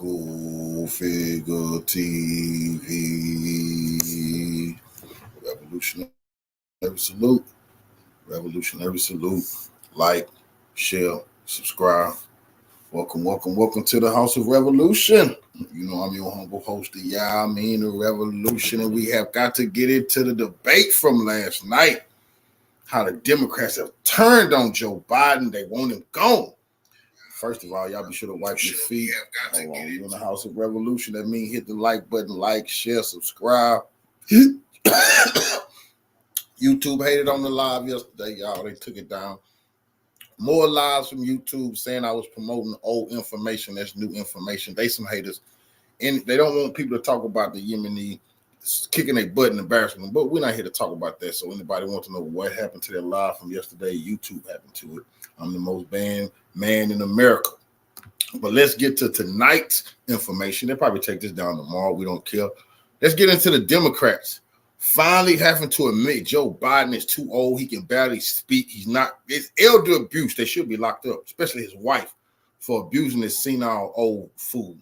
Go Figure TV. Revolutionary salute. Revolutionary salute. Like, share, subscribe. Welcome to the House of Revolution. You know, I'm your humble host, the the Revolution, and we have got to get into the debate from last night. How the Democrats have turned on Joe Biden. They want him gone. First of all, y'all be sure to wipe your feet. Hold on. You're in the House of Revolution. That means hit the like button, like, share, subscribe. YouTube hated on the live yesterday, y'all. They took it down. More lives from YouTube saying I was promoting old information. That's new information. They some haters. And they don't want people to talk about the Yemeni kicking their butt and embarrassing them. But we're not here to talk about that. So anybody wants to know what happened to their live from yesterday, YouTube happened to it. I'm the most banned man in America. But let's get to tonight's information. They'll probably take this down tomorrow. We don't care. Let's get into the Democrats. Finally having to admit Joe Biden is too old. He can barely speak. It's elder abuse. They should be locked up, especially his wife, for abusing this senile old fool.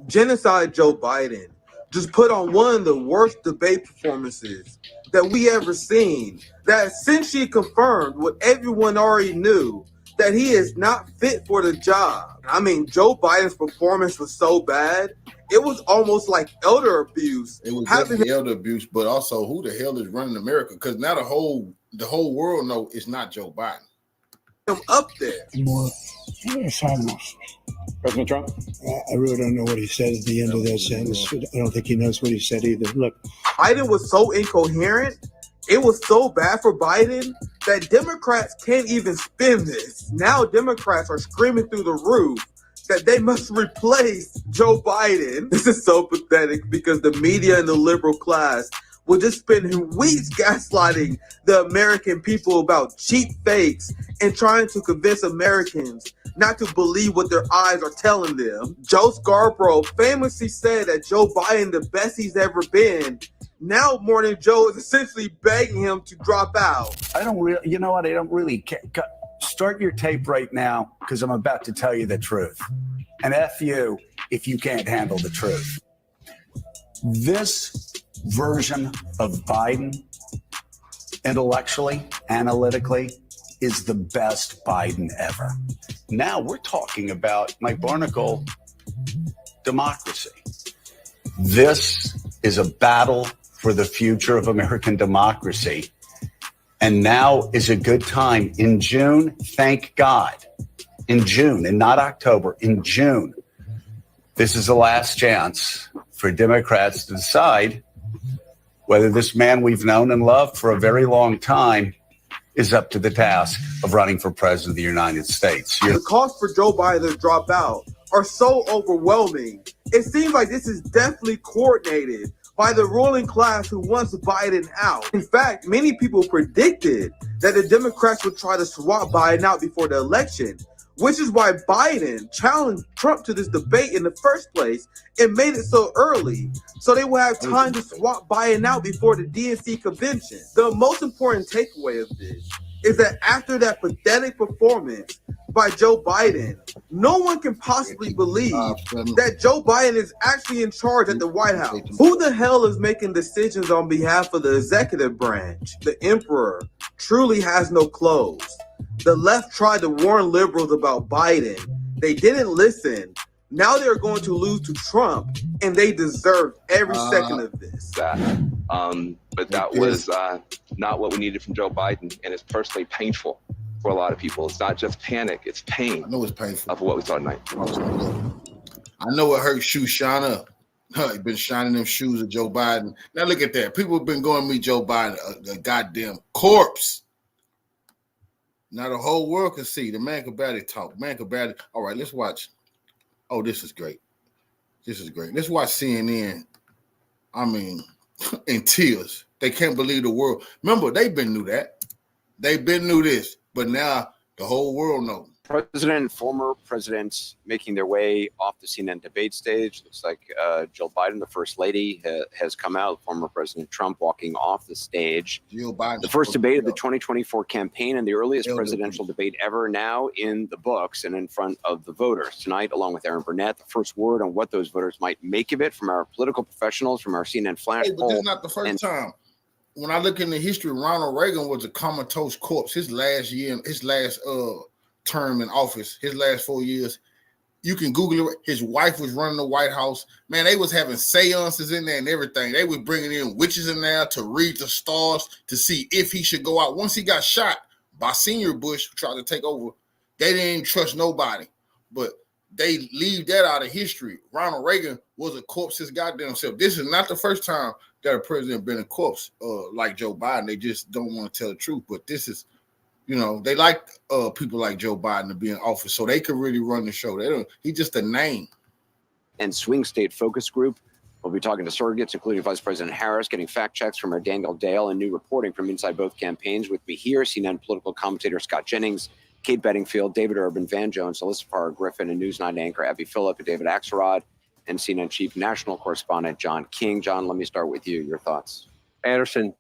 Genocide Joe Biden just put on one of the worst debate performances that we ever seen, that essentially confirmed what everyone already knew, that he is not fit for the job. I mean, Joe Biden's performance was so bad, it was almost like elder abuse. It was definitely elder abuse, but also who the hell is running America? Because now the whole world know it's not Joe Biden. I'm up there. President Trump? I really don't know what he said at the end of that sentence. I don't think he knows what he said either. Look, Biden was so incoherent. It was so bad for Biden that Democrats can't even spin this. Now Democrats are screaming through the roof that they must replace Joe Biden. This is so pathetic because the media and the liberal class will just spend weeks gaslighting the American people about cheap fakes and trying to convince Americans not to believe what their eyes are telling them. Joe Scarborough famously said that Joe Biden the best he's ever been. Now Morning Joe is essentially begging him to drop out. I don't really care. Start your tape right now because I'm about to tell you the truth. And F you if you can't handle the truth. This version of Biden, intellectually, analytically, is the best Biden ever. Now we're talking about my barnacle democracy. This is a battle for the future of American democracy. And now is a good time. In June, thank God, in June, and not October, in June, this is the last chance for Democrats to decide whether this man we've known and loved for a very long time is up to the task of running for president of the United States. The cost for Joe Biden to drop out are so overwhelming. It seems like this is definitely coordinated by the ruling class who wants Biden out. In fact, many people predicted that the Democrats would try to swap Biden out before the election, which is why Biden challenged Trump to this debate in the first place and made it so early, so they will have time to swap Biden out before the DNC convention. The most important takeaway of this is that after that pathetic performance by Joe Biden, no one can possibly believe that Joe Biden is actually in charge at the White House. Who the hell is making decisions on behalf of the executive branch? The emperor truly has no clothes. The left tried to warn liberals about Biden. They didn't listen. Now they're going to lose to Trump, and they deserve every second of this. But that was not what we needed from Joe Biden, and it's personally painful for a lot of people. It's not just panic, it's pain. I know it's painful. Of what we saw tonight. I know it hurt shoes shine up. He's been shining them shoes at Joe Biden. Now look at that. People have been going to meet Joe Biden, a goddamn corpse. Now the whole world can see. The man could barely talk. Man could barely. All right, let's watch. Oh, this is great. This is great. Let's watch CNN. I mean, in tears. They can't believe the world. Remember, they've been knew that. They've been knew this. But now the whole world knows. President and former presidents making their way off the CNN debate stage. Looks like Jill Biden, the first lady, has come out. Former President Trump walking off the stage. Jill Biden. The first debate of the 2024 campaign and the earliest presidential debate ever, now in the books and in front of the voters. Tonight, along with Aaron Burnett, the first word on what those voters might make of it from our political professionals, from our CNN flash poll. But this is not the first time. When I look in the history, Ronald Reagan was a comatose corpse. His last term in office, his last 4 years, you can Google it. His wife was running the White House. Man, they was having seances in there and everything. They was bringing in witches in there to read the stars to see if he should go out. Once he got shot by Senior Bush, who tried to take over, they didn't trust nobody. But they leave that out of history. Ronald Reagan was a corpse his goddamn self. This is not the first time that a president been a corpse like Joe Biden. They just don't want to tell the truth. But this is, they like people like Joe Biden to be in office so they could really run the show. He's just a name. And swing state focus group. We'll be talking to surrogates, including Vice President Harris, getting fact checks from our Daniel Dale and new reporting from inside both campaigns. With me here, CNN political commentator Scott Jennings, Kate Bedingfield, David Urban, Van Jones, Alyssa Farrar Griffin, and News 9 anchor Abby Phillip, and David Axelrod, and CNN chief national correspondent John King. John, let me start with you. Your thoughts. Anderson,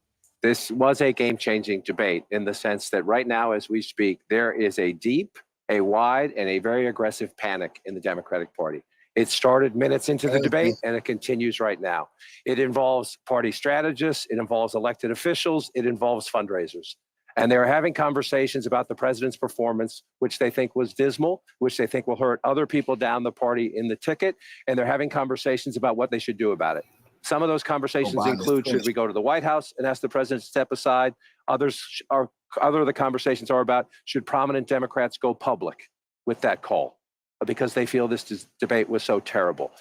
this was a game-changing debate in the sense that right now, as we speak, there is a deep, a wide, and a very aggressive panic in the Democratic Party. It started minutes into the debate, and it continues right now. It involves party strategists. It involves elected officials. It involves fundraisers. And they're having conversations about the president's performance, which they think was dismal, which they think will hurt other people down the party in the ticket. And they're having conversations about what they should do about it. Some of those conversations include, should we go to the White House and ask the president to step aside? Other of the conversations are about, should prominent Democrats go public with that call? Because they feel this debate was so terrible.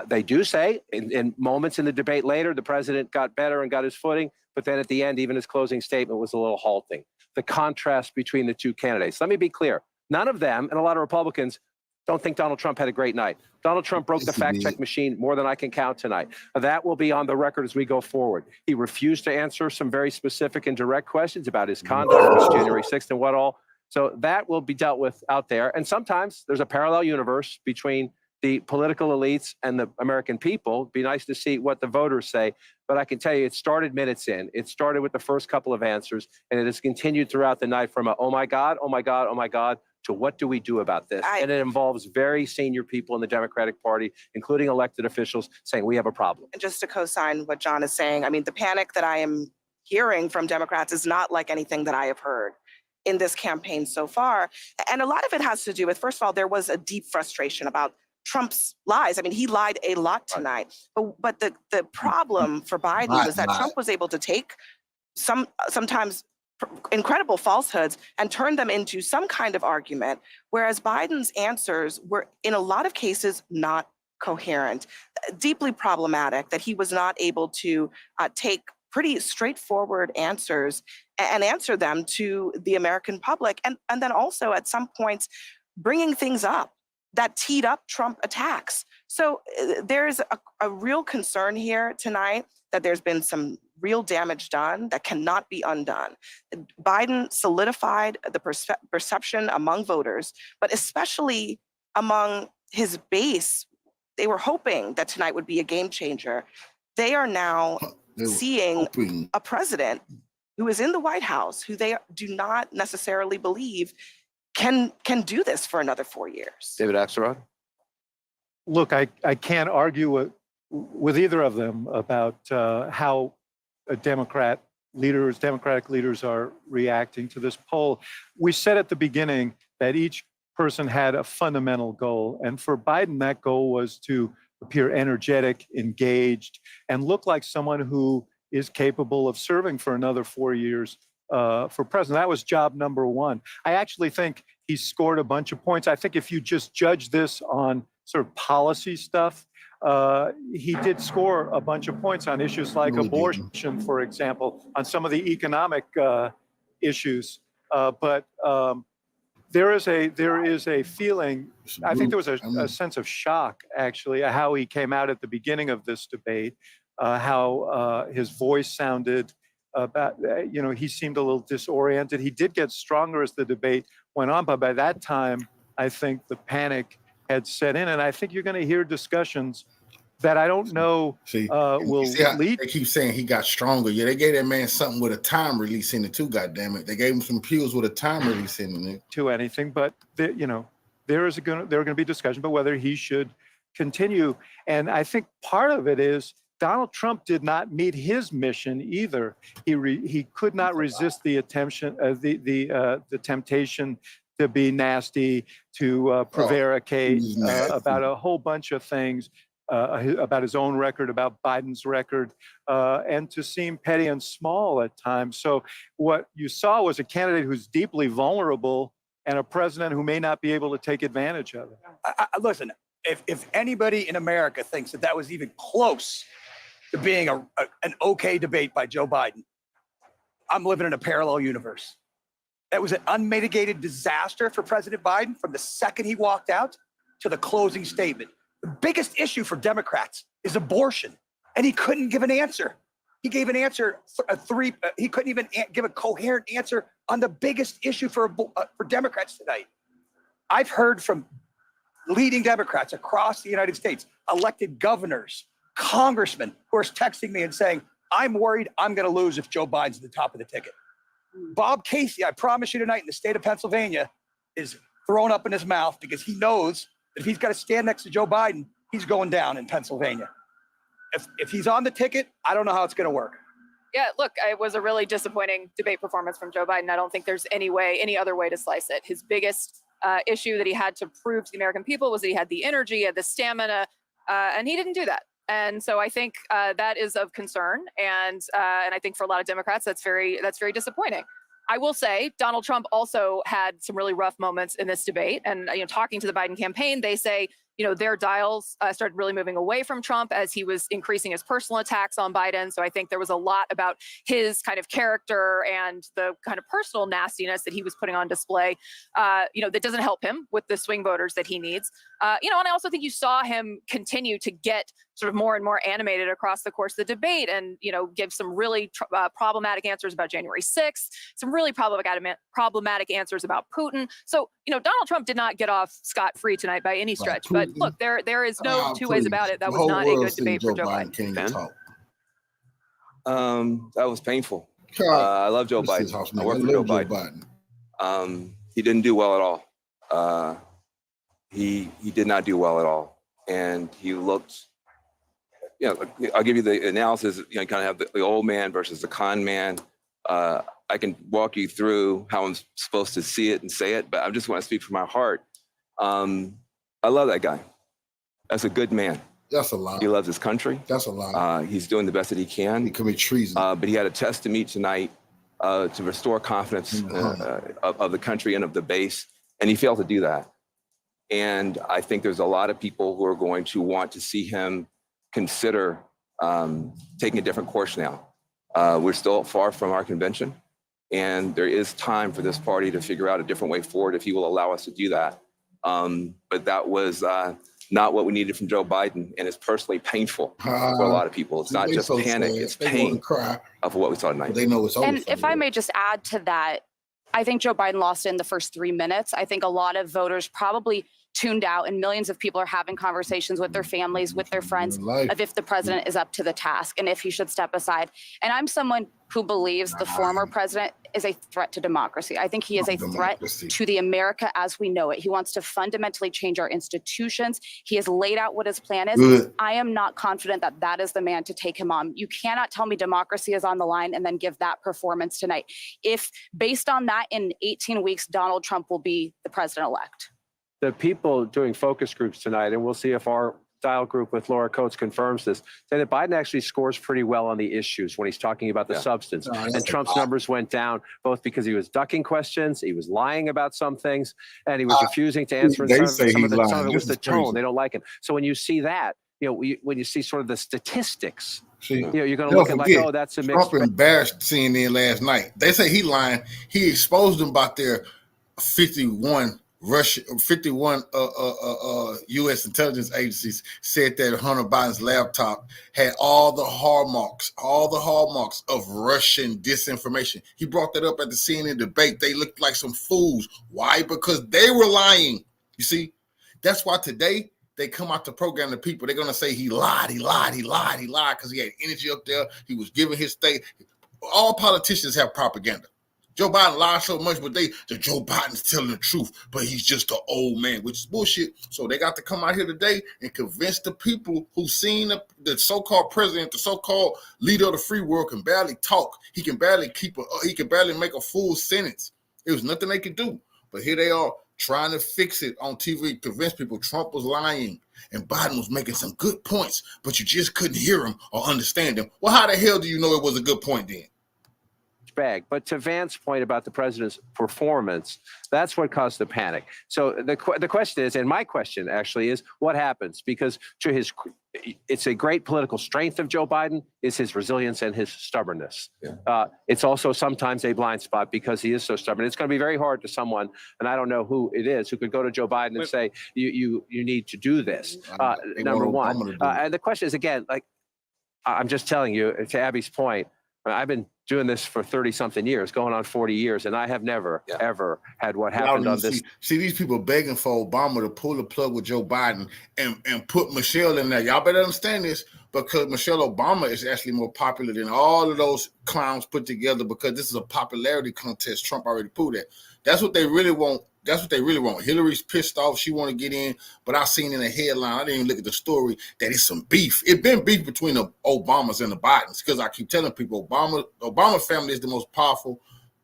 They do say in moments in the debate later, the president got better and got his footing, but then at the end, even his closing statement was a little halting. The contrast between the two candidates. Let me be clear. None of them, and a lot of Republicans, don't think Donald Trump had a great night. Donald Trump broke the fact check machine more than I can count tonight. That will be on the record as we go forward. He refused to answer some very specific and direct questions about his conduct on January 6th and what all. So that will be dealt with out there. And sometimes there's a parallel universe between the political elites and the American people. It'd be nice to see what the voters say. But I can tell you, it started minutes in. It started with the first couple of answers, and it has continued throughout the night from a, oh my God, oh my God, oh my God, to what do we do about this? And it involves very senior people in the Democratic Party, including elected officials, saying we have a problem. And just to co-sign what John is saying, I mean, the panic that I am hearing from Democrats is not like anything that I have heard in this campaign so far. And a lot of it has to do with, first of all, there was a deep frustration about Trump's lies. I mean, he lied a lot tonight. But the problem for Biden was that Trump was able to take sometimes incredible falsehoods and turn them into some kind of argument, whereas Biden's answers were, in a lot of cases, not coherent, deeply problematic, that he was not able to take pretty straightforward answers and answer them to the American public. And then also at some points, bringing things up that teed up Trump attacks. So there's a real concern here tonight that there's been some real damage done that cannot be undone. Biden solidified the perception among voters, but especially among his base. They were hoping that tonight would be a game changer. They are now seeing a president who is in the White House, who they do not necessarily believe can do this for another 4 years. David Axelrod? Look, I can't argue with either of them about how Democratic leaders are reacting to this poll. We said at the beginning that each person had a fundamental goal. And for Biden, that goal was to appear energetic, engaged, and look like someone who is capable of serving for another 4 years for president. That was job number one. I actually think he scored a bunch of points. I think if you just judge this on sort of policy stuff, he did score a bunch of points on issues like abortion, for example, on some of the economic issues. But there is a feeling, I think there was a sense of shock, actually, how he came out at the beginning of this debate, how his voice sounded. He seemed a little disoriented. He did get stronger as the debate went on, but by that time, I think the panic had set in, and I think you're going to hear discussions that I don't know will lead. They keep saying he got stronger. Yeah, they gave that man something with a time release in it too. God damn it, they gave him some pills with a time release in it. To anything, but there are going to be discussion about whether he should continue, and I think part of it is Donald Trump did not meet his mission either. He could not resist the temptation to be nasty, to prevaricate about a whole bunch of things, about his own record, about Biden's record, and to seem petty and small at times. So what you saw was a candidate who's deeply vulnerable and a president who may not be able to take advantage of it. Listen, if anybody in America thinks that was even close to being an okay debate by Joe Biden, I'm living in a parallel universe. That was an unmitigated disaster for President Biden from the second he walked out to the closing statement. The biggest issue for Democrats is abortion, and he couldn't give an answer. He gave an answer he couldn't even give a coherent answer on the biggest issue for Democrats tonight. I've heard from leading Democrats across the United States, elected governors, congressmen, who are texting me and saying, I'm worried I'm going to lose if Joe Biden's at the top of the ticket. Bob Casey, I promise you tonight, in the state of Pennsylvania, is thrown up in his mouth because he knows that if he's got to stand next to Joe Biden, he's going down in Pennsylvania. If he's on the ticket, I don't know how it's going to work. Yeah, look, it was a really disappointing debate performance from Joe Biden. I don't think there's any other way to slice it. His biggest issue that he had to prove to the American people was that he had the energy, he had the stamina, and he didn't do that. And so I think that is of concern, and I think for a lot of Democrats, that's very disappointing. I will say Donald Trump also had some really rough moments in this debate, and talking to the Biden campaign, they say their dials started really moving away from Trump as he was increasing his personal attacks on Biden. So I think there was a lot about his kind of character and the kind of personal nastiness that he was putting on display, that doesn't help him with the swing voters that he needs. And I also think you saw him continue to get sort of more and more animated across the course of the debate and, give some really problematic answers about January 6th, some really problematic answers about Putin. So, Donald Trump did not get off scot-free tonight by any stretch. But look, there is no two ways about it. That was not a good debate for Joe Biden. That was painful. I love Joe Biden. I work for Joe Biden. He didn't do well at all. He did not do well at all. And he looked, I'll give you the analysis, kind of have the old man versus the con man. I can walk you through how I'm supposed to see it and say it, but I just want to speak from my heart. I love that guy. That's a good man. That's a lot. He loves his country. That's a lot. He's doing the best that he can. He commit treason. But he had a test to meet tonight to restore confidence of the country and of the base, and he failed to do that. And I think there's a lot of people who are going to want to see him consider taking a different course now. We're still far from our convention, and there is time for this party to figure out a different way forward if he will allow us to do that. But that was not what we needed from Joe Biden, and it's personally painful for a lot of people. It's not just panic, it's pain of what we saw tonight. They know it's over. And if I may just add to that, I think Joe Biden lost in the first 3 minutes. I think a lot of voters probably tuned out, and millions of people are having conversations with their families, with their friends, of if the president is up to the task and if he should step aside. And I'm someone who believes the former president is a threat to democracy. I think he is a threat to the America as we know it. He wants to fundamentally change our institutions. He has laid out what his plan is. Good. I am not confident that that is the man to take him on. You cannot tell me democracy is on the line and then give that performance tonight. If based on that, in 18 weeks, Donald Trump will be the president-elect. The people doing focus groups tonight, and we'll see if our dial group with Laura Coates confirms this, say that Biden actually scores pretty well on the issues when he's talking about the substance. And Trump's numbers went down both because he was ducking questions, he was lying about some things, and he was refusing to answer. Some of it was the tone. They don't like it. So when you see that, when you see sort of the statistics, you're going to look at like, oh, that's a mixed. Trump embarrassed CNN last night. They say he lying. He exposed them about their 51 U.S. intelligence agencies said that Hunter Biden's laptop had all the hallmarks of Russian disinformation. He brought that up at the CNN debate. They looked like some fools. Why? Because they were lying. You see, that's why today they come out to program the people. They're gonna say he lied because he had energy up there. He was giving his state. All politicians have propaganda. Joe Biden lied so much, but Joe Biden's telling the truth, but he's just an old man, which is bullshit. So they got to come out here today and convince the people who seen the so-called president, the so-called leader of the free world, can barely talk. He can barely make a full sentence. There was nothing they could do. But here they are trying to fix it on TV, convince people Trump was lying and Biden was making some good points, but you just couldn't hear him or understand him. Well, how the hell do you know it was a good point then? Bag. But to Vance's point about the president's performance, that's what caused the panic. So the question is, and my question actually is, what happens? Because it's a great political strength of Joe Biden is his resilience and his stubbornness. Yeah. It's also sometimes a blind spot because he is so stubborn. It's going to be very hard to someone, and I don't know who it is, who could go to Joe Biden and say, you need to do this. Number one. And the question is, again, like I'm just telling you, to Abby's point, I've been doing this for 30-something years, going on 40 years, and I have never, ever had what happened on this. See these people begging for Obama to pull the plug with Joe Biden and put Michelle in there. Y'all better understand this, because Michelle Obama is actually more popular than all of those clowns put together, because this is a popularity contest. Trump already proved that. That's what they really want. That's what they really want. Hillary's pissed off. She want to get in, but I seen in the headline, I didn't even look at the story, that it's some beef. It's been beef between the Obamas and the Bidens, because I keep telling people Obama family is the most powerful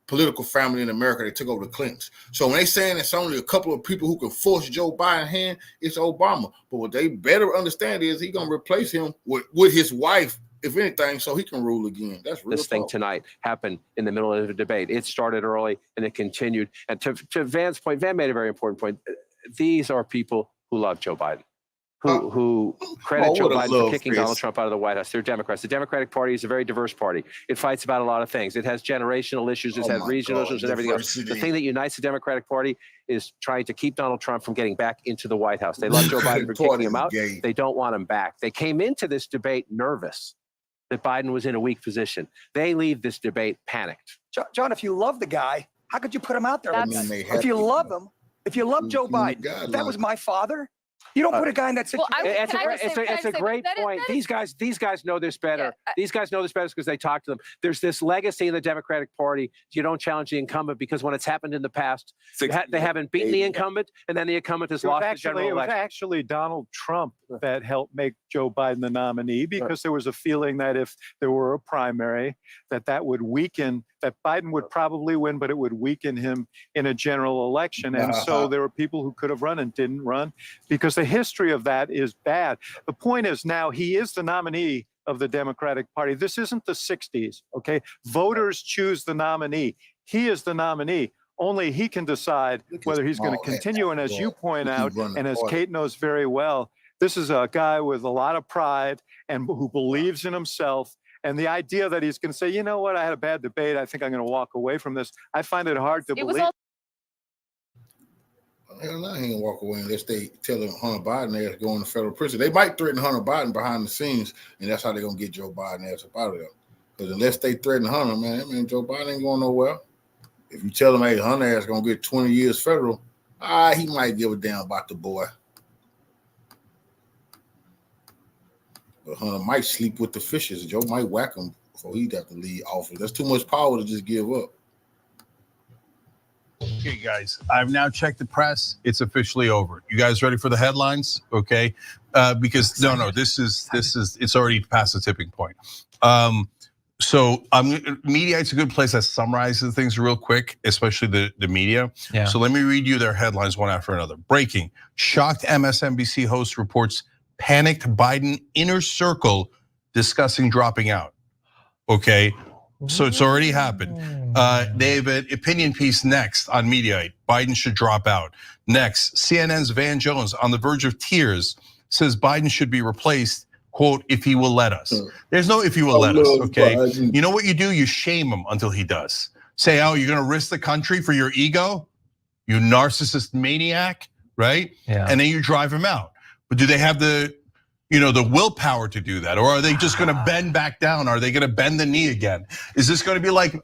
political family in America. They took over the Clintons. So when they saying it's only a couple of people who can force Joe Biden's hand, it's Obama. But what they better understand is he's going to replace him with his wife, if anything, so he can rule again. That's real. This thing tonight happened in the middle of a debate. It started early and it continued. And to Van's point, Van made a very important point. These are people who love Joe Biden, who credit Joe Biden for kicking Donald Trump out of the White House. They're Democrats. The Democratic Party is a very diverse party. It fights about a lot of things. It has generational issues. It's had regional issues and everything else. The thing that unites the Democratic Party is trying to keep Donald Trump from getting back into the White House. They love Joe Biden for kicking him out. They don't want him back. They came into this debate nervous that Biden was in a weak position. They leave this debate panicked. John, if you love the guy, how could you put him out there? If you love him, if you love Joe Biden, if that was my father, you don't put a guy in that situation. It's a great point. These guys know this better. These guys know this better because they talk to them. There's this legacy in the Democratic Party. You don't challenge the incumbent, because when it's happened in the past, they haven't beaten the incumbent, and then the incumbent has lost the general election. It was actually Donald Trump that helped make Joe Biden the nominee, because there was a feeling that if there were a primary, that would weaken, that Biden would probably win, but it would weaken him in a general election. And so there were people who could have run and didn't run, because the history of that is bad. The point is, now he is the nominee of the Democratic Party. This isn't the 60s, okay? Voters choose the nominee. He is the nominee. Only he can decide whether he's going to continue. And as you point out, and as Kate knows very well, this is a guy with a lot of pride and who believes in himself. And the idea that he's going to say, you know what, I had a bad debate, I think I'm going to walk away from this, I find it hard to believe. Hell no, he ain't walk away unless they tell him Hunter Biden ass going to federal prison. They might threaten Hunter Biden behind the scenes, and that's how they're going to get Joe Biden ass up out of there. Because unless they threaten Hunter, man, Joe Biden ain't going nowhere. If you tell him, hey, Hunter ass going to get 20 years federal, he might give a damn about the boy. But Hunter might sleep with the fishes. Joe might whack him before he'd have to leave office. That's too much power to just give up. Okay, guys, I've now checked the press. It's officially over. You guys ready for the headlines? Okay, because this is it's already past the tipping point. So Mediaite's a good place that summarizes things real quick, especially the media. Yeah. So let me read you their headlines one after another. Breaking: shocked MSNBC host reports panicked Biden inner circle discussing dropping out. Okay. So it's already happened. They have an opinion piece next on Mediaite. Biden should drop out. Next, CNN's Van Jones, on the verge of tears, says Biden should be replaced, quote, if he will let us. There's no if he will let us, okay? Biden. You know what you do? You shame him until he does. Say, oh, you're gonna risk the country for your ego? You narcissist maniac, right? Yeah. And then you drive him out. But do they have the the willpower to do that? Or are they just gonna bend back down? Are they gonna bend the knee again? Is this gonna be like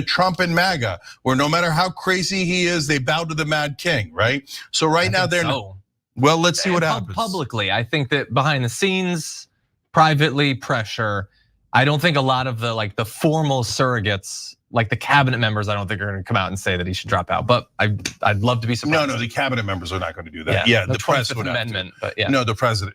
Trump and MAGA, where no matter how crazy he is, they bow to the Mad King, right? So right now they're well, let's see what happens. Publicly, I think that behind the scenes, privately, pressure. I don't think a lot of the formal surrogates, like the cabinet members, I don't think are going to come out and say that he should drop out. But I'd love to be surprised. No, the cabinet members are not going to do that. Yeah, the press would have to. But yeah. No, the press would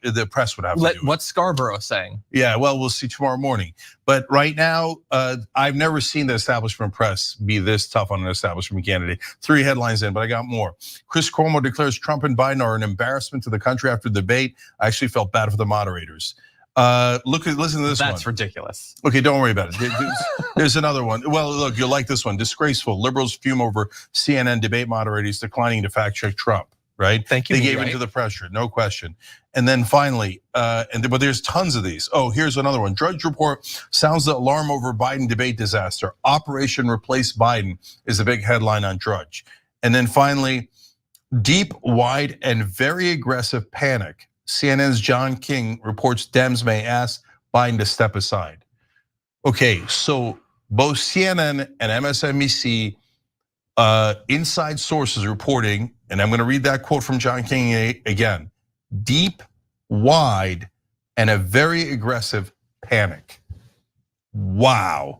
have to do it. What's Scarborough saying? Yeah, well, we'll see tomorrow morning. But right now, I've never seen the establishment press be this tough on an establishment candidate. 3 headlines in, but I got more. Chris Cuomo declares Trump and Biden are an embarrassment to the country after the debate. I actually felt bad for the moderators. Listen to this one. That's ridiculous. Okay, don't worry about it. There's another one. Well, look, you'll like this one. Disgraceful. Liberals fume over CNN debate moderators declining to fact check Trump, right? Thank you. They gave into the pressure, no question. And then finally, but there's tons of these. Oh, here's another one. Drudge Report sounds the alarm over Biden debate disaster. Operation Replace Biden is the big headline on Drudge. And then finally, deep, wide, and very aggressive panic. CNN's John King reports Dems may ask Biden to step aside. Okay, so both CNN and MSNBC inside sources reporting, and I'm gonna read that quote from John King again, deep, wide, and a very aggressive panic. Wow.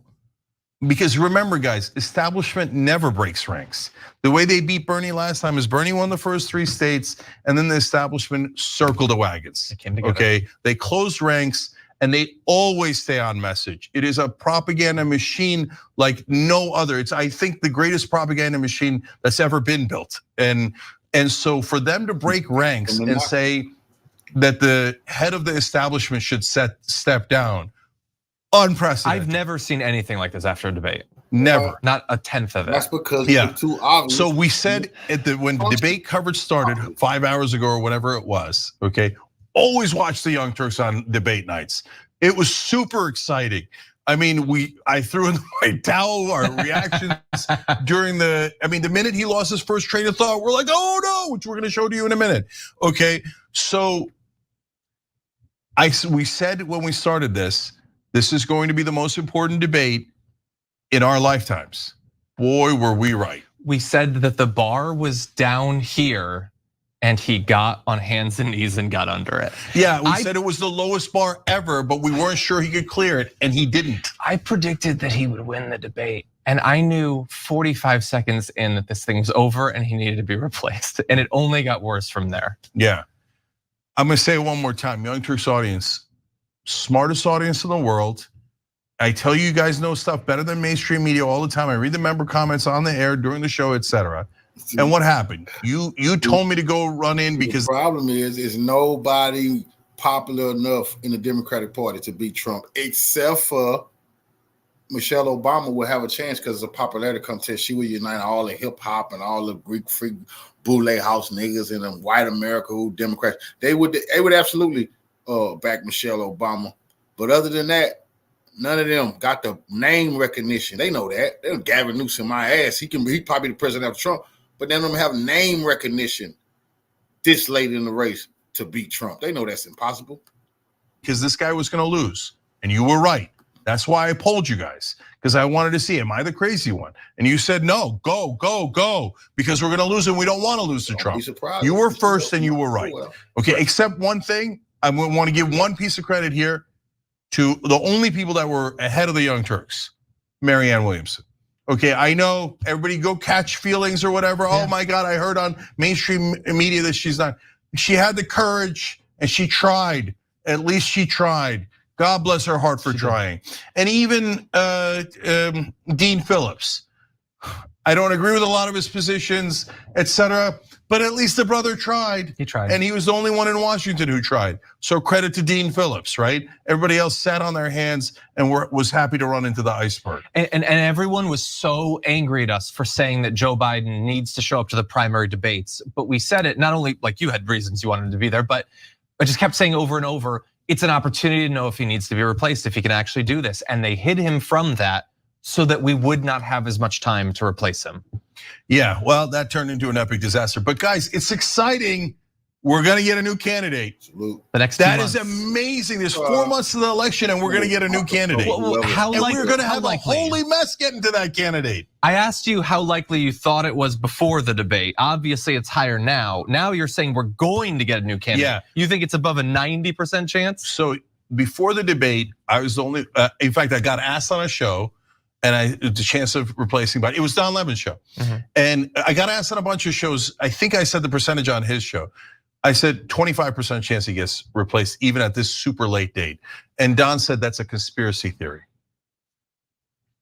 Because remember, guys, establishment never breaks ranks. The way they beat Bernie last time is Bernie won the first 3 states, and then the establishment circled the wagons. Okay, they closed ranks, and they always stay on message. It is a propaganda machine like no other. It's, I think, the greatest propaganda machine that's ever been built. And so for them to break ranks and say that the head of the establishment should step down, unprecedented. I've never seen anything like this after a debate. Never. Not a tenth of it. That's because it's too obvious. So we said when the debate coverage started 5 hours ago or whatever it was, okay, always watch the Young Turks on debate nights. It was super exciting. I mean, I threw in the white towel, our reactions during the minute he lost his first train of thought, we're like, oh no, which we're gonna show to you in a minute. Okay, so we said when we started this is going to be the most important debate in our lifetimes. Boy, were we right. We said that the bar was down here and he got on hands and knees and got under it. Yeah, we said it was the lowest bar ever, but we weren't sure he could clear it, and he didn't. I predicted that he would win the debate, and I knew 45 seconds in that this thing was over and he needed to be replaced, and it only got worse from there. Yeah, I'm gonna say it one more time, Young Turks audience, smartest audience in the world. I tell you guys know stuff better than mainstream media all the time. I read the member comments on the air during the show, etc. And what happened? You told me to go run in because the problem is nobody popular enough in the Democratic Party to beat Trump, except for Michelle Obama will have a chance because it's a popularity contest. She would unite all the hip hop and all the Greek freak boule house niggas and them white America who Democrats. They would absolutely back Michelle Obama. But other than that, none of them got the name recognition. They know that. They're Gavin Newsom my ass. He probably the president of Trump. But they don't have name recognition this late in the race to beat Trump. They know that's impossible. Because this guy was gonna lose, and you were right. That's why I polled you guys, because I wanted to see, am I the crazy one? And you said, no, go, because we're gonna lose and we don't wanna lose to Trump. You were first and you were right. Okay, except one thing, I wanna give one piece of credit here to the only people that were ahead of the Young Turks, Marianne Williamson. Okay, I know everybody go catch feelings or whatever. Yeah. Oh my God, I heard on mainstream media that she's not. She had the courage and she tried. At least she tried. God bless her heart for trying. And even Dean Phillips. I don't agree with a lot of his positions, etc. But at least the brother tried. He tried. And he was the only one in Washington who tried. So credit to Dean Phillips, right? Everybody else sat on their hands and was happy to run into the iceberg. And everyone was so angry at us for saying that Joe Biden needs to show up to the primary debates. But we said it, not only like you had reasons you wanted him to be there, but I just kept saying over and over, it's an opportunity to know if he needs to be replaced, if he can actually do this. And they hid him from that so that we would not have as much time to replace him. Yeah, well, that turned into an epic disaster. But guys, it's exciting We're going to get a new candidate. Salute. The next 2 months. That is amazing. There's 4 months to the election, and we're going to get a new candidate. How and likely, we're going to have a likely? holy mess getting to that candidate. I asked you how likely you thought it was before the debate. Obviously, it's higher now. Now you're saying we're going to get a new candidate. Yeah. You think it's above a 90% chance? So before the debate, I was the only, in fact, I got asked on a show, and I the chance of replacing, but it was Don Lemon's show. And I got asked on a bunch of shows. I think I said the percentage on his show. I said 25% chance he gets replaced even at this super late date. And Don said that's a conspiracy theory.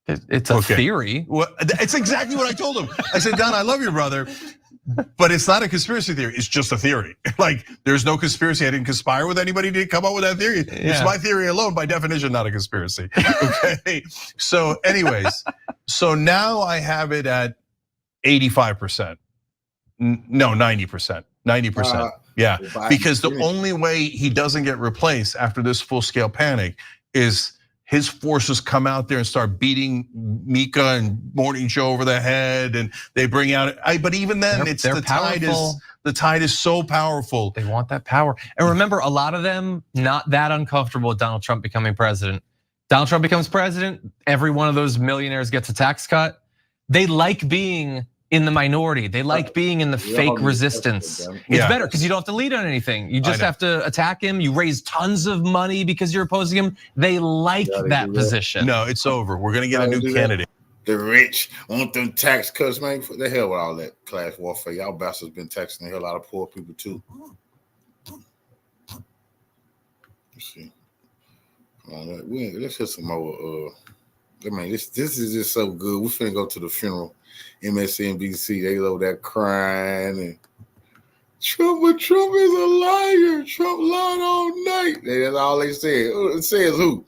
It's a theory. Well, it's exactly what I told him. I said, Don, I love your brother, but it's not a conspiracy theory. It's just a theory. Like, there's no conspiracy. I didn't conspire with anybody to come up with that theory. It's my theory alone, by definition, not a conspiracy. Okay. So, anyways, so now I have it at 85%. No, 90%. 90%. Yeah. Because the only way he doesn't get replaced after this full-scale panic is his forces come out there and start beating Mika and Morning Joe over the head, and they bring out. But even then, the tide is so powerful. They want that power. And remember, a lot of them not that uncomfortable with Donald Trump becoming president. Donald Trump becomes president, every one of those millionaires gets a tax cut. They like being in the minority. They like being in the fake resistance. It's better because you don't have to lead on anything. You just have to attack him. You raise tons of money because you're opposing him. They like that position. No, it's over. We're gonna get a new candidate. The rich want them tax cuts, man. For the hell with all that class warfare. Y'all bastards been taxing the hell out of poor people too. Let's see. Come on, let's hit some more. I mean, this is just so good. We finna go to the funeral. MSNBC, they over there crying and Trump is a liar. Trump lied all night. That's all they said. It says who?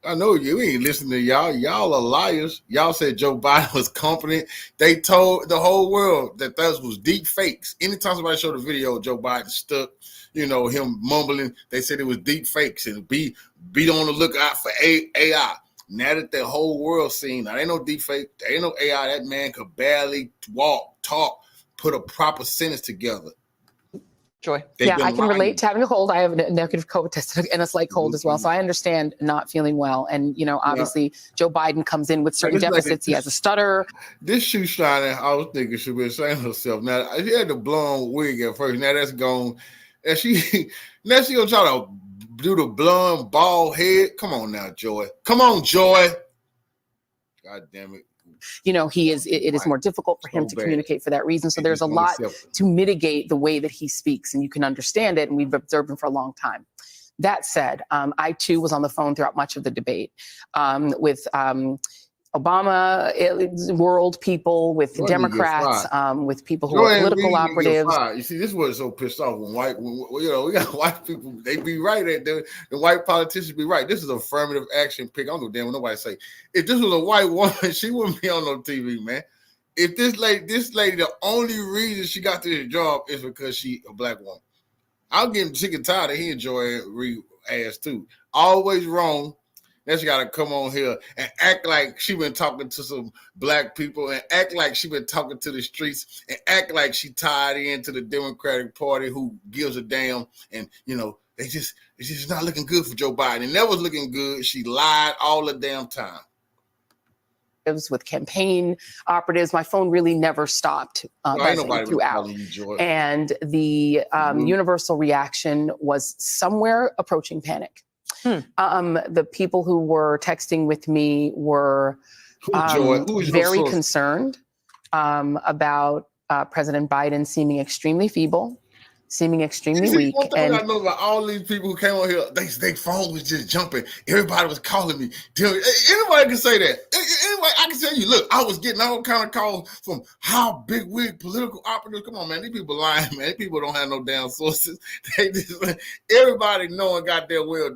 I know you ain't listening to y'all. Y'all are liars. Y'all said Joe Biden was competent. They told the whole world that those was deep fakes. Anytime somebody showed a video of Joe Biden stuck, him mumbling, they said it was deep fakes and be on the lookout for AI. Now that the whole world seen, there ain't no deep fake, there ain't no AI. That man could barely walk, talk, put a proper sentence together. Joy. Yeah, I can relate to having a cold. I have a negative COVID test and a slight cold as well. So I understand not feeling well. And, obviously Joe Biden comes in with certain deficits. He has a stutter. This shoe shining, I was thinking she was saying herself. Now, she had the blonde wig at first. Now that's gone. And she gonna try to do the blonde bald head. Come on now, Joy. Come on, Joy. God damn it. It is more difficult for him to communicate for that reason. So there's a lot to mitigate the way that he speaks, and you can understand it. And we've observed him for a long time. That said, I too was on the phone throughout much of the debate with Obama world people, with Democrats, with people who are political operatives. You see, this was so pissed off when we got white people. They be right at the white politicians be right. This is affirmative action pick. I don't give a damn what nobody say. If this was a white woman, she wouldn't be on no TV, man. If this lady, the only reason she got this job is because she a black woman. I'm getting sick and tired of hearing Joy ass too. Always wrong. Now she gotta come on here and act like she been talking to some black people and act like she been talking to the streets and act like she tied into the Democratic Party who gives a damn. And it's just not looking good for Joe Biden. It never was looking good. She lied all the damn time. With campaign operatives, my phone really never stopped throughout. And the universal reaction was somewhere approaching panic. The people who were texting with me were very concerned about President Biden seeming extremely feeble, seeming extremely weak. One thing I know about all these people who came on here, their phone was just jumping. Everybody was calling me. Anybody can say that. Anyway, I can tell you, look, I was getting all kind of calls from how big wig political operatives. Come on, man. These people lying, man. These people don't have no damn sources. Everybody knowing goddamn well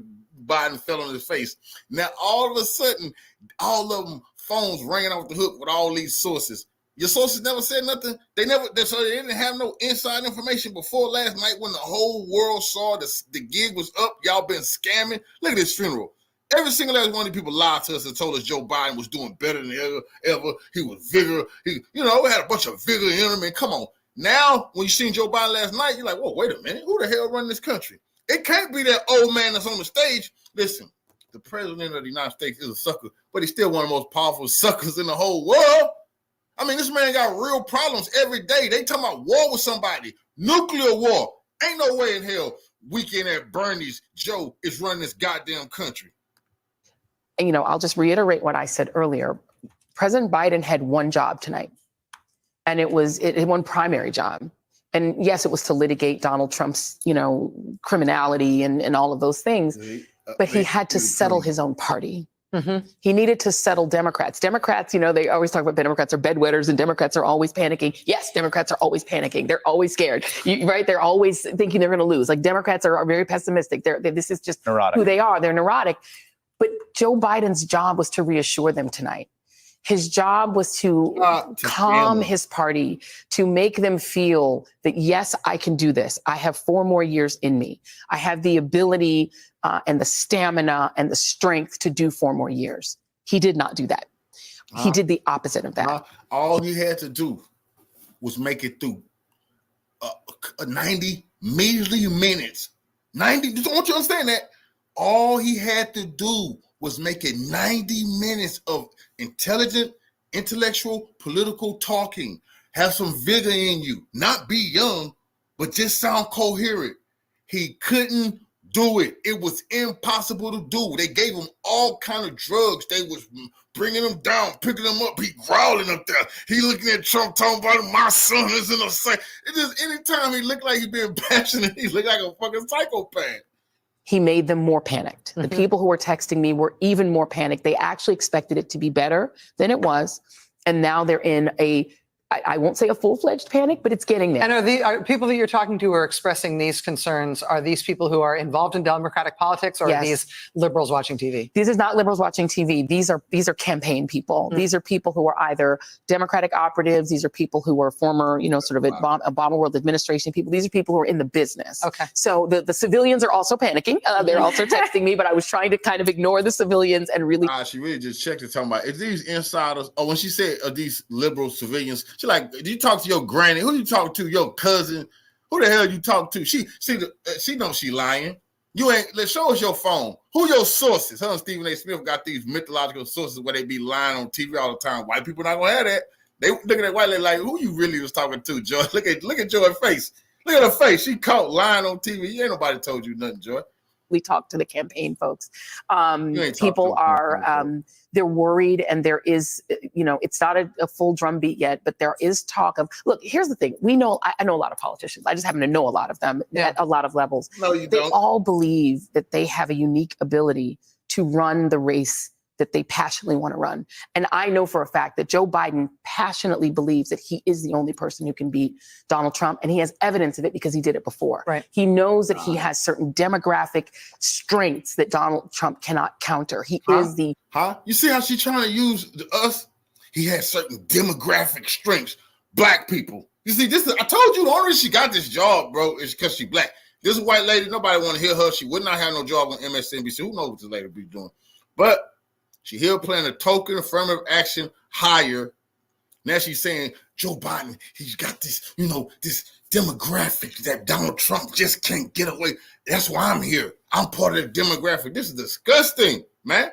Biden fell on his face. Now, all of a sudden, all of them phones ringing off the hook with all these sources. Your sources never said nothing. So they didn't have no inside information before last night when the whole world saw the gig was up. Y'all been scamming. Look at this funeral. Every single last one of the people lied to us and told us Joe Biden was doing better than ever. He was vigor. We had a bunch of vigor in him. And come on. Now, when you seen Joe Biden last night, you're like, whoa, wait a minute. Who the hell run this country? It can't be that old man that's on the stage. Listen, the president of the United States is a sucker, but he's still one of the most powerful suckers in the whole world. I mean, this man got real problems every day. They talking about war with somebody, nuclear war. Ain't no way in hell Weekend at Bernie's Joe is running this goddamn country. And, I'll just reiterate what I said earlier. President Biden had one job tonight, and it was one primary job. And yes, it was to litigate Donald Trump's, criminality and all of those things. But he had to settle his own party. Mm-hmm. He needed to settle Democrats. Democrats, they always talk about Democrats are bedwetters and Democrats are always panicking. Yes, Democrats are always panicking. They're always scared, right? They're always thinking they're going to lose. Like Democrats are very pessimistic. This is just neurotic. Who they are. They're neurotic. But Joe Biden's job was to reassure them tonight. His job was to calm his party, to make them feel that, yes, I can do this. I have 4 more years in me. I have the ability and the stamina and the strength to do 4 more years. He did not do that. He did the opposite of that. All he had to do was make it through 90 measly minutes. 90, don't you understand that? All he had to do was make it 90 minutes of intelligent, intellectual, political talking. Have some vigor in you. Not be young, but just sound coherent. He couldn't do it. It was impossible to do. They gave him all kind of drugs. They was bringing him down, picking him up. He growling up there. He looking at Trump talking about my son is in a site. It just anytime he looked like he been passionate, he looked like a fucking psychopath. He made them more panicked. Mm-hmm. The people who were texting me were even more panicked. They actually expected it to be better than it was. And now they're in I won't say a full-fledged panic, but it's getting there. And are people that you're talking to who are expressing these concerns, are these people who are involved in Democratic politics, or are these liberals watching TV? These is not liberals watching TV. These are campaign people. Mm-hmm. These are people who are either Democratic operatives. These are people who are former, sort of Obama world administration people. These are people who are in the business. Okay. So the civilians are also panicking. They're also texting me, but I was trying to kind of ignore the civilians and really. She really just checked it, talking about, is these insiders, when she said, are these liberal civilians, she like, do you talk to your granny? Who do you talk to? Your cousin? Who the hell you talk to? She knows she lying. You ain't. Let's show us your phone. Who your sources? Her and Stephen A. Smith got these mythological sources where they be lying on TV all the time. White people not gonna have that. They look at that white lady like, who you really was talking to, Joy? Look at Joy's face. Look at her face. She caught lying on TV. Ain't nobody told you nothing, Joy. We talked to the campaign folks. People are, they're worried, and there is, it's not a full drumbeat yet, but there is talk of, look, here's the thing. I know a lot of politicians. I just happen to know a lot of them at a lot of levels. No, you they don't. all believe that they have a unique ability to run the race that they passionately want to run. And I know for a fact that Joe Biden passionately believes that he is the only person who can beat Donald Trump. And he has evidence of it because he did it before. Right. He knows that he has certain demographic strengths that Donald Trump cannot counter. He is the... You see how she's trying to use us? He has certain demographic strengths. Black people. You see, I told you the only reason she got this job, bro, is because she's black. This white lady, nobody want to hear her. She would not have no job on MSNBC. Who knows what this lady be doing? But she here playing a token affirmative action hire. Now she's saying, Joe Biden, he's got this, this demographic that Donald Trump just can't get away. That's why I'm here. I'm part of the demographic. This is disgusting, man.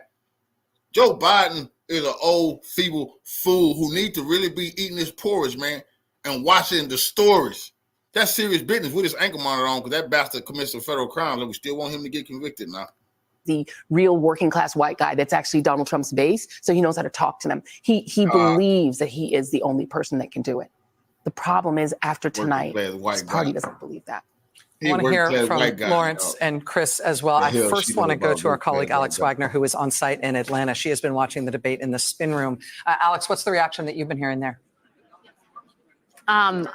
Joe Biden is an old, feeble fool who need to really be eating his porridge, man, and watching the stories. That's serious business with his ankle monitor on, because that bastard commits some federal crimes, and we still want him to get convicted now. The real working class white guy that's actually Donald Trump's base, so he knows how to talk to them. He believes that he is the only person that can do it. The problem is, after tonight, his party doesn't believe that. I want to hear from Lawrence and Chris as well. I first want to go to our colleague Alex Wagner, who is on site in Atlanta. She has been watching the debate in the spin room. Alex, what's the reaction that you've been hearing there? I'm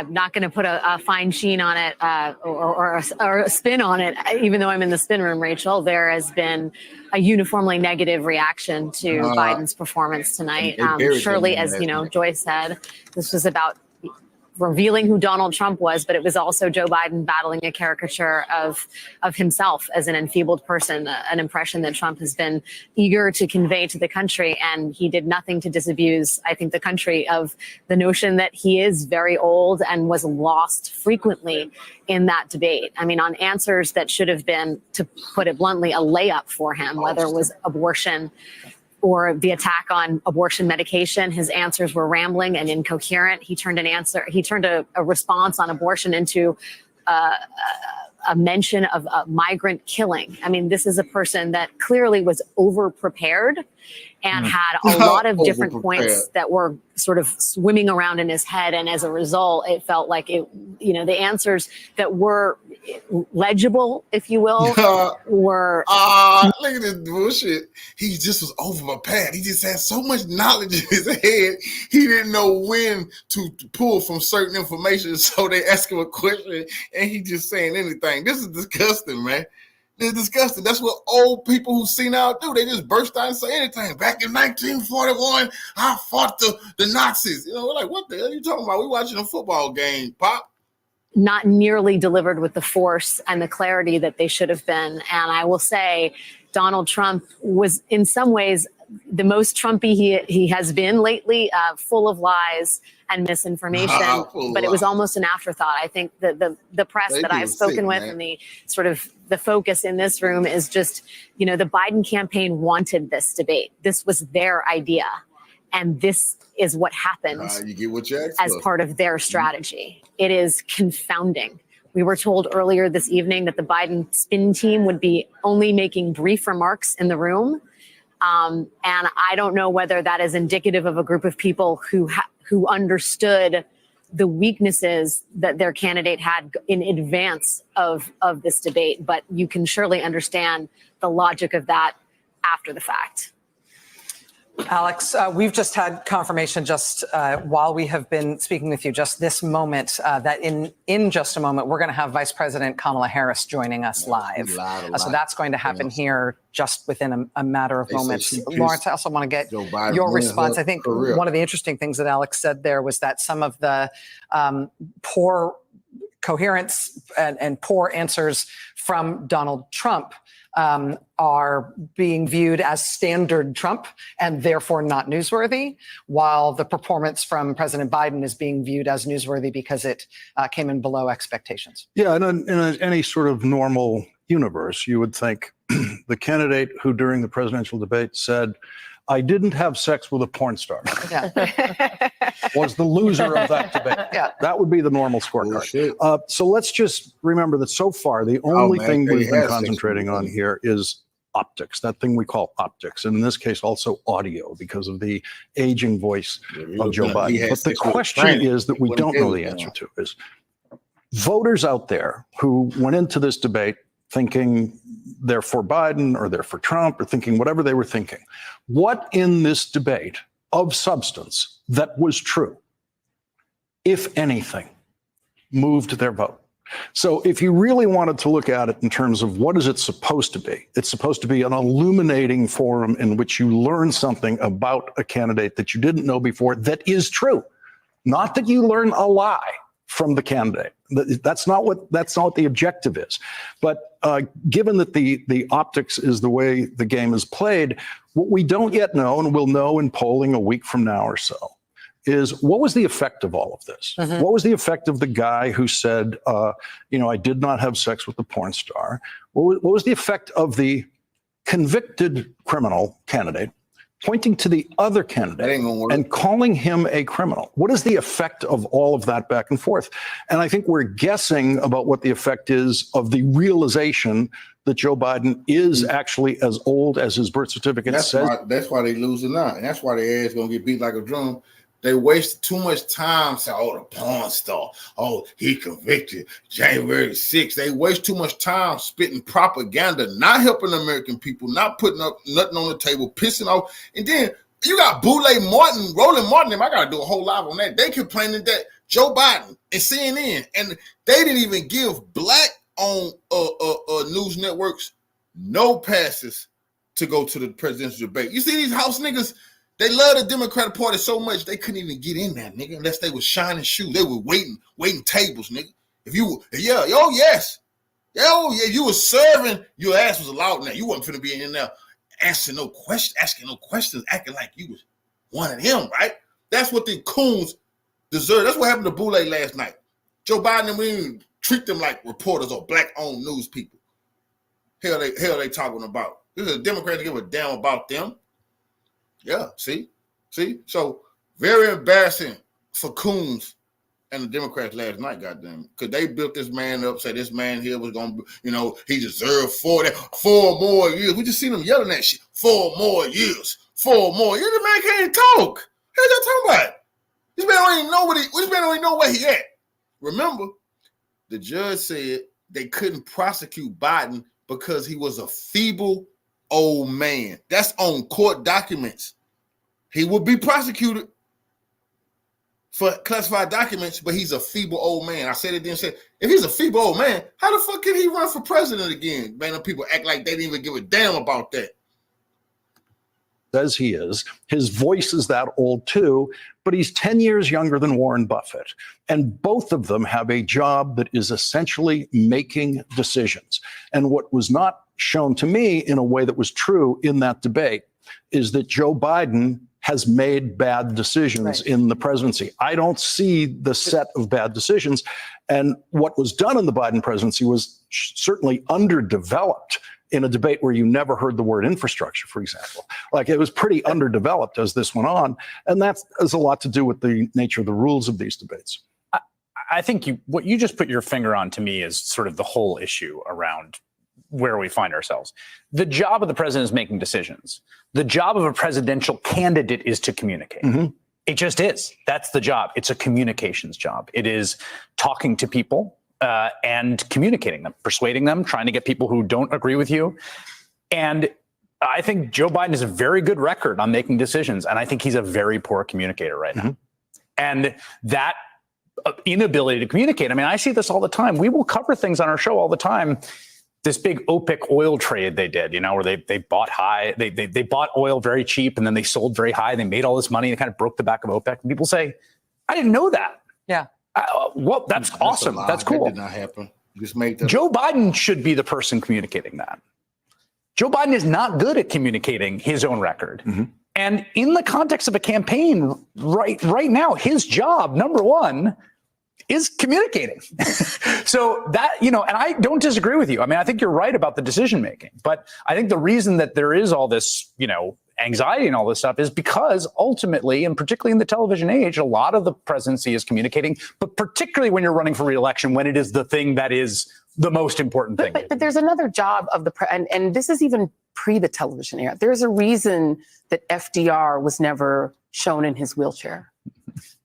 not going to put a fine sheen on it or a spin on it, even though I'm in the spin room, Rachel. There has been a uniformly negative reaction to Biden's performance tonight. Surely, as Joy said, this was about revealing who Donald Trump was, but it was also Joe Biden battling a caricature of himself as an enfeebled person, an impression that Trump has been eager to convey to the country. And he did nothing to disabuse, I think, the country of the notion that he is very old and was lost frequently in that debate. I mean, on answers that should have been, to put it bluntly, a layup for him, whether it was abortion or the attack on abortion medication. His answers were rambling and incoherent. He turned a response on abortion into a mention of migrant killing. I mean, this is a person that clearly was over-prepared and had a lot of different points that were sort of swimming around in his head. And as a result, it felt like the answers that were legible, if you will, were. Look at this bullshit. He just was over-prepared. He just had so much knowledge in his head. He didn't know when to pull from certain information. So they ask him a question and he just saying anything. This is disgusting, man. It's disgusting. That's what old people who see now do. They just burst out and say anything. Back in 1941, I fought the Nazis. We're like, what the hell are you talking about? We're watching a football game, Pop. Not nearly delivered with the force and the clarity that they should have been. And I will say, Donald Trump was in some ways the most Trumpy he has been lately, full of lies and misinformation, but it was almost an afterthought. I think the press that I've spoken with and the sort of the focus in this room is just, the Biden campaign wanted this debate. This was their idea. And this is what happened you get what you asked as part of their strategy. It is confounding. We were told earlier this evening that the Biden spin team would be only making brief remarks in the room. And I don't know whether that is indicative of a group of people who understood the weaknesses that their candidate had in advance of this debate. But you can surely understand the logic of that after the fact. Alex, we've just had confirmation while we have been speaking with you just this moment that in just a moment, we're going to have Vice President Kamala Harris joining us live. So that's going to happen here just within a matter of moments. Lawrence, I also want to get your response. I think one of the interesting things that Alex said there was that some of the poor coherence and poor answers from Donald Trump are being viewed as standard Trump and therefore not newsworthy, while the performance from President Biden is being viewed as newsworthy because it came in below expectations. Yeah, and in any sort of normal universe, you would think the candidate who during the presidential debate said, I didn't have sex with a porn star, was the loser of that debate. Yeah. That would be the normal scorecard. So let's just remember that so far, the only thing we've been concentrating on here is optics, that thing we call optics. And in this case, also audio, because of the aging voice of Joe Biden. But the question is that we don't know the answer to is voters out there who went into this debate thinking they're for Biden or they're for Trump or thinking whatever they were thinking. What in this debate of substance that was true, if anything, moved their vote? So if you really wanted to look at it in terms of what is it supposed to be, it's supposed to be an illuminating forum in which you learn something about a candidate that you didn't know before that is true. Not that you learn a lie from the candidate. That's not what the objective is. But given that the optics is the way the game is played, what we don't yet know, and we'll know in polling a week from now or so, is what was the effect of all of this? Mm-hmm. What was the effect of the guy who said, I did not have sex with the porn star? What was the effect of the convicted criminal candidate pointing to the other candidate and calling him a criminal? What is the effect of all of that back and forth? And I think we're guessing about what the effect is of the realization that Joe Biden is actually as old as his birth certificate says. That's why they losing out. And that's why their ass going to get beat like a drum. They wasted too much time saying, the porn star. Oh, he convicted January 6th. They waste too much time spitting propaganda, not helping the American people, not putting up nothing on the table, pissing off. And then you got Boulay Martin, Roland Martin, I got to do a whole live on that. They complaining that Joe Biden and CNN, and they didn't even give black-owned news networks no passes to go to the presidential debate. You see these House niggas, They love the Democratic Party so much they couldn't even get in there, nigga, unless they was shining shoes. They were waiting tables, nigga. If you were serving, your ass was allowed in there. You wasn't finna be in there asking no questions, acting like you was one of them, right? That's what the coons deserve. That's what happened to Boulay last night. Joe Biden and we didn't treat them like reporters or black-owned news people. Hell they talking about. This is a Democrat to give a damn about them. Yeah, see? So very embarrassing for Coons and the Democrats last night, goddamn, because they built this man up, said this man here was gonna, he deserved 4 more years. We just seen him yelling that shit. 4 more years. 4 more years. The man can't talk. What y'all talking about? This man don't even know where he at. Remember, the judge said they couldn't prosecute Biden because he was a feeble old man. That's on court documents. He would be prosecuted for classified documents, but he's a feeble old man. I said it then, said, if he's a feeble old man, how the fuck can he run for president again? Man, people act like they didn't even give a damn about that. As he is, his voice is that old too, but he's 10 years younger than Warren Buffett. And both of them have a job that is essentially making decisions. And what was not shown to me in a way that was true in that debate is that Joe Biden has made bad decisions in the presidency. I don't see the set of bad decisions. And what was done in the Biden presidency was certainly underdeveloped in a debate where you never heard the word infrastructure, for example. Like, it was pretty underdeveloped as this went on. And that has a lot to do with the nature of the rules of these debates. I think what you just put your finger on to me is sort of the whole issue around where we find ourselves. The job of the president is making decisions. The job of a presidential candidate is to communicate. Mm-hmm. It just is. That's the job. It's a communications job. It is talking to people and communicating them, persuading them, trying to get people who don't agree with you. And I think Joe Biden has a very good record on making decisions. And I think he's a very poor communicator right now. And that inability to communicate, I mean, I see this all the time. We will cover things on our show all the time. This big OPEC oil trade they did, where they bought high, they bought oil very cheap and then they sold very high. They made all this money and kind of broke the back of OPEC. And people say, I didn't know that. Yeah. Well, that's awesome. That's cool. That did not happen. Just make that. Joe Biden should be the person communicating that. Joe Biden is not good at communicating his own record. Mm-hmm. And in the context of a campaign right now, his job, number one, is communicating. So that, and I don't disagree with you. I mean, I think you're right about the decision making, but I think the reason that there is all this, anxiety and all this stuff is because ultimately, and particularly in the television age, a lot of the presidency is communicating, but particularly when you're running for re-election, when it is the thing that is the most important thing. But there's another job of the and this is even pre the television era. There's a reason that FDR was never shown in his wheelchair.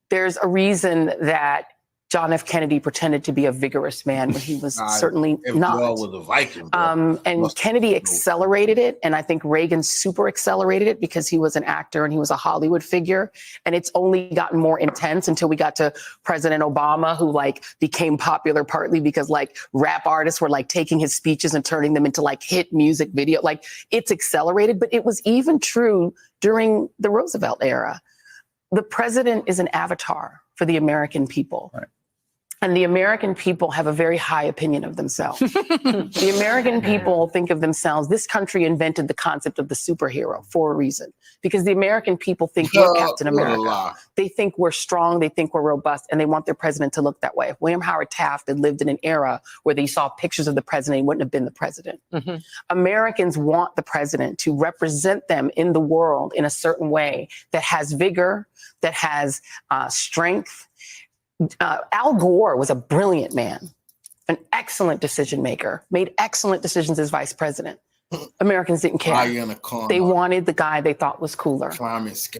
There's a reason that John F. Kennedy pretended to be a vigorous man when he was certainly not. Was a Viking, and Kennedy accelerated it, and I think Reagan super accelerated it because he was an actor and he was a Hollywood figure. And it's only gotten more intense until we got to President Obama, who became popular partly because rap artists were taking his speeches and turning them into hit music video. It's accelerated, but it was even true during the Roosevelt era. The president is an avatar for the American people. Right. And the American people have a very high opinion of themselves. The American people think of themselves, this country invented the concept of the superhero for a reason. Because the American people think we're Captain America. They think we're strong, they think we're robust, and they want their president to look that way. If William Howard Taft had lived in an era where they saw pictures of the president, he wouldn't have been the president. Mm-hmm. Americans want the president to represent them in the world in a certain way that has vigor, that has strength. Al Gore was a brilliant man, an excellent decision maker, made excellent decisions as vice president. Americans didn't care. They wanted the guy they thought was cooler.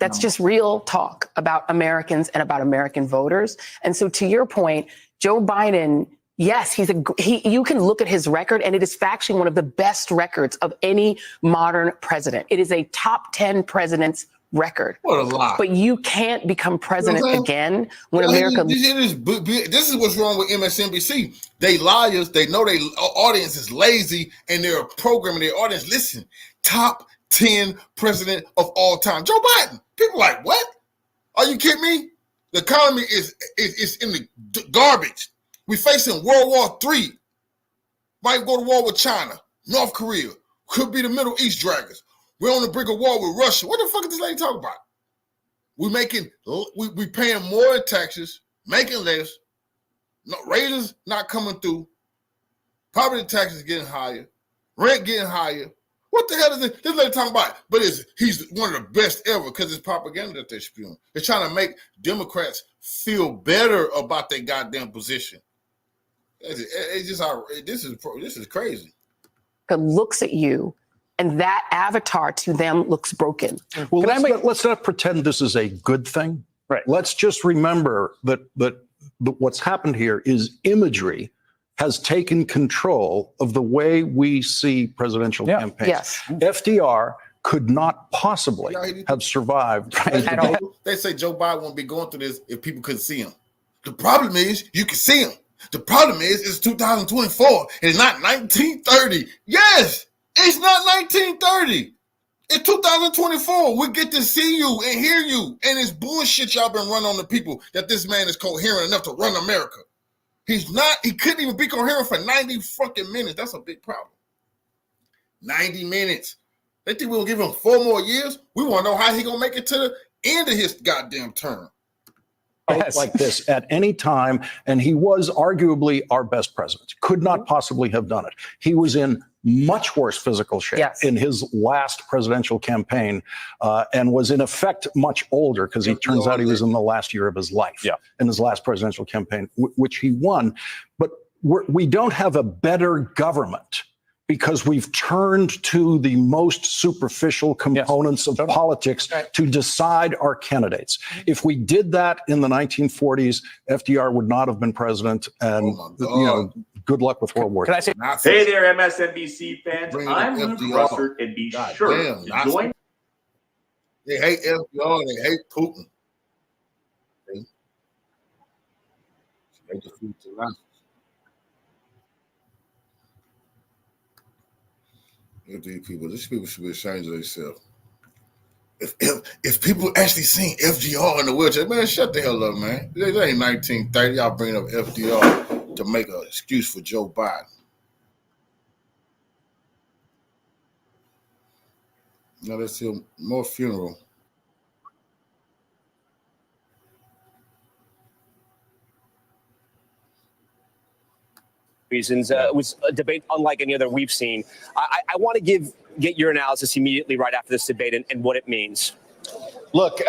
That's just real talk about Americans and about American voters. And so to your point, Joe Biden, yes, you can look at his record and it is factually one of the best records of any modern president. It is a top 10 president's record. What a lie. But you can't become president again when America... This is what's wrong with MSNBC. They liars. They know their audience is lazy and they're programming their audience. Listen, top 10 president of all time. Joe Biden. People like, what? Are you kidding me? The economy is in the garbage. We're facing World War III. Might go to war with China, North Korea. Could be the Middle East dragons. We're on the brink of war with Russia. What the fuck is this lady talking about? We paying more in taxes, making less, no, raises not coming through, property taxes getting higher, rent getting higher. What the hell is this lady talking about? But he's one of the best ever because it's propaganda that they're spewing. They're trying to make Democrats feel better about their goddamn position. It's just this is crazy. Looks at you, and that avatar to them looks broken. Well, let's not pretend this is a good thing. Right. Let's just remember that what's happened here is imagery has taken control of the way we see presidential campaigns. Yes. FDR could not possibly have survived. At all. They say Joe Biden won't be going through this if people couldn't see him. The problem is you can see him. The problem is it's 2024. It's not 1930. Yes, it's not 1930. It's 2024. We get to see you and hear you. And it's bullshit y'all been running on the people that this man is coherent enough to run America. He's not. He couldn't even be coherent for 90 fucking minutes. That's a big problem. 90 minutes. They think we're going to give him 4 more years? We want to know how he going to make it to the end of his goddamn term. Like this at any time, and he was arguably our best president. Could not possibly have done it. He was in much worse physical shape in his last presidential campaign, and was in effect much older because he turns out he was in the last year of his life in his last presidential campaign, which he won. But we don't have a better government because we've turned to the most superficial components of politics to decide our candidates. If we did that in the 1940s, FDR would not have been president, and good luck with World War II. Can I say, hey there, MSNBC fans. I'm Luke Russert, and be sure to join. They hate FDR, they hate Putin. They defeat the last. These people should be ashamed of themselves. If people actually seen FDR in the wheelchair, man, shut the hell up, man. It ain't 1930. Y'all bring up FDR to make an excuse for Joe Biden. Now let's see more funeral. Reasons. It was a debate unlike any other we've seen. I want to get your analysis immediately right after this debate and what it means. Look,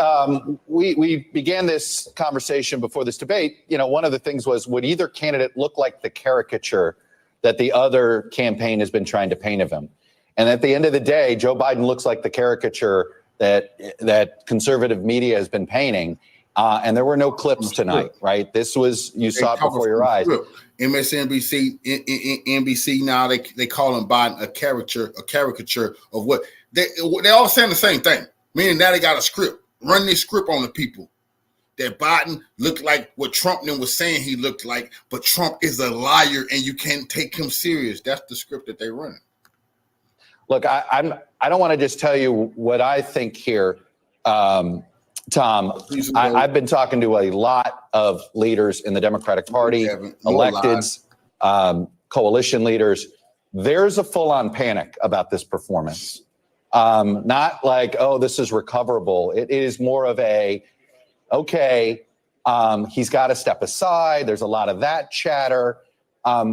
we began this conversation before this debate. You know, one of the things was, would either candidate look like the caricature that the other campaign has been trying to paint of him? And at the end of the day, Joe Biden looks like the caricature that conservative media has been painting. And there were no clips tonight, right? This was, you saw it before your eyes. MSNBC, NBC now, they call him Biden a caricature of what they all saying the same thing. Meaning now they got a script, run this script on the people. That Biden looked like what Trump then was saying he looked like, but Trump is a liar and you can't take him serious. That's the script that they run. Look, I don't want to just tell you what I think here, Tom. I've been talking to a lot of leaders in the Democratic Party, electeds, coalition leaders. There's a full-on panic about this performance. Not like, oh, this is recoverable. It is more of a, okay, he's got to step aside. There's a lot of that chatter.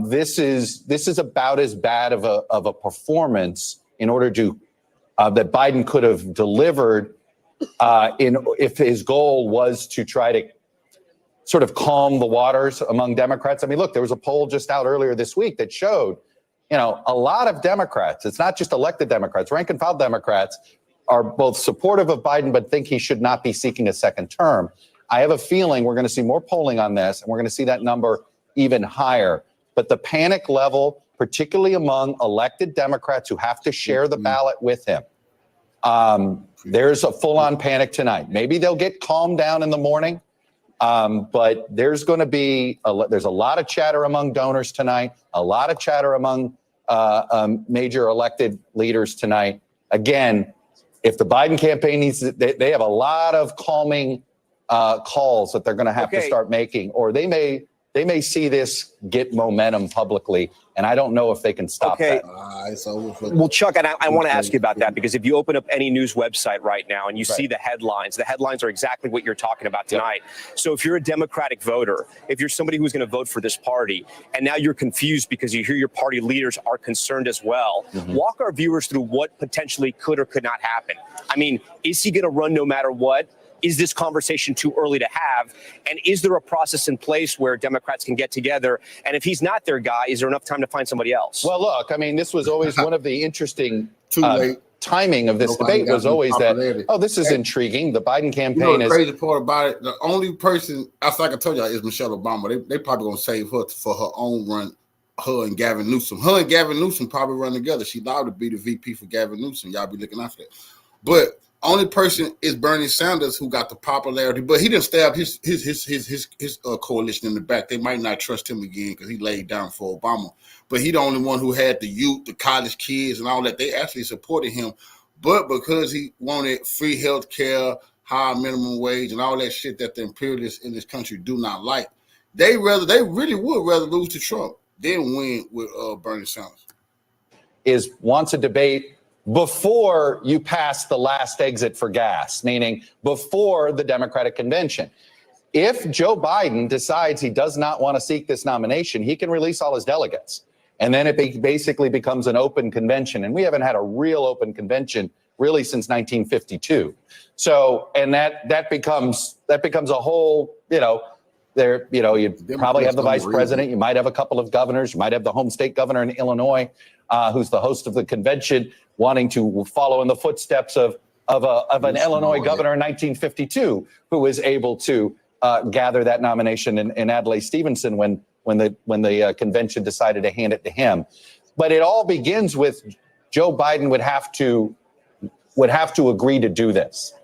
This is about as bad of a performance in order to that Biden could have delivered if his goal was to try to sort of calm the waters among Democrats. I mean, look, there was a poll just out earlier this week that showed, you know, a lot of Democrats, it's not just elected Democrats, rank and file Democrats are both supportive of Biden, but think he should not be seeking a second term. I have a feeling we're going to see more polling on this, and we're going to see that number even higher. But the panic level, particularly among elected Democrats who have to share the ballot with him, there's a full-on panic tonight. Maybe they'll get calmed down in the morning, but there's going to be there's a lot of chatter among donors tonight, a lot of chatter among major elected leaders tonight. again, if the Biden campaign needs to, they have a lot of calming calls that they're going to have to start making, or they may see this get momentum publicly, and I don't know if they can stop that. Well, Chuck, and I want to ask you about that, because if you open up any news website right now and you see the headlines are exactly what you're talking about tonight. So if you're a Democratic voter, if you're somebody who's going to vote for this party, and now you're confused because you hear your party leaders are concerned as well, walk our viewers through what potentially could or could not happen. I mean, is he going to run no matter what? Is this conversation too early to have? And is there a process in place where Democrats can get together? And if he's not their guy, is there enough time to find somebody else? Well, look, I mean, this was always one of the interesting timing of this debate was always that, oh, this is intriguing. The Biden campaign the crazy part about it, the only person, like I told y'all, is Michelle Obama. They probably going to save her for her own run, her and Gavin Newsom. Her and Gavin Newsom probably run together. She'd love to be the VP for Gavin Newsom. Y'all be looking after that. But only person is Bernie Sanders, who got the popularity, but he didn't stab his coalition in the back. They might not trust him again because he laid down for Obama. But he the only one who had the youth, the college kids, and all that. They actually supported him, but because he wanted free health care, high minimum wage, and all that shit that the imperialists in this country do not like, they really would rather lose to Trump than win with Bernie Sanders. Wants a debate before you pass the last exit for gas, meaning before the Democratic convention. If Joe Biden decides he does not want to seek this nomination, he can release all his delegates. And then it basically becomes an open convention. And we haven't had a real open convention really since 1952. So, and that becomes a whole, you probably have the vice president, you might have a couple of governors, you might have the home state governor in Illinois, who's the host of the convention, wanting to follow in the footsteps of an Illinois governor in 1952, who was able to gather that nomination in Adlai Stevenson when the convention decided to hand it to him. But it all begins with Joe Biden would have to agree to do this.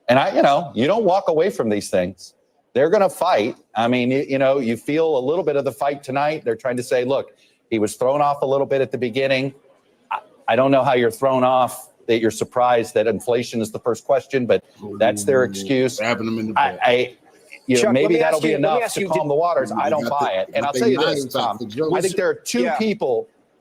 And you don't walk away from these things. They're going to fight. I mean, you feel a little bit of the fight tonight. They're trying to say, look, he was thrown off a little bit at the beginning. I don't know how you're thrown off, that you're surprised that inflation is the first question, but that's their excuse. Chuck, maybe that'll be enough to calm the waters. I don't buy it. And I'll tell you this, Tom, I think there are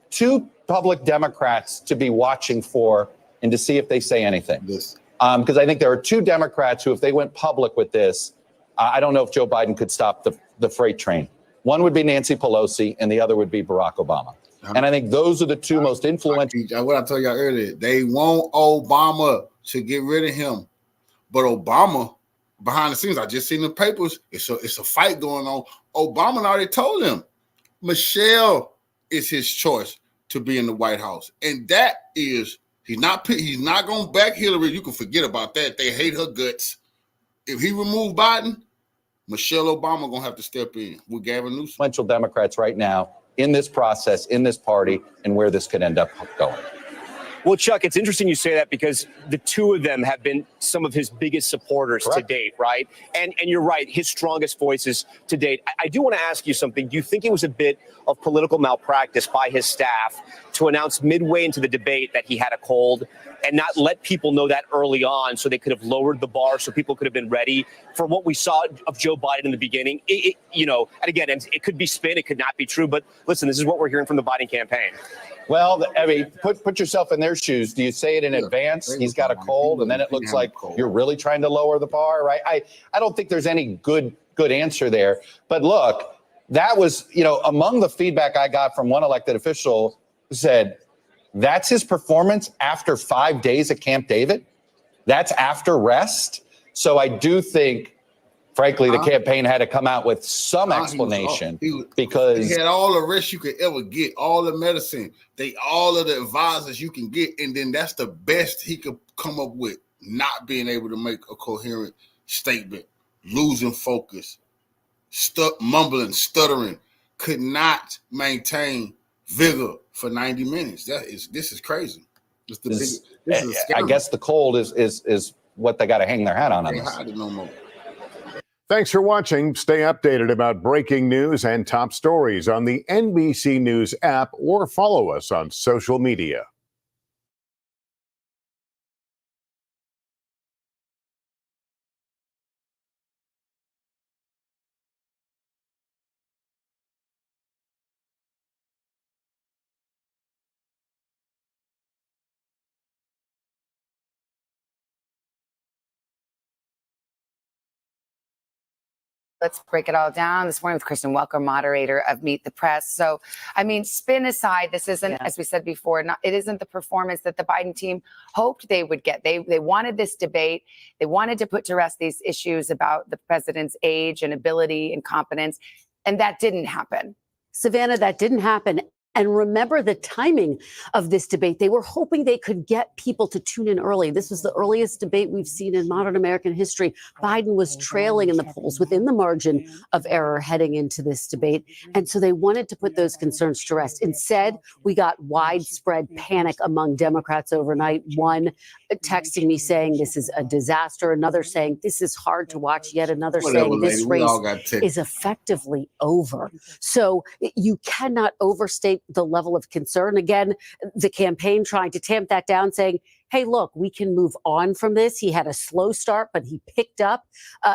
two public Democrats to be watching for and to see if they say anything. Because I think there are two Democrats who, if they went public with this, I don't know if Joe Biden could stop the freight train. One would be Nancy Pelosi and the other would be Barack Obama. And I think those are the two most influential. What I told y'all earlier, they want Obama to get rid of him. But Obama, behind the scenes, I just seen the papers, it's a fight going on. Obama already told him Michelle is his choice to be in the White House. And that is, he's not going to back Hillary. You can forget about that. They hate her guts. If he remove Biden, Michelle Obama going to have to step in with Gavin Newsom. Influential Democrats right now in this process, in this party, and where this could end up going. Well, Chuck, it's interesting you say that because the two of them have been some of his biggest supporters to date, right? And you're right, his strongest voices to date. I do want to ask you something. Do you think it was a bit of political malpractice by his staff to announce midway into the debate that he had a cold and not let people know that early on so they could have lowered the bar so people could have been ready for what we saw of Joe Biden in the beginning? And again, it could be spin, it could not be true. But listen, this is what we're hearing from the Biden campaign. Well, I mean, put yourself in their shoes. Do you say it in advance? He's got a cold, and then it looks like you're really trying to lower the bar, right? I don't think there's any good answer there. But look, that was, among the feedback I got from one elected official who said, that's his performance after 5 days at Camp David. That's after rest. So I do think, frankly, the campaign had to come out with some explanation because he had all the rest you could ever get, all the medicine, all of the advisors you can get, and then that's the best he could come up with. Not being able to make a coherent statement, losing focus, mumbling, stuttering, could not maintain vigor for 90 minutes. This is crazy. I guess the cold is what they got to hang their hat on this. No more. Thanks for watching. Stay updated about breaking news and top stories on the NBC News app or follow us on social media. Let's break it all down this morning with Kristen Welker, moderator of Meet the Press. So, I mean, spin aside, this isn't, as we said before, it isn't the performance that the Biden team hoped they would get. They wanted this debate. They wanted to put to rest these issues about the president's age and ability and competence, and that didn't happen. Savannah, that didn't happen. And remember the timing of this debate. They were hoping they could get people to tune in early. This was the earliest debate we've seen in modern American history. Biden was trailing in the polls within the margin of error heading into this debate. And so they wanted to put those concerns to rest. Instead, we got widespread panic among Democrats overnight. One texting me saying this is a disaster. Another saying this is hard to watch. Yet another saying this race is effectively over. So you cannot overstate the level of concern. Again, the campaign trying to tamp that down, saying, hey, look, we can move on from this. He had a slow start, but he picked up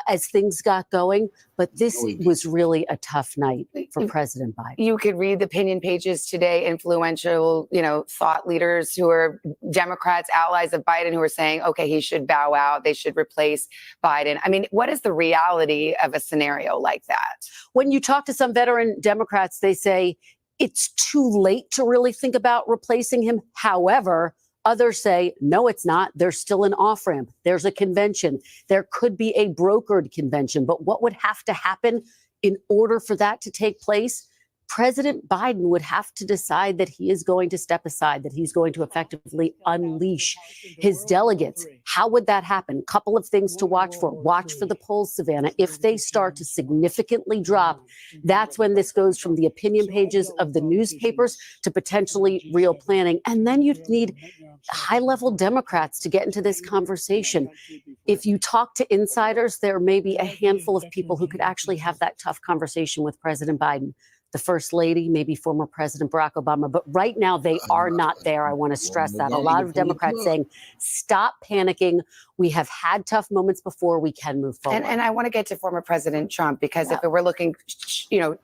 as things got going. But this was really a tough night for President Biden. You could read the opinion pages today, influential, thought leaders who are Democrats, allies of Biden, who are saying, okay, he should bow out. They should replace Biden. I mean, what is the reality of a scenario like that? When you talk to some veteran Democrats, they say, it's too late to really think about replacing him. However, others say, no, it's not. There's still an off-ramp. There's a convention. There could be a brokered convention. But what would have to happen in order for that to take place? President Biden would have to decide that he is going to step aside, that he's going to effectively unleash his delegates. How would that happen? Couple of things to watch for. Watch for the polls, Savannah. If they start to significantly drop, that's when this goes from the opinion pages of the newspapers to potentially real planning. And then you'd need high-level Democrats to get into this conversation. If you talk to insiders, there may be a handful of people who could actually have that tough conversation with President Biden. The First Lady, maybe former President Barack Obama. But right now, they are not there. I want to stress that. A lot of Democrats saying, stop panicking. We have had tough moments before. We can move forward. And I want to get to former President Trump, because if we're looking,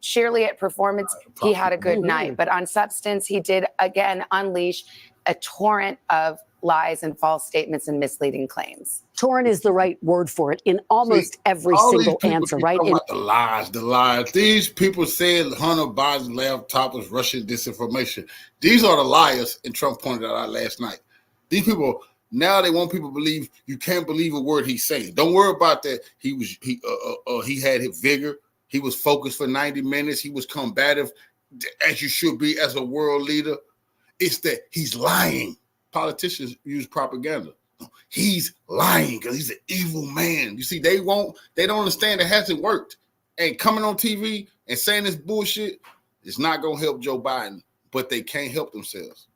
sheerly at performance, he had a good night. But on substance, he did, again, unleash a torrent of lies and false statements and misleading claims. Torrent is the right word for it in almost every single answer, right? The lies. These people said Hunter Biden's laptop was Russian disinformation. These are the liars, and Trump pointed that out last night. These people, now they want people to believe you can't believe a word he's saying. Don't worry about that. He had his vigor. He was focused for 90 minutes. He was combative, as you should be as a world leader. It's that he's lying. Politicians use propaganda. He's lying because he's an evil man. You see, they don't understand it hasn't worked. And coming on TV and saying this bullshit is not going to help Joe Biden, but they can't help themselves.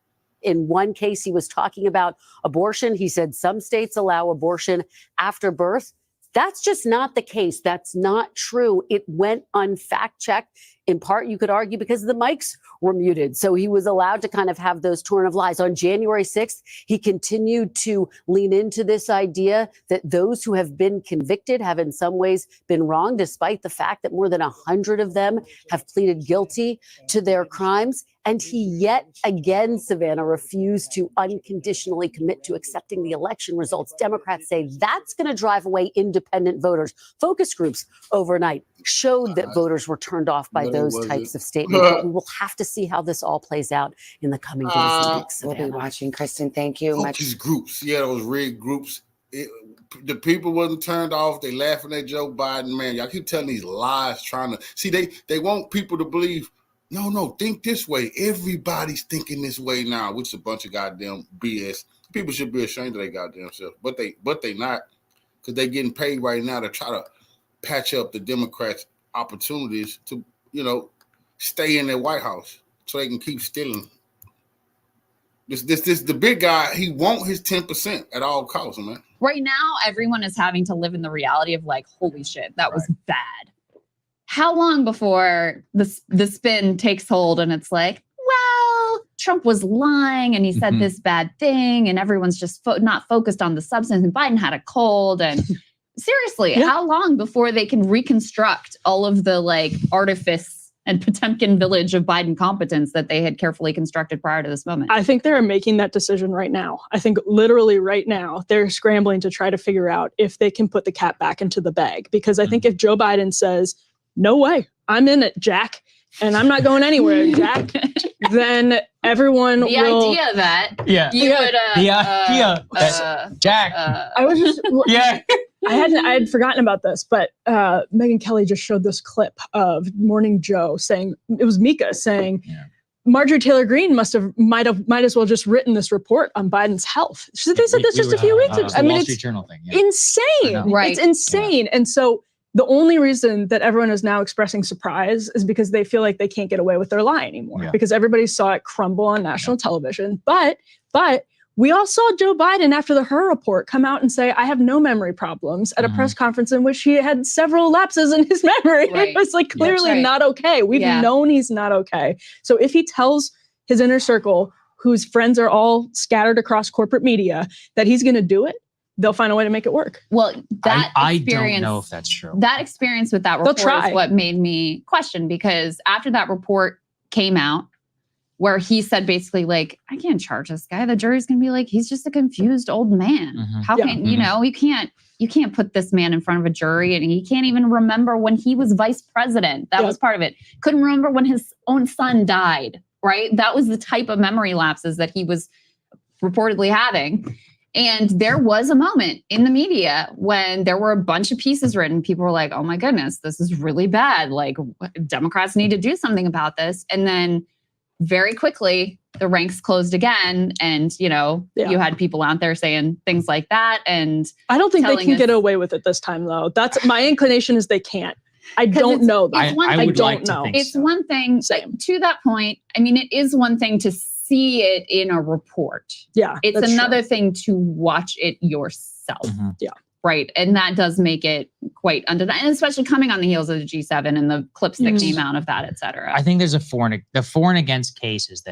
In one case, he was talking about abortion. He said some states allow abortion after birth. That's just not the case. That's not true. It went unfact-checked. In part, you could argue because the mics were muted. So he was allowed to kind of have those torrent of lies. On January 6th, he continued to lean into this idea that those who have been convicted have in some ways been wrong, despite the fact that more than 100 of them have pleaded guilty to their crimes. And he yet again, Savannah, refused to unconditionally commit to accepting the election results. Democrats say that's going to drive away independent voters. Focus groups overnight showed that voters were turned off by those types of statements. But we will have to see how this all plays out in the coming days and weeks. We'll be watching. Kristen, thank you. Focus groups. Those rigged groups. The people wasn't turned off. They laughing at Joe Biden. Man, y'all keep telling these lies, trying to see they want people to believe. No, think this way. Everybody's thinking this way now, which is a bunch of goddamn BS. People should be ashamed of their goddamn self, but they not, because they're getting paid right now to try to patch up the Democrats' opportunities to, stay in their White House so they can keep stealing. This the big guy. He want his 10% at all costs, man. Right now, everyone is having to live in the reality of like, holy shit, that was bad. How long before the spin takes hold and it's like, well, Trump was lying and he said this bad thing and everyone's just not focused on the substance and Biden had a cold and seriously, how long before they can reconstruct all of the like artifice and Potemkin village of Biden competence that they had carefully constructed prior to this moment. I think they're making that decision right now. I think literally right now, they're scrambling to try to figure out if they can put the cat back into the bag. Because I think if Joe Biden says, no way, I'm in it, Jack, and I'm not going anywhere, Jack, then everyone the will... idea that Yeah. you would... Jack. I was just... I had forgotten about this, but Megyn Kelly just showed this clip of Morning Joe saying, it was Mika saying, Marjorie Taylor Greene might as well just written this report on Biden's health. They said this just a few weeks ago. I mean, it's insane. Right. It's insane. And so the only reason that everyone is now expressing surprise is because they feel like they can't get away with their lie anymore because everybody saw it crumble on national television. But we all saw Joe Biden after the Her report come out and say, I have no memory problems at a press conference in which he had several lapses in his memory. Right. It was like clearly not okay. We've known he's not okay. So if he tells his inner circle, whose friends are all scattered across corporate media, that he's going to do it, they'll find a way to make it work. Well, that I experience, don't know if that's true. That experience with that report is what made me question, because after that report came out, where he said basically like, I can't charge this guy. The jury's gonna be like, he's just a confused old man. How can you know, you can't put this man in front of a jury, and he can't even remember when he was vice president. That was part of it. Couldn't remember when his own son died, right? That was the type of memory lapses that he was reportedly having. And there was a moment in the media when there were a bunch of pieces written. People were like, oh my goodness, this is really bad. Like, Democrats need to do something about this. And then very quickly, the ranks closed again. And, you know, you had people out there saying things like that. And I don't think they can get away with it this time, though. That's my inclination is they can't. I don't know. I don't know. It's one thing to that point. I mean, it is one thing to see it in a report. Yeah. It's another thing to watch it yourself. Yeah. Right. And that does make it quite undeniable, and especially coming on the heels of the G7 and the clips that came out of that, et cetera. I think there's the for and against case is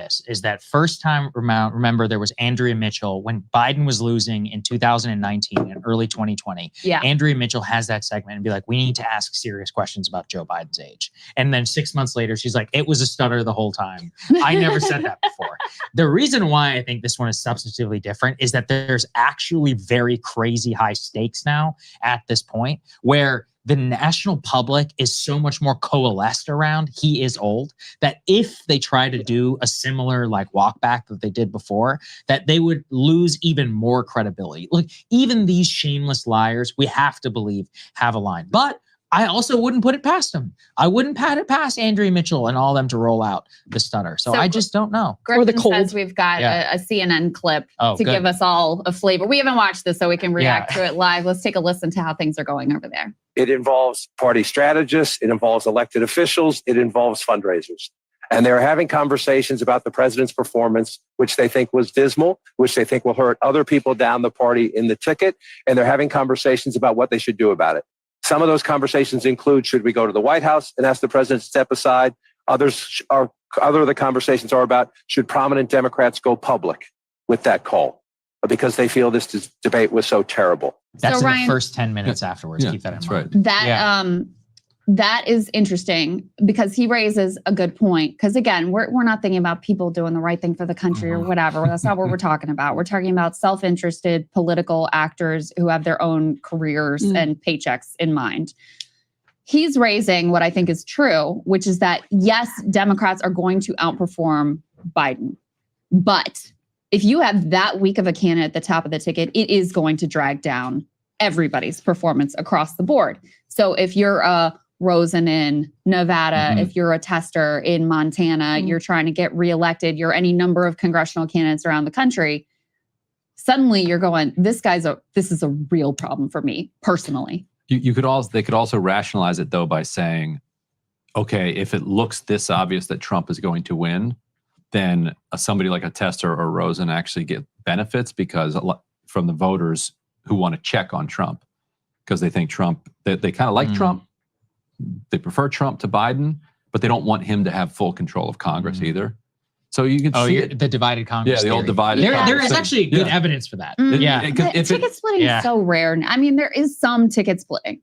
that first time, remember there was Andrea Mitchell when Biden was losing in 2019 and early 2020. Yeah. Andrea Mitchell has that segment and be like, we need to ask serious questions about Joe Biden's age. And then 6 months later, she's like, it was a stutter the whole time. I never said that before. The reason why I think this one is substantively different is that there's actually very crazy high stakes now at this point where the national public is so much more coalesced around he is old that if they try to do a similar like walk back that they did before, that they would lose even more credibility. Look, even these shameless liars, we have to believe, have a line. But I also wouldn't put it past them. I wouldn't pat it past Andrea Mitchell and all them to roll out the stutter. So I just don't know. Griffin says we've got a CNN clip to give us all a flavor. We haven't watched this, so we can react to it live. Let's take a listen to how things are going over there. It involves party strategists. It involves elected officials. It involves fundraisers. And they're having conversations about the president's performance, which they think was dismal, which they think will hurt other people down the party in the ticket. And they're having conversations about what they should do about it. Some of those conversations include, should we go to the White House and ask the president to step aside? Other of the conversations are about, should prominent Democrats go public with that call? Because they feel this debate was so terrible. That's So, in Ryan, the first 10 minutes afterwards. Keep that in mind. That is interesting because he raises a good point. Because again, we're not thinking about people doing the right thing for the country or whatever. That's not what we're talking about. We're talking about self-interested political actors who have their own careers and paychecks in mind. He's raising what I think is true, which is that yes, Democrats are going to outperform Biden. But if you have that weak of a candidate at the top of the ticket, it is going to drag down everybody's performance across the board. So if you're a Rosen in Nevada, if you're a Tester in Montana, you're trying to get reelected, you're any number of congressional candidates around the country, suddenly you're going, this is a real problem for me personally. They could also rationalize it though by saying, okay, if it looks this obvious that Trump is going to win, then somebody like a Tester or Rosen actually get benefits because from the voters who want to check on Trump because they think Trump, they kind of like Trump. They prefer Trump to Biden, but they don't want him to have full control of Congress either. So you can see the divided Congress. Yeah, the old divided Congress. There is actually good evidence for that. Ticket splitting is so rare. I mean, there is some ticket splitting.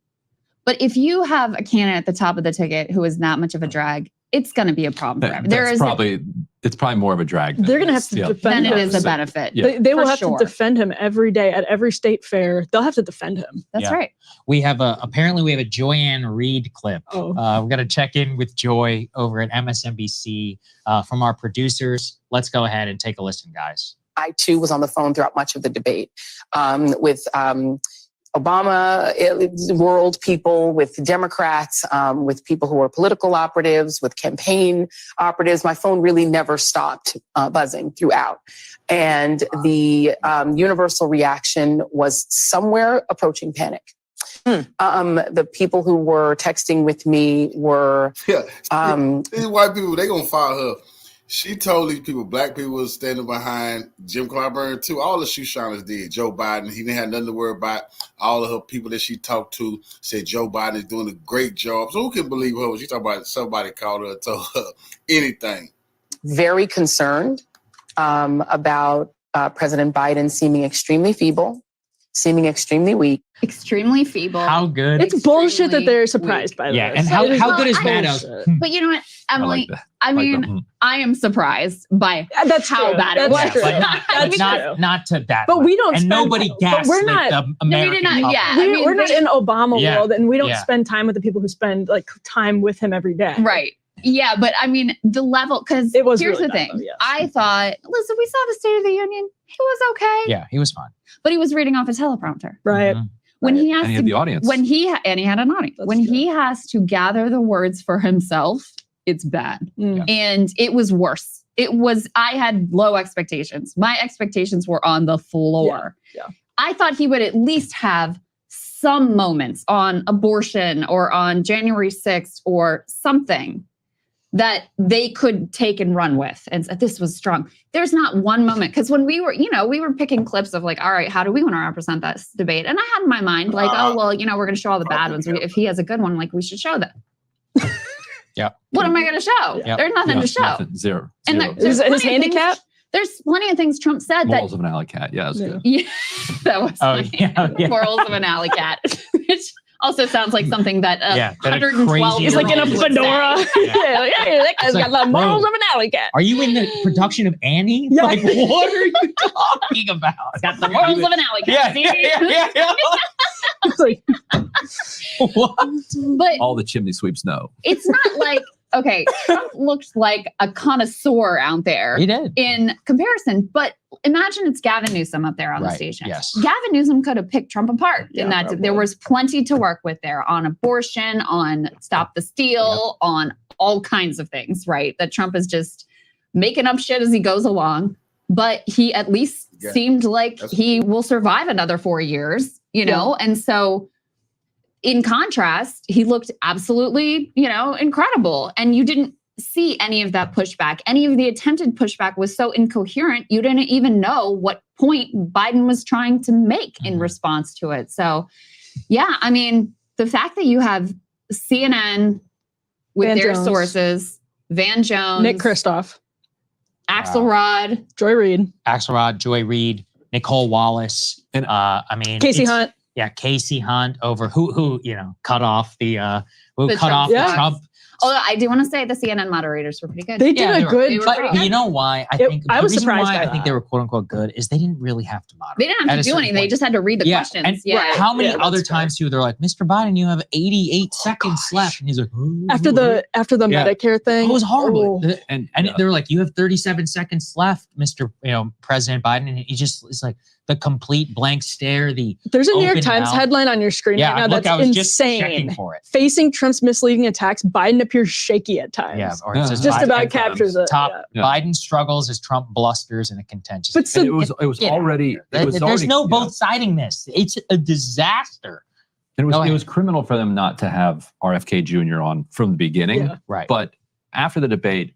But if you have a candidate at the top of the ticket who is that much of a drag, it's going to be a problem for everyone. It's probably more of a drag. They're going to have to defend him. Then it is a benefit. They will have to defend him every day at every state fair. They'll have to defend him. That's right. We have apparently we have a Joy-Ann Reid clip. Oh. We're going to check in with Joy over at MSNBC from our producers. Let's go ahead and take a listen, guys. I too was on the phone throughout much of the debate with Obama world people, with Democrats, with people who are political operatives, with campaign operatives. My phone really never stopped buzzing throughout. And the universal reaction was somewhere approaching panic. The people who were texting with me were... These white people, they going to fire her. She told these people, black people was standing behind Jim Clyburn too. All the shoe shiners did. Joe Biden, he didn't have nothing to worry about. All of her people that she talked to said Joe Biden is doing a great job. So who can believe her when she talking about somebody called her and told her anything? Very concerned about President Biden seeming extremely feeble, seeming extremely weak. Extremely feeble. How good? It's bullshit that they're surprised by this. Yeah, and how good is Manos? But you know what, Emily? I am surprised by how bad it was. Not to that. But we don't. And nobody gasped. We're not. We're not in Obama world, and we don't spend time with the people who spend like time with him every day. Right. Yeah, but I mean the level, because here's really the thing. Though, yes. I thought, listen, we saw the State of the Union. He was okay. Yeah, he was fine. But he was reading off a teleprompter. Right. Mm-hmm. When he has and he had the audience. When he had an audience. That's when true. He has to gather the words for himself, it's bad. And it was worse. I had low expectations. My expectations were on the floor. Yeah. I thought he would at least have some moments on abortion or on January 6th or something that they could take and run with. And this was strong. There's not one moment. Because when we were picking clips of like, all right, how do we want to represent this debate? And I had in my mind like, we're going to show all the bad ones. If he has a good one, like we should show that. Yeah. What am I going to show? Yep. There's nothing to show. Nothing. Zero. And his handicap? There's plenty of things Trump said Morals of an alley cat. Yeah, that's good. Yeah, that was Morals of an alley cat. Which also sounds like something that 112 He's like in a fedora. That guy's got the morals of an alley cat. Are you in the production of Annie? Yeah. Like, what are you talking about? Got the morals of an alley cat. Yeah. It's like, what? But all the chimney sweeps know. It's not like, okay, Trump looked like a connoisseur out there. He did. In comparison. But imagine it's Gavin Newsom up there on the station. Yes. Gavin Newsom could have picked Trump apart in that there was plenty to work with there on abortion, on Stop the Steal, on all kinds of things, right? That Trump is just making up shit as he goes along. But he at least seemed like he will survive another 4 years, know? And so in contrast, he looked absolutely, incredible. And you didn't see any of that pushback. Any of the attempted pushback was so incoherent, you didn't even know what point Biden was trying to make in response to it. So, I mean, the fact that you have CNN with Van their Jones. sources, Van Jones, Nick Kristof, Axelrod, Joy Reid, Joy Reid, Nicole Wallace, and Casey Hunt. Yeah, Casey Hunt over who cut off the Trump. Although I do want to say the CNN moderators were pretty good. They did a good job. But you know why? I think I was surprised by I that. think they were quote unquote good is they didn't really have to moderate. They didn't have to do anything. They just had to read the questions. And how many other times too? They're like, Mr. Biden, you have 88 seconds left, and he's like, after the Medicare thing, it was horrible. And they were like, you have 37 seconds left, Mr. President Biden, and he just is like the complete blank stare. There's a New York Times headline on your screen right now that's insane. Facing Trump's misleading attacks, Biden appears shaky at times. Yeah, or just about captures it. Biden struggles as Trump blusters in a contentious. But it was already. There's no both siding this. It's a disaster. It was criminal for them not to have RFK Jr. on from the beginning. Yeah. Right. But after the debate,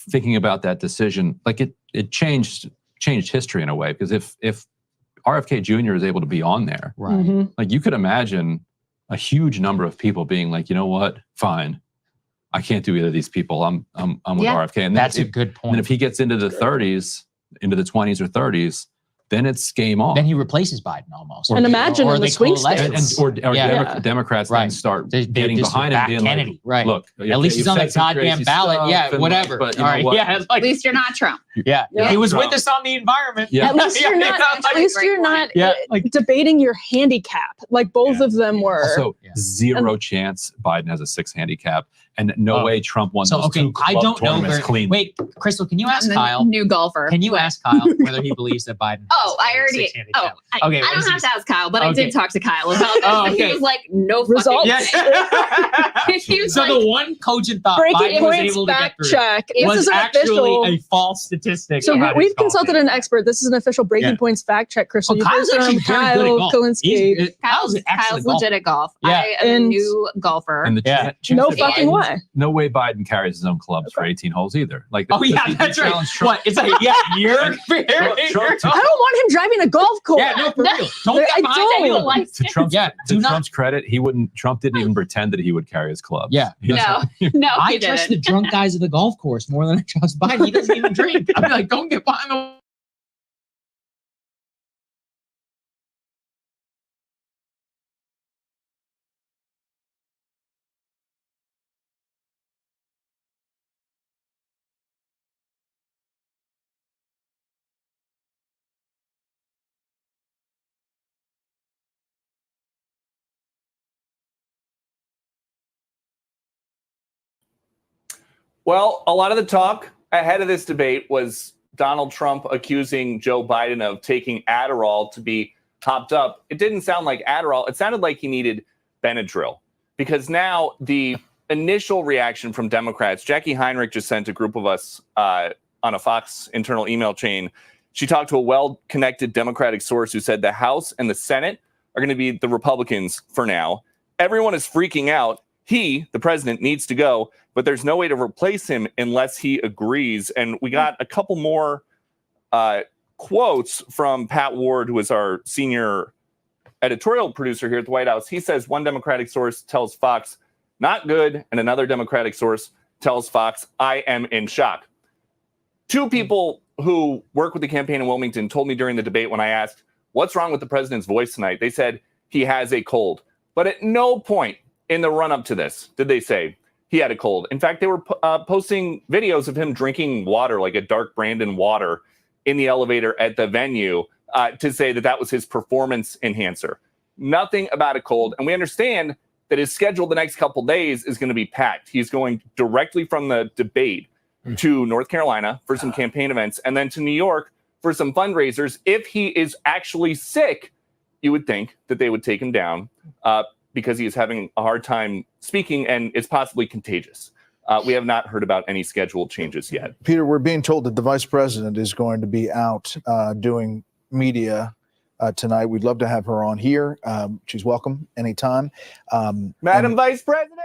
thinking about that decision, like it changed history in a way, because if RFK Jr. is able to be on there, right? Like you could imagine a huge number of people being like, you know what, fine, I can't do either of these people. I'm with RFK, and that's a good point. And if he gets into the 30s, into the 20s or 30s, then it's game on. Then he replaces Biden almost. And imagine in the swing states. Or Democrats then start getting behind him, being Kennedy, like, right? Look, at least he's on the goddamn ballot. Yeah, whatever. But all right, yeah. Like, At least you're not Trump. Yeah, he was with us on the environment. At least you're not. At least you're not debating your handicap like both of them were. Also, zero chance Biden has a 6 handicap, and no way Trump won those 2 I don't know. clean. Wait, Crystal, can you ask Kyle? New golfer. Can you ask Kyle whether he believes that Biden? I already. I don't have to ask Kyle, but I did talk to Kyle about this. Oh, and okay. he was like, "No results." He was So like, the one cogent thought Breaking Biden was points, able to get fact through check. This was is an actually official. a false statistic. So about we've his golf consulted game. an expert. This is an official breaking points fact check. Crystal, you Kyle's confirm actually very good at Kyle golf. Kalinsky. Kyle's legit at golf. I am a new golfer. And the No fucking way. No way Biden carries his own clubs for 18 holes either. Like, That's right. What? It's like, you're Trump I don't want him driving a golf course. Yeah, no, for real. Don't get I behind don't. anyone. To Trump's credit, Trump didn't even pretend that he would carry his clubs. Yeah. I trust the drunk guys of the golf course more than I trust Biden. He doesn't even drink. I'd be like, don't get behind the. Well, a lot of the talk ahead of this debate was Donald Trump accusing Joe Biden of taking Adderall to be hopped up. It didn't sound like Adderall. It sounded like he needed Benadryl, because now the initial reaction from Democrats, Jackie Heinrich just sent a group of us on a Fox internal email chain. She talked to a well-connected Democratic source who said the House and the Senate are going to be the Republicans for now. Everyone is freaking out. He, the president, needs to go, but there's no way to replace him unless he agrees. And we got a couple more quotes from Pat Ward, who is our senior editorial producer here at the White House. He says one Democratic source tells Fox, not good, and another Democratic source tells Fox, I am in shock. 2 people who work with the campaign in Wilmington told me during the debate when I asked, what's wrong with the president's voice tonight? They said he has a cold. But at no point in the run-up to this did they say he had a cold. In fact, they were posting videos of him drinking water, like a dark Brandon water, in the elevator at the venue to say that that was his performance enhancer. Nothing about a cold. And we understand that his schedule the next couple days is going to be packed. He's going directly from the debate to North Carolina for some campaign events and then to New York for some fundraisers. If he is actually sick, you would think that they would take him down because he is having a hard time speaking and it's possibly contagious. We have not heard about any scheduled changes yet. Peter, we're being told that the vice president is going to be out doing media tonight. We'd love to have her on here. She's welcome anytime. Madam Vice President!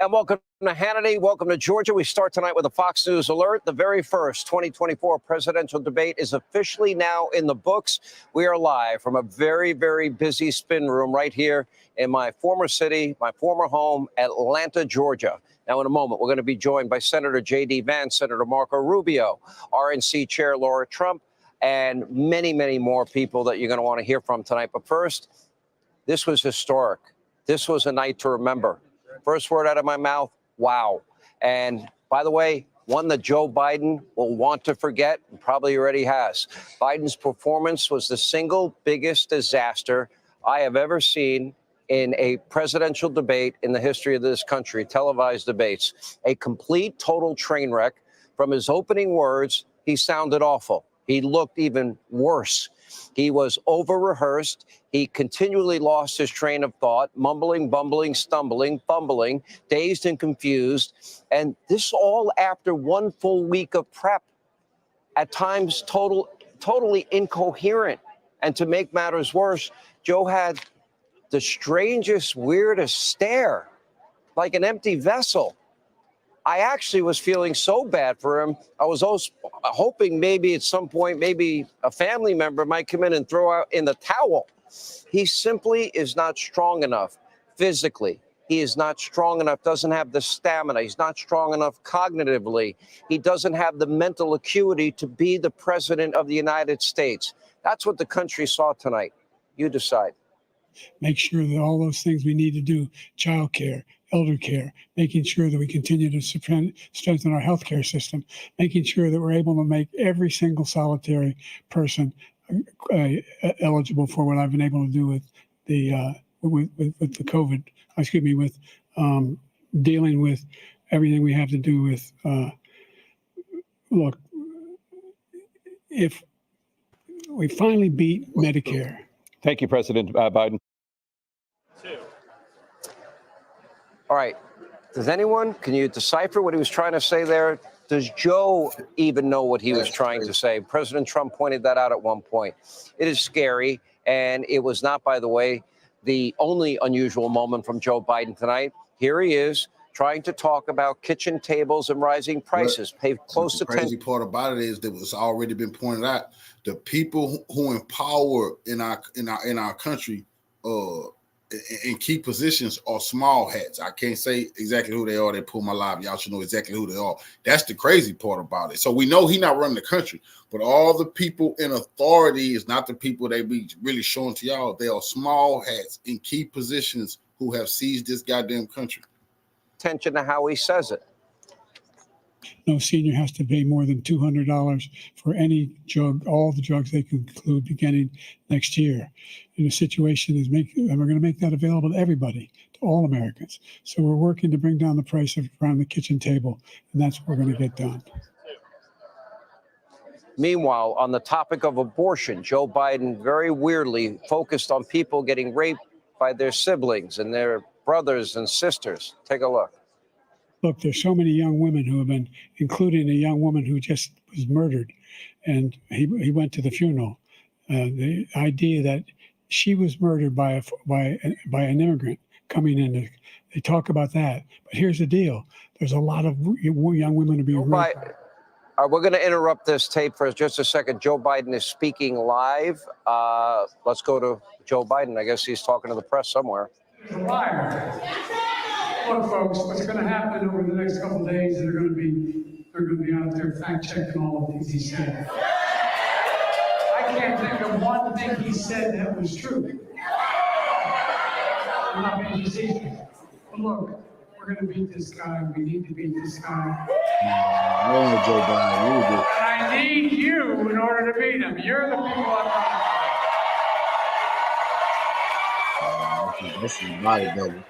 And welcome to Hannity. Welcome to Georgia. We start tonight with a Fox News alert. The very first 2024 presidential debate is officially now in the books. We are live from a very, very busy spin room right here in my former city, my former home, Atlanta, Georgia. Now, in a moment, we're going to be joined by Senator J.D. Vance, Senator Marco Rubio, RNC Chair Laura Trump, and many, many more people that you're going to want to hear from tonight. But first, this was historic. This was a night to remember. First word out of my mouth, wow. And by the way, one that Joe Biden will want to forget and probably already has. Biden's performance was the single biggest disaster I have ever seen in a presidential debate in the history of this country, televised debates. A complete, total train wreck. From his opening words, he sounded awful. He looked even worse. He was over-rehearsed. He continually lost his train of thought, mumbling, bumbling, stumbling, fumbling, dazed and confused. And this all after one full week of prep, at times totally incoherent. And to make matters worse, Joe had the strangest, weirdest stare, like an empty vessel. I actually was feeling so bad for him. I was also hoping maybe at some point, maybe a family member might come in and throw out in the towel. He simply is not strong enough physically. He is not strong enough, doesn't have the stamina. He's not strong enough cognitively. He doesn't have the mental acuity to be the president of the United States. That's what the country saw tonight. You decide. Make sure that all those things we need to do, child care, elder care, making sure that we continue to strengthen our healthcare system, making sure that we're able to make every single solitary person eligible for what I've been able to do with the with the COVID. Excuse me, with dealing with everything we have to do with. Look, if we finally beat Medicare. Thank you, President Biden. All right. Can you decipher what he was trying to say there? Does Joe even know what he was trying to say? President Trump pointed that out at one point. It is scary. And it was not, by the way, the only unusual moment from Joe Biden tonight. Here he is trying to talk about kitchen tables and rising prices. Pay close attention. The crazy part about it is that it's already been pointed out. The people who in power in our country in key positions are small hats. I can't say exactly who they are. They pull my live. Y'all should know exactly who they are. That's the crazy part about it. So we know he's not running the country, but all the people in authority is not the people they be really showing to y'all. They are small hats in key positions who have seized this goddamn country. Attention to how he says it. No senior has to pay more than $200 for any drug, all the drugs they conclude beginning next year. And the situation is and we're going to make that available to everybody, to all Americans. So we're working to bring down the price around the kitchen table, and that's what we're going to get done. Meanwhile, on the topic of abortion, Joe Biden very weirdly focused on people getting raped by their siblings and their brothers and sisters. Take a look. Look, there's so many young women who have been, including a young woman who just was murdered, and he went to the funeral. The idea that she was murdered by an immigrant coming in, they talk about that. But here's the deal: there's a lot of young women to be raped. We're going to interrupt this tape for just a second. Joe Biden is speaking live. Let's go to Joe Biden. I guess he's talking to the press somewhere. Look, folks, what's going to happen over the next couple of days? They're going to be out there fact checking all the things he said. I can't think of one thing he said that was true. I'm not being facetious. But look, we're going to beat this guy. We need to beat this guy. Joe Biden, and I need you in order to beat him. You're the people I'm talking about. This is body double.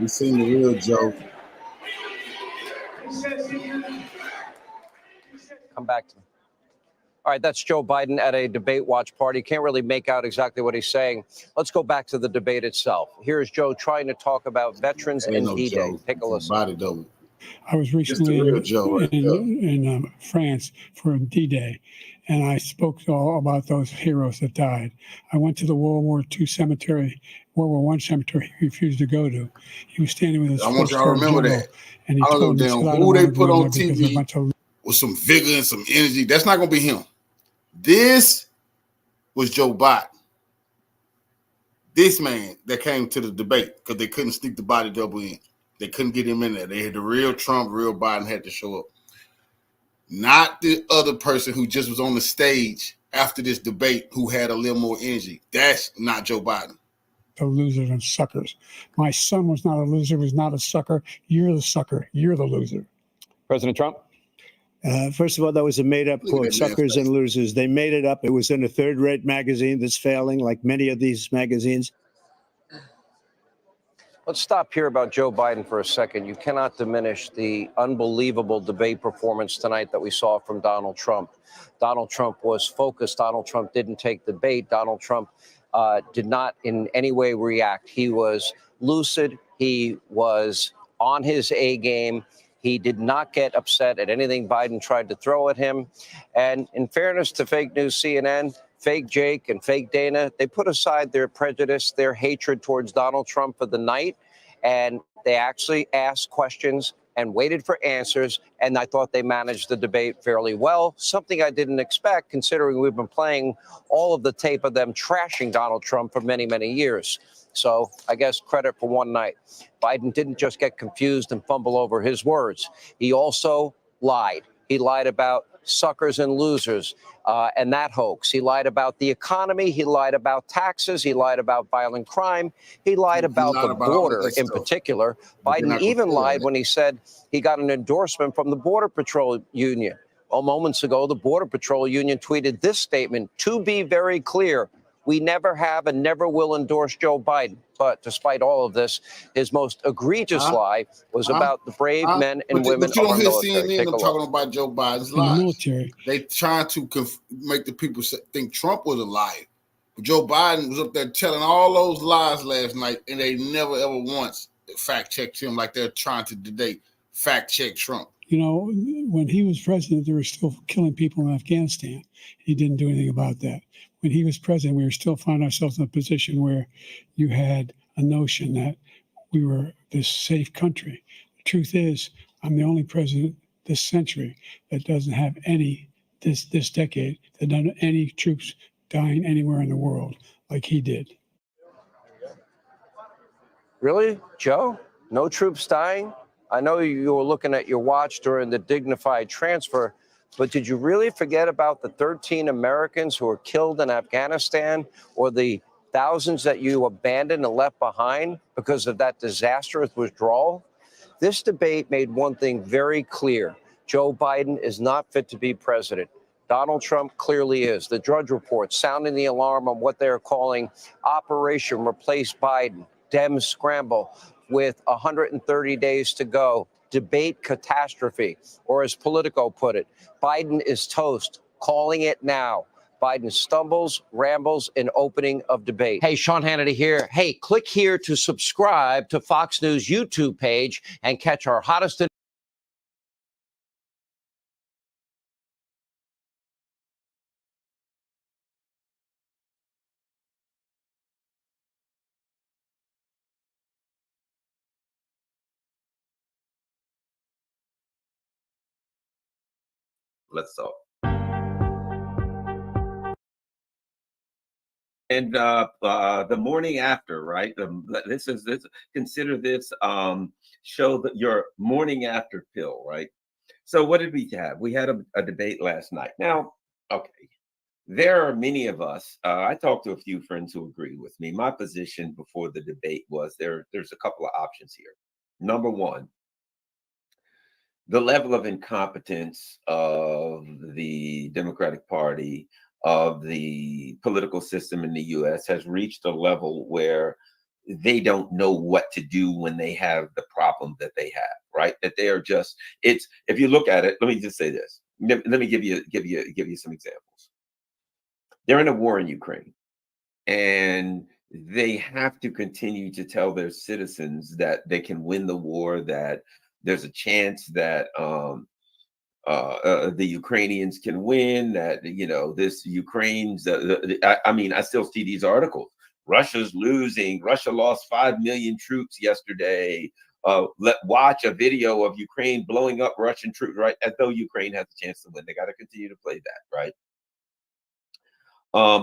We seen the real Joe. Come back to me. All right, that's Joe Biden at a debate watch party. Can't really make out exactly what he's saying. Let's go back to the debate itself. Here's Joe trying to talk about veterans and D-Day. Take a listen. Body double. I was recently in France for D-Day, and I spoke all about those heroes that died. I went to the World War II cemetery, World War I cemetery he refused to go to. He was standing with his I want y'all to remember that. And he told me, who they put on TV with some vigor and some energy. That's not going to be him. This was Joe Biden. This man that came to the debate because they couldn't sneak the body double in. They couldn't get him in there. They had the real Trump, real Biden had to show up. Not the other person who just was on the stage after this debate who had a little more energy. That's not Joe Biden. The losers and suckers. My son was not a loser, was not a sucker. You're the sucker. You're the loser. President Trump? First of all, that was a made-up quote, suckers and losers. They made it up. It was in a third-rate magazine that's failing, like many of these magazines. Let's stop here about Joe Biden for a second. You cannot diminish the unbelievable debate performance tonight that we saw from Donald Trump. Donald Trump was focused. Donald Trump didn't take the bait. Donald Trump did not in any way react. He was lucid. He was on his A game. He did not get upset at anything Biden tried to throw at him. And in fairness to fake news CNN, fake Jake and fake Dana, they put aside their prejudice, their hatred towards Donald Trump for the night, and they actually asked questions and waited for answers, and I thought they managed the debate fairly well, something I didn't expect considering we've been playing all of the tape of them trashing Donald Trump for many, many years. So I guess credit for one night. Biden didn't just get confused and fumble over his words. He also lied. He lied about suckers and losers and that hoax. He lied about the economy. He lied about taxes. He lied about violent crime. He lied about the border in particular. Biden even lied when he said he got an endorsement from the Border Patrol Union. Well, moments ago, the Border Patrol Union tweeted this statement, "To be very clear, we never have and never will endorse Joe Biden." But despite all of this, his most egregious lie was about the brave men and women but you of our don't hear military. CNN Take a look. talking about Joe Biden's In the lies. military. They trying to make the people think Trump was a liar. But Joe Biden was up there telling all those lies last night, and they never ever once fact checked him like they're trying to today fact check Trump. You know, when he was president, they were still killing people in Afghanistan. He didn't do anything about that. When he was president, we were still finding ourselves in a position where you had a notion that we were this safe country. The truth is, I'm the only president this century that doesn't have this decade, that doesn't have any troops dying anywhere in the world like he did. Really, Joe? No troops dying? I know you were looking at your watch during the dignified transfer, but did you really forget about the 13 Americans who were killed in Afghanistan, or the thousands that you abandoned and left behind because of that disastrous withdrawal? This debate made one thing very clear. Joe Biden is not fit to be president. Donald Trump clearly is. The Drudge Report sounding the alarm on what they're calling Operation Replace Biden. Dems scramble with 130 days to go. Debate catastrophe, or as Politico put it, Biden is toast, calling it now. Biden stumbles, rambles in opening of debate. Hey, Sean Hannity here. Hey, click here to subscribe to Fox News YouTube page and catch our hottest Let's talk. And the morning after, right? Consider this show that your morning after pill, right? So what did we have? We had a debate last night. Now, okay, there are many of us. I talked to a few friends who agreed with me. My position before the debate was there's a couple of options here. Number one, the level of incompetence of the Democratic Party, of the political system in the US has reached a level where they don't know what to do when they have the problem that they have, right? That they are just, if you look at it, let me just say this. Let me give you some examples. They're in a war in Ukraine, and they have to continue to tell their citizens that they can win the war, that there's a chance that the Ukrainians can win, that, this Ukraine's, I mean, I still see these articles. Russia's losing. Russia lost 5 million troops yesterday. Watch a video of Ukraine blowing up Russian troops, right? As though Ukraine has a chance to win. They got to continue to play that, right?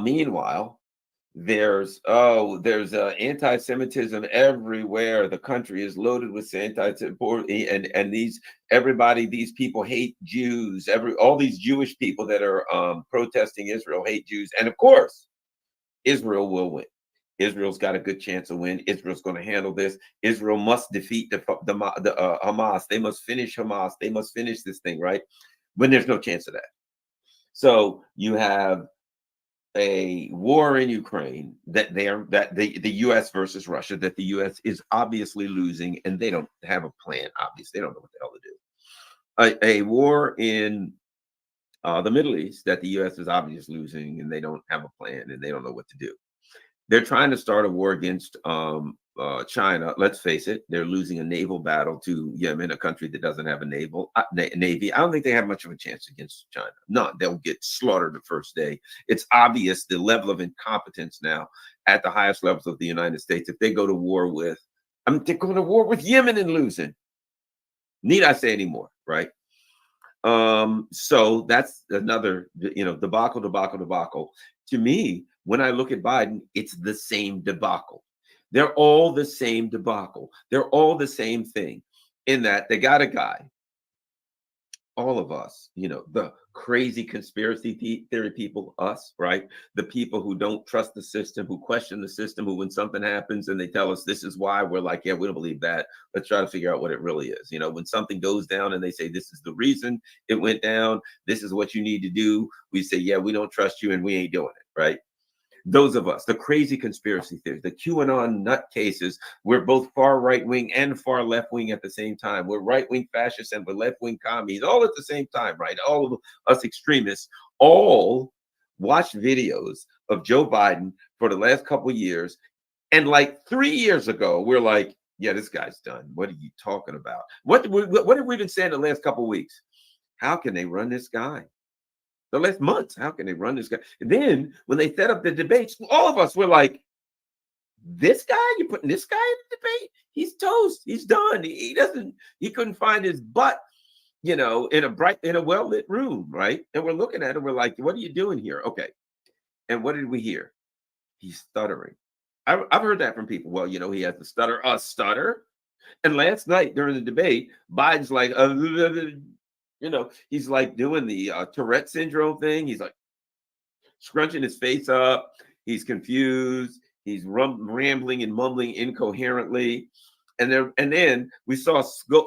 Meanwhile, there's anti-Semitism everywhere. The country is loaded with anti-Semitism, and these people hate Jews. All these Jewish people that are protesting Israel hate Jews, and of course, Israel will win. Israel's got a good chance to win. Israel's going to handle this. Israel must defeat the Hamas. They must finish Hamas. They must finish this thing, right? When there's no chance of that. So you have a war in Ukraine that the U.S. versus Russia, that the U.S. is obviously losing, and they don't have a plan. Obviously, they don't know what the hell to do. A war in the Middle East that the U.S. is obviously losing, and they don't have a plan, and they don't know what to do. They're trying to start a war against China. Let's face it, they're losing a naval battle to Yemen, a country that doesn't have a navy. I don't think they have much of a chance against China. None. They'll get slaughtered the first day. It's obvious the level of incompetence now at the highest levels of the United States. If they go to war with, they're going to war with Yemen and losing. Need I say any more, right? So that's another, debacle. To me, when I look at Biden, it's the same debacle. They're all the same debacle. They're all the same thing in that they got a guy, all of us, the crazy conspiracy theory people, us, right? The people who don't trust the system, who question the system, who when something happens and they tell us this is why, we're like, yeah, we don't believe that. Let's try to figure out what it really is. When something goes down and they say, this is the reason it went down, this is what you need to do, we say, yeah, we don't trust you and we ain't doing it, right? Those of us, the crazy conspiracy theories, the QAnon nutcases, we're both far right-wing and far left-wing at the same time. We're right-wing fascists and we're left-wing commies, all at the same time, right? All of us extremists all watched videos of Joe Biden for the last couple of years. And like 3 years ago, we're like, yeah, this guy's done. What are you talking about? What have we been saying the last couple of weeks? How can they run this guy? The last months, how can they run this guy? And then when they set up the debates, all of us were like, this guy, you're putting this guy in the debate? He's toast. He's done. He couldn't find his butt, in a well-lit room, right? And we're looking at him, we're like, what are you doing here? Okay. And what did we hear? He's stuttering. I've heard that from people. Well, he has to stutter. A stutter? And last night during the debate, Biden's like, he's like doing the Tourette syndrome thing. He's like scrunching his face up. He's confused. He's rambling and mumbling incoherently. And then we saw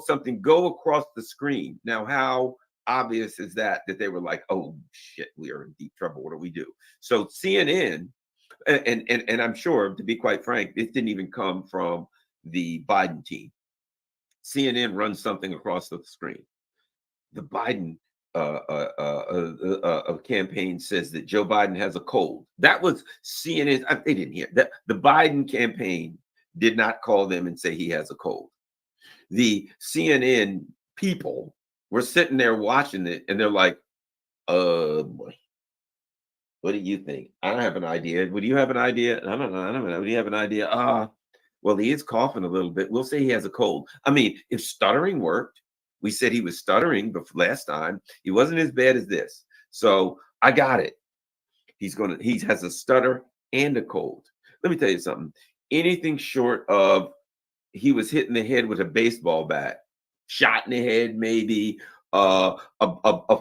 something go across the screen. Now, how obvious is that they were like, oh shit, we are in deep trouble. What do we do? So CNN, and I'm sure, to be quite frank, it didn't even come from the Biden team. CNN runs something across the screen. The Biden campaign says that Joe Biden has a cold. That was CNN. They didn't hear that. The Biden campaign did not call them and say he has a cold. The CNN people were sitting there watching it, and they're like, boy, what do you think? I don't have an idea. Would you have an idea? I don't know. Would you have an idea? Well, he is coughing a little bit. We'll say he has a cold. I mean, if stuttering worked, we said he was stuttering last time. He wasn't as bad as this. So I got it. He has a stutter and a cold. Let me tell you something. Anything short of he was hit in the head with a baseball bat, shot in the head, maybe a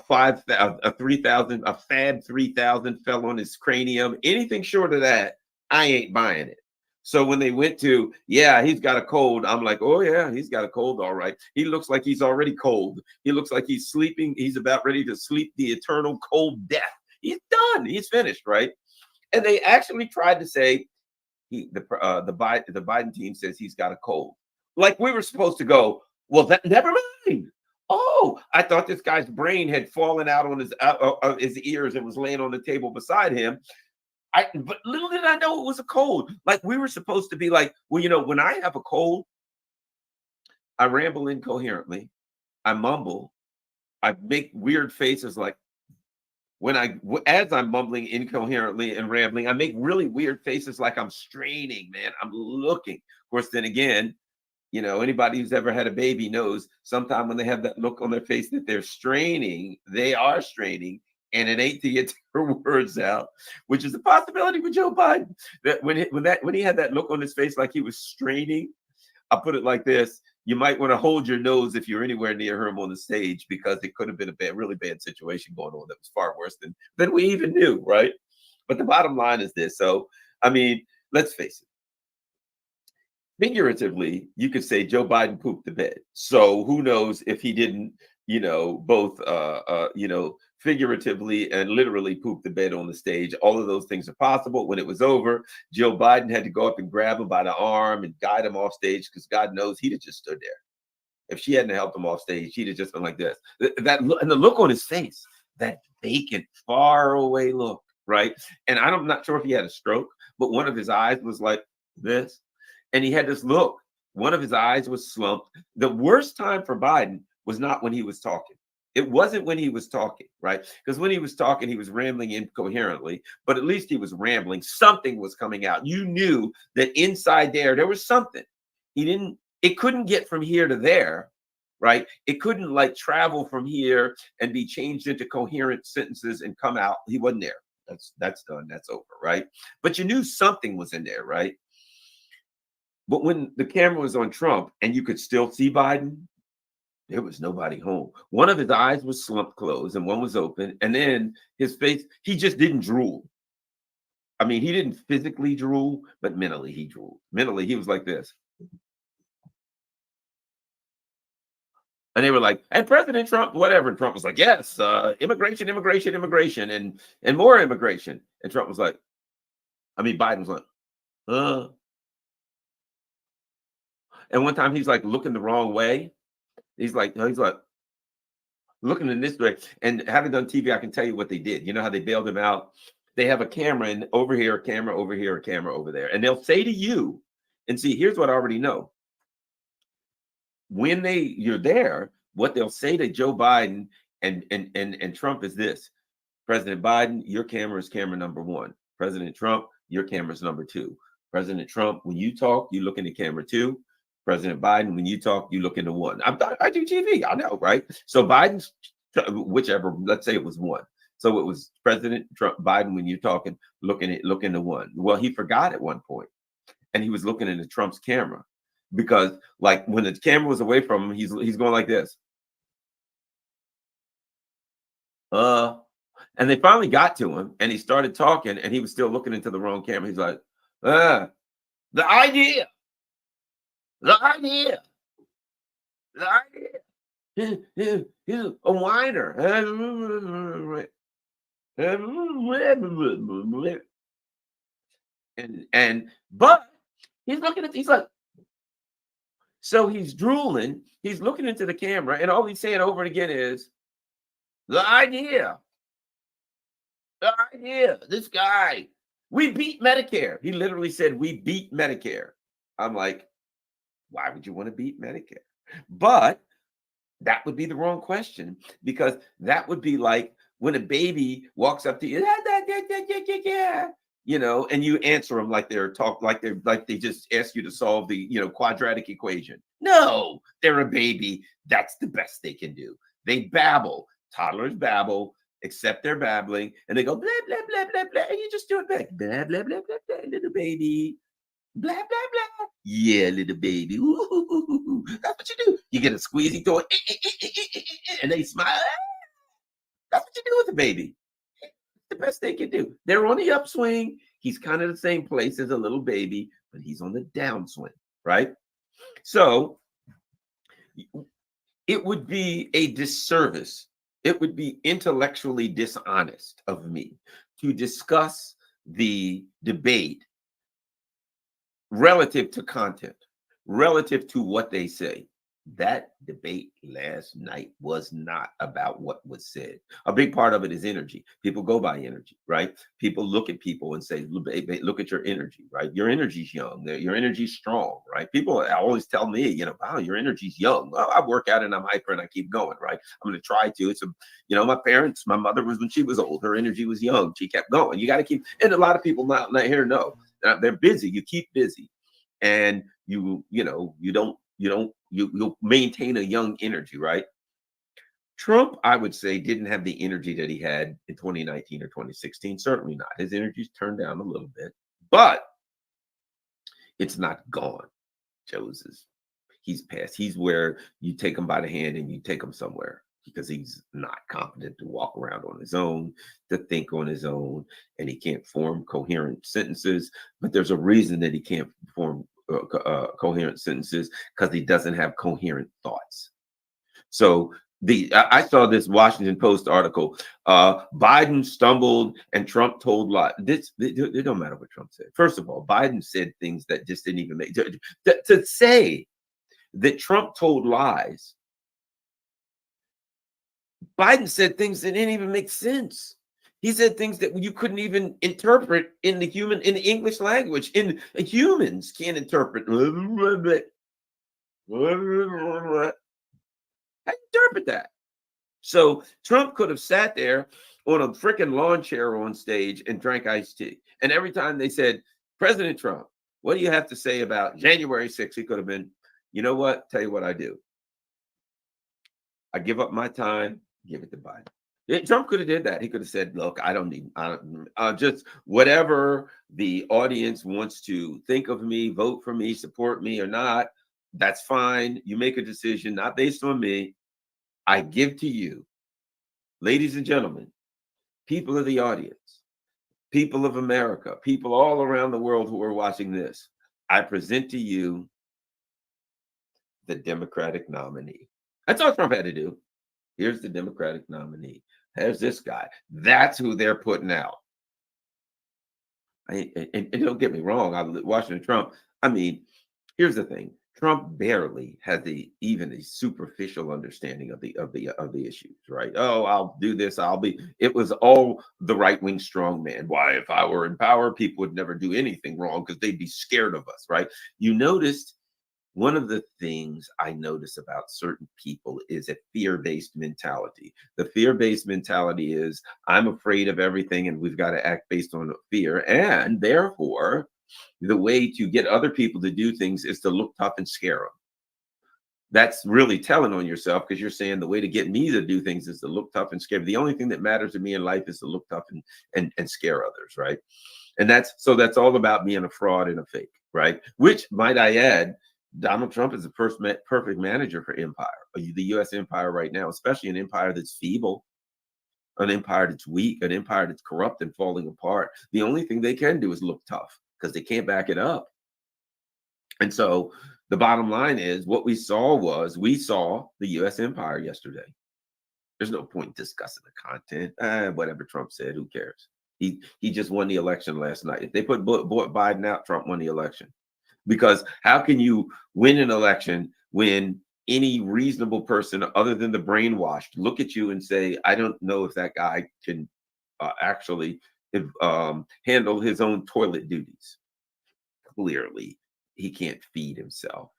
Fab 3000 fell on his cranium. Anything short of that, I ain't buying it. So when they went to, yeah, he's got a cold, I'm like, oh yeah, he's got a cold, all right. He looks like he's already cold. He looks like he's sleeping. He's about ready to sleep the eternal cold death. He's done. He's finished, right? And they actually tried to say the Biden team says he's got a cold. Like we were supposed to go, well, never mind. Oh, I thought this guy's brain had fallen out on his ears and was laying on the table beside him. But little did I know it was a cold. Like we were supposed to be like, well, when I have a cold, I ramble incoherently, I mumble, I make weird faces. Like as I'm mumbling incoherently and rambling, I make really weird faces like I'm straining, man. I'm looking. Of course, then again, anybody who's ever had a baby knows sometime when they have that look on their face that they're straining, they are straining. And it ain't to get their words out, which is a possibility with Joe Biden. That when he had that look on his face like he was straining, I'll put it like this: you might want to hold your nose if you're anywhere near him on the stage, because it could have been a really bad situation going on that was far worse than we even knew, right? But the bottom line is this. So, I mean, let's face it. Figuratively, you could say Joe Biden pooped the bed. So who knows if he didn't, both, figuratively and literally poop the bed on the stage. All of those things are possible. When it was over, Joe Biden had to go up and grab him by the arm and guide him off stage, because God knows he'd have just stood there. If she hadn't helped him off stage, he'd have just been like this. That look, and the look on his face, that vacant, far away look, right? And I'm not sure if he had a stroke, but one of his eyes was like this. And he had this look. One of his eyes was slumped. The worst time for Biden was not when he was talking. It wasn't when he was talking, right? Because when he was talking, he was rambling incoherently, but at least he was rambling. Something was coming out. You knew that inside there was something. It couldn't get from here to there right? It couldn't like travel from here and be changed into coherent sentences and come out. He wasn't there. That's done. That's over, right? But you knew something was in there, right? But when the camera was on Trump and you could still see Biden, there was nobody home. One of his eyes was slumped closed and one was open. And then his face, he just didn't drool. I mean, he didn't physically drool, but mentally he drooled. Mentally, he was like this. And they were like, and President Trump, whatever. And Trump was like, yes, immigration, immigration, immigration, and more immigration. And Trump was like, Biden was like, And one time he's like looking the wrong way. He's like looking in this way. And having done TV, I can tell you what they did. You know how they bailed him out? They have a camera and over here, a camera over here, a camera over there. And they'll say to you, and see, here's what I already know. When you're there, what they'll say to Joe Biden and Trump is this: President Biden, your camera is camera number 1. President Trump, your camera is number 2. President Trump, when you talk, you look into camera 2. President Biden, when you talk, you look into 1. I do TV, I know, right? So Biden's, whichever, let's say it was 1. So it was President Trump, Biden, when you're talking, look into 1. Well, he forgot at one point, and he was looking into Trump's camera. Because like when the camera was away from him, he's going like this. And they finally got to him and he started talking and he was still looking into the wrong camera. He's like, the idea. He's a whiner. But he's like, so he's drooling, he's looking into the camera, and all he's saying over and again is, the idea, this guy, we beat Medicare. He literally said, we beat Medicare. I'm like, why would you want to beat Medicare? But that would be the wrong question, because that would be like when a baby walks up to you, you know, and you answer them like they just ask you to solve the, quadratic equation. No, they're a baby. That's the best they can do. They babble. Toddlers babble, except they're babbling, and they go blah blah blah blah blah, and you just do it back. Blah blah blah blah blah, little baby. Blah blah blah. Yeah, little baby. Ooh, that's what you do. You get a squeezy toy, and they smile. That's what you do with the baby. The best they can do. They're on the upswing. He's kind of the same place as a little baby, but he's on the downswing, right? So it would be a disservice. It would be intellectually dishonest of me to discuss the debate relative to content, relative to what they say. That debate last night was not about what was said. A big part of it is energy. People go by energy, right? People look at people and say, look at your energy, right? Your energy's young. Your energy's strong, right? People always tell me, wow, your energy's young. Well, I work out and I'm hyper and I keep going, right? I'm going to try to. My mother was, when she was old, her energy was young. She kept going. You got to keep, and a lot of people not here know they're busy. You keep busy, and you'll maintain a young energy, right? Trump, I would say, didn't have the energy that he had in 2019 or 2016. Certainly not. His energy's turned down a little bit, but it's not gone. He's past. He's where you take him by the hand and you take him somewhere, because he's not competent to walk around on his own, to think on his own, and he can't form coherent sentences. But there's a reason that he can't form coherent sentences, because he doesn't have coherent thoughts. So I saw this Washington Post article. Biden stumbled and Trump told lies. It don't matter what Trump said. First of all, Biden said things that just didn't even make to say that Trump told lies. Biden said things that didn't even make sense. He said things that you couldn't even interpret in the English language. Humans can't interpret. How do you interpret that? So Trump could have sat there on a freaking lawn chair on stage and drank iced tea. And every time they said, President Trump, what do you have to say about January 6th? He could have been, you know what? Tell you what I do. I give up my time, give it to Biden. Trump could have did that. He could have said, look, I don't need, just whatever the audience wants to think of me, vote for me, support me or not, that's fine. You make a decision, not based on me. I give to you, ladies and gentlemen, people of the audience, people of America, people all around the world who are watching this, I present to you the Democratic nominee. That's all Trump had to do. Here's the Democratic nominee. There's this guy. That's who they're putting out. And don't get me wrong, I'm watching Trump. I mean, here's the thing. Trump barely has even a superficial understanding of the issues, right? Oh, I'll do this. It was all the right-wing strongman. Why, if I were in power, people would never do anything wrong because they'd be scared of us, right? You noticed one of the things I notice about certain people is a fear-based mentality. The fear-based mentality is, I'm afraid of everything and we've got to act based on fear. And therefore, the way to get other people to do things is to look tough and scare them. That's really telling on yourself, because you're saying the way to get me to do things is to look tough and scare. The only thing that matters to me in life is to look tough and scare others, right? And that's all about being a fraud and a fake, right? Which, might I add, Donald Trump is the perfect manager for empire, the U.S. empire right now, especially an empire that's feeble, an empire that's weak, an empire that's corrupt and falling apart. The only thing they can do is look tough because they can't back it up. And so the bottom line is, what we saw the U.S. empire yesterday. There's no point discussing the content. Whatever Trump said, who cares? He just won the election last night. If they put Biden out, Trump won the election. Because how can you win an election when any reasonable person other than the brainwashed look at you and say, I don't know if that guy can actually handle his own toilet duties? Clearly, he can't feed himself.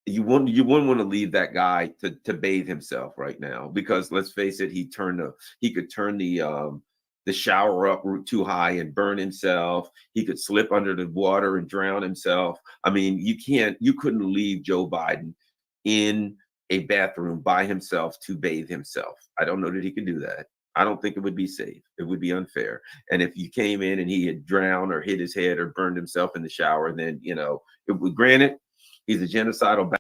You wouldn't want to leave that guy to bathe himself right now, because let's face it, he could turn the shower up too high and burn himself. He could slip under the water and drown himself. I mean, you couldn't leave Joe Biden in a bathroom by himself to bathe himself. I don't know that he could do that. I don't think it would be safe. It would be unfair. And if you came in and he had drowned or hit his head or burned himself in the shower, then, it would, granted, he's a genocidal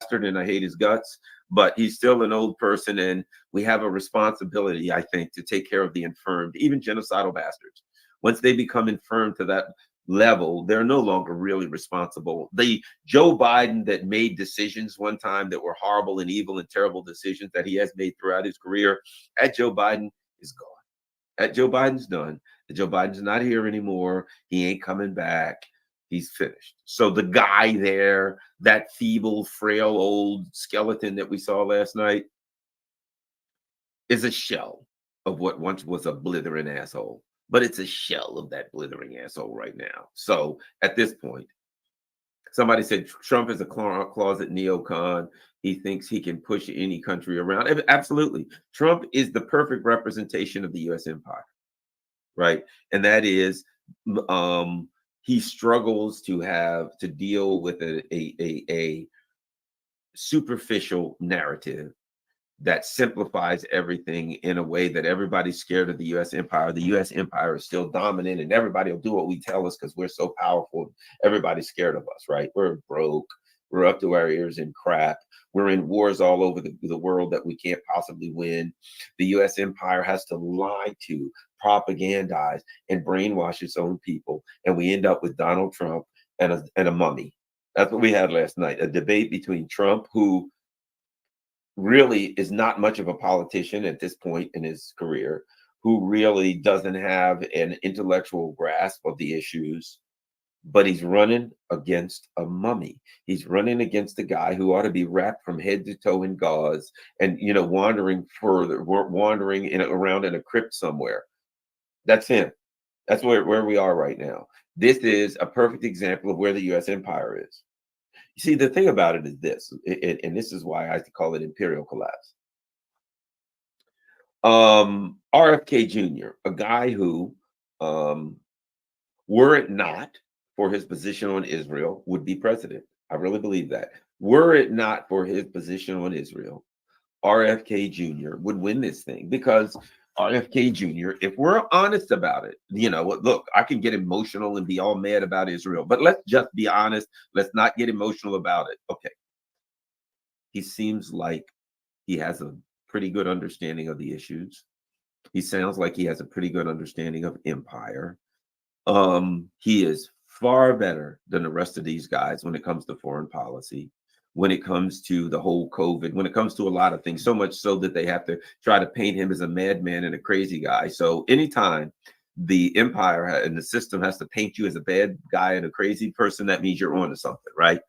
bastard and I hate his guts, but he's still an old person, and we have a responsibility, I think, to take care of the infirmed, even genocidal bastards. Once they become infirm to that level, they're no longer really responsible. The Joe Biden that made decisions one time that were horrible and evil and terrible decisions that he has made throughout his career, that Joe Biden is gone. That Joe Biden's done. That Joe Biden's not here anymore. He ain't coming back. He's finished. So the guy there, that feeble, frail, old skeleton that we saw last night, is a shell of what once was a blithering asshole. But it's a shell of that blithering asshole right now. So at this point, somebody said Trump is a closet neocon. He thinks he can push any country around. Absolutely. Trump is the perfect representation of the U.S. empire, right? And that is, he struggles to deal with a superficial narrative that simplifies everything in a way that everybody's scared of the U.S. empire. The U.S. empire is still dominant, and everybody will do what we tell us because we're so powerful. Everybody's scared of us, right? We're broke. We're up to our ears in crap. We're in wars all over the world that we can't possibly win. The U.S. empire has to lie to, propagandize, and brainwash its own people. And we end up with Donald Trump and a mummy. That's what we had last night, a debate between Trump, who really is not much of a politician at this point in his career, who really doesn't have an intellectual grasp of the issues, but he's running against a mummy. He's running against a guy who ought to be wrapped from head to toe in gauze and, wandering around in a crypt somewhere. That's him. That's where we are right now. This is a perfect example of where the U.S. empire is. You see, the thing about it is this, and this is why I call it imperial collapse. RFK Jr., a guy who, were it not for his position on Israel, would be president. I really believe that. Were it not for his position on Israel, RFK Jr. would win this thing, because RFK Jr., if we're honest about it, look, I can get emotional and be all mad about Israel, but let's just be honest. Let's not get emotional about it. Okay. He seems like he has a pretty good understanding of the issues. He sounds like he has a pretty good understanding of empire. He is far better than the rest of these guys when it comes to foreign policy, when it comes to the whole COVID, when it comes to a lot of things, so much so that they have to try to paint him as a madman and a crazy guy. So anytime the empire and the system has to paint you as a bad guy and a crazy person, that means you're onto something, right?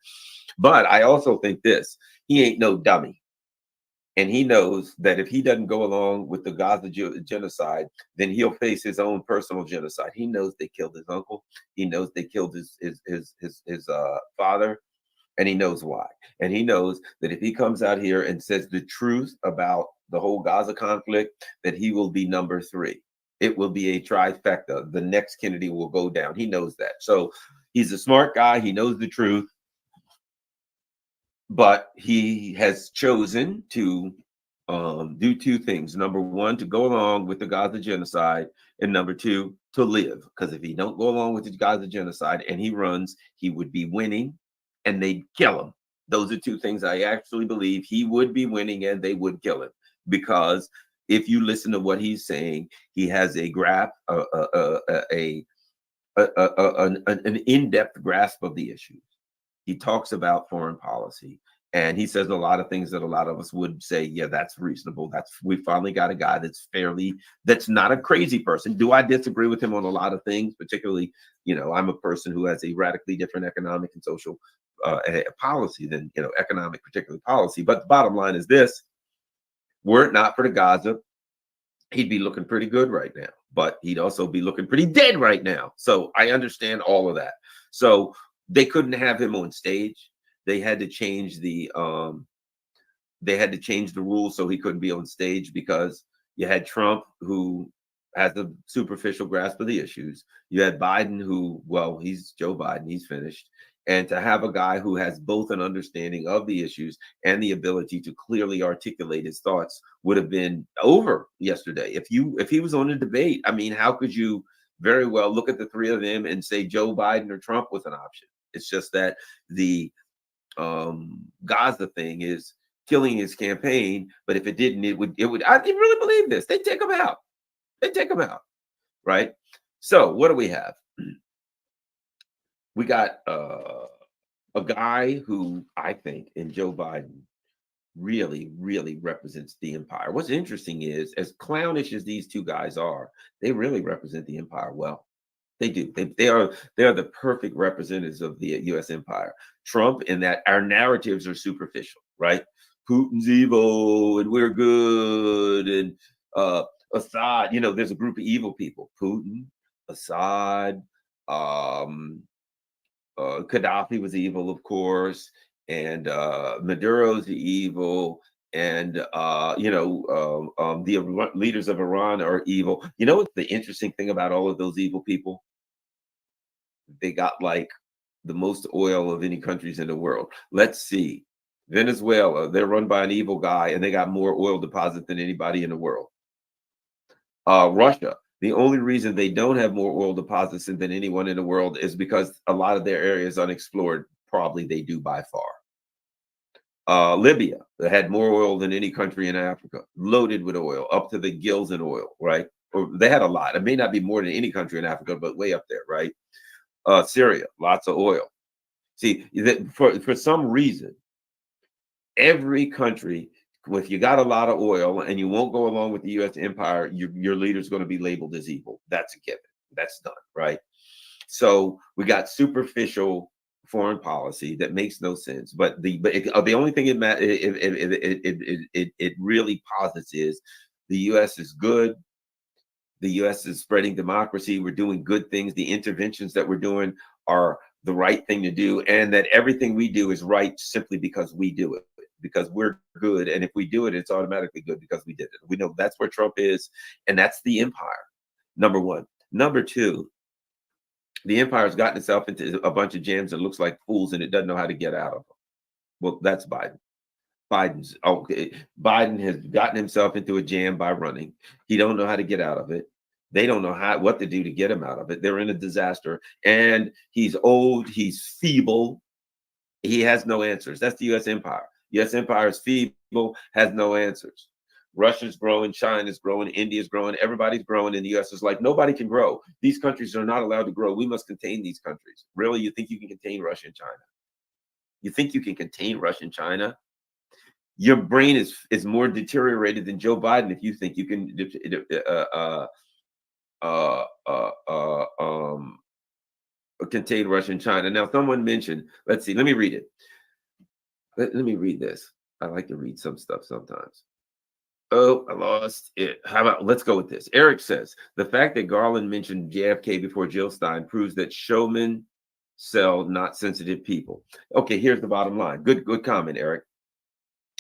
But I also think this, he ain't no dummy. And he knows that if he doesn't go along with the Gaza genocide, then he'll face his own personal genocide. He knows they killed his uncle. He knows they killed his father, and he knows why. And he knows that if he comes out here and says the truth about the whole Gaza conflict, that he will be number 3. It will be a trifecta. The next Kennedy will go down. He knows that. So he's a smart guy. He knows the truth. But he has chosen to do 2 things. Number 1, to go along with the Gaza genocide, and number 2, to live. Because if he don't go along with the Gaza genocide and he runs, he would be winning and they'd kill him. Those are 2 things I actually believe. He would be winning and they would kill him. Because if you listen to what he's saying, he has a grasp, an in-depth grasp of the issues. He talks about foreign policy, and he says a lot of things that a lot of us would say, yeah, that's reasonable. We finally got a guy that's not a crazy person. Do I disagree with him on a lot of things? Particularly, I'm a person who has a radically different economic and social policy than, economic, particularly policy. But the bottom line is this: were it not for the Gaza, he'd be looking pretty good right now, but he'd also be looking pretty dead right now. So I understand all of that. So they couldn't have him on stage. They had to change the rules so he couldn't be on stage, because you had Trump, who has a superficial grasp of the issues. You had Biden, who, well, he's Joe Biden, he's finished. And to have a guy who has both an understanding of the issues and the ability to clearly articulate his thoughts would have been over yesterday. If he was on a debate, I mean, how could you very well look at the 3 of them and say Joe Biden or Trump was an option? It's just that the Gaza thing is killing his campaign. But if it didn't, it would. I really believe this. They take him out. Right? So what do we have? We got a guy who I think, in Joe Biden, really, really represents the empire. What's interesting is, as clownish as these 2 guys are, they really represent the empire well. They do. They are the perfect representatives of the U.S. empire. Trump, in that our narratives are superficial, right? Putin's evil and we're good, and Assad. There's a group of evil people: Putin, Assad, Gaddafi was evil, of course, and Maduro's evil, and the leaders of Iran are evil. You know what's the interesting thing about all of those evil people? They got like the most oil of any countries in the world. Let's see. Venezuela, they're run by an evil guy, and they got more oil deposits than anybody in the world. Russia, the only reason they don't have more oil deposits than anyone in the world is because a lot of their area is unexplored. Probably they do by far. Libya, they had more oil than any country in Africa, loaded with oil, up to the gills in oil, right? Or they had a lot. It may not be more than any country in Africa, but way up there, right? Syria, lots of oil. See, for some reason, every country, if you got a lot of oil and you won't go along with the U.S. empire, your leader's going to be labeled as evil. That's a given. That's done, right? So we got superficial foreign policy that makes no sense. But the only thing it really posits is the U.S. is good. The U.S. is spreading democracy. We're doing good things. The interventions that we're doing are the right thing to do, and that everything we do is right simply because we do it, because we're good. And if we do it, it's automatically good because we did it. We know that's where Trump is, and that's the empire, number 1. Number 2, the empire's gotten itself into a bunch of jams and looks like fools, and it doesn't know how to get out of them. Well, that's Biden. Biden has gotten himself into a jam by running. He don't know how to get out of it. They don't know what to do to get him out of it. They're in a disaster, and he's old. He's feeble. He has no answers. That's the U.S. empire. U.S. empire is feeble, has no answers. Russia's growing, China's growing, India's growing, everybody's growing, and the U.S. is like, nobody can grow. These countries are not allowed to grow. We must contain these countries. Really, you think you can contain Russia and China? You think you can contain Russia and China? Your brain is more deteriorated than Joe Biden if you think you can contain Russia and China. Now, someone mentioned, let's see, let me read it. Let me read this. I like to read some stuff sometimes. Oh, I lost it. How about, let's go with this. Eric says, the fact that Garland mentioned JFK before Jill Stein proves that showmen sell, not sensitive people. Okay, here's the bottom line. Good comment, Eric.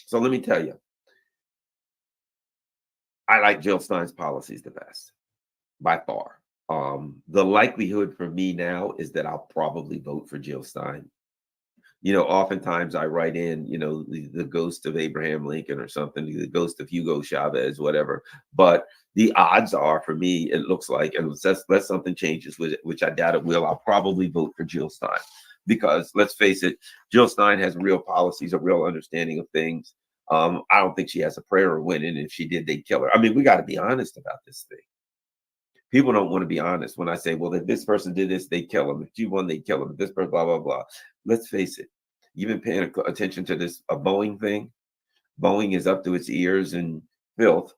So let me tell you, I like Jill Stein's policies the best, by far. The likelihood for me now is that I'll probably vote for Jill Stein. You know, oftentimes I write in, you know, the ghost of Abraham Lincoln or something, the ghost of Hugo Chavez, whatever. But the odds are for me, it looks like, unless something changes with it, which I doubt it will, I'll probably vote for Jill Stein. Because let's face it, Jill Stein has real policies, a real understanding of things. I don't think she has a prayer of winning. If she did, they'd kill her. I mean, we got to be honest about this thing. People don't want to be honest when I say, well, if this person did this, they kill him. If you won, they kill him. If this person, blah, blah, blah. Let's face it. You've been paying attention to this Boeing thing. Boeing is up to its ears in filth,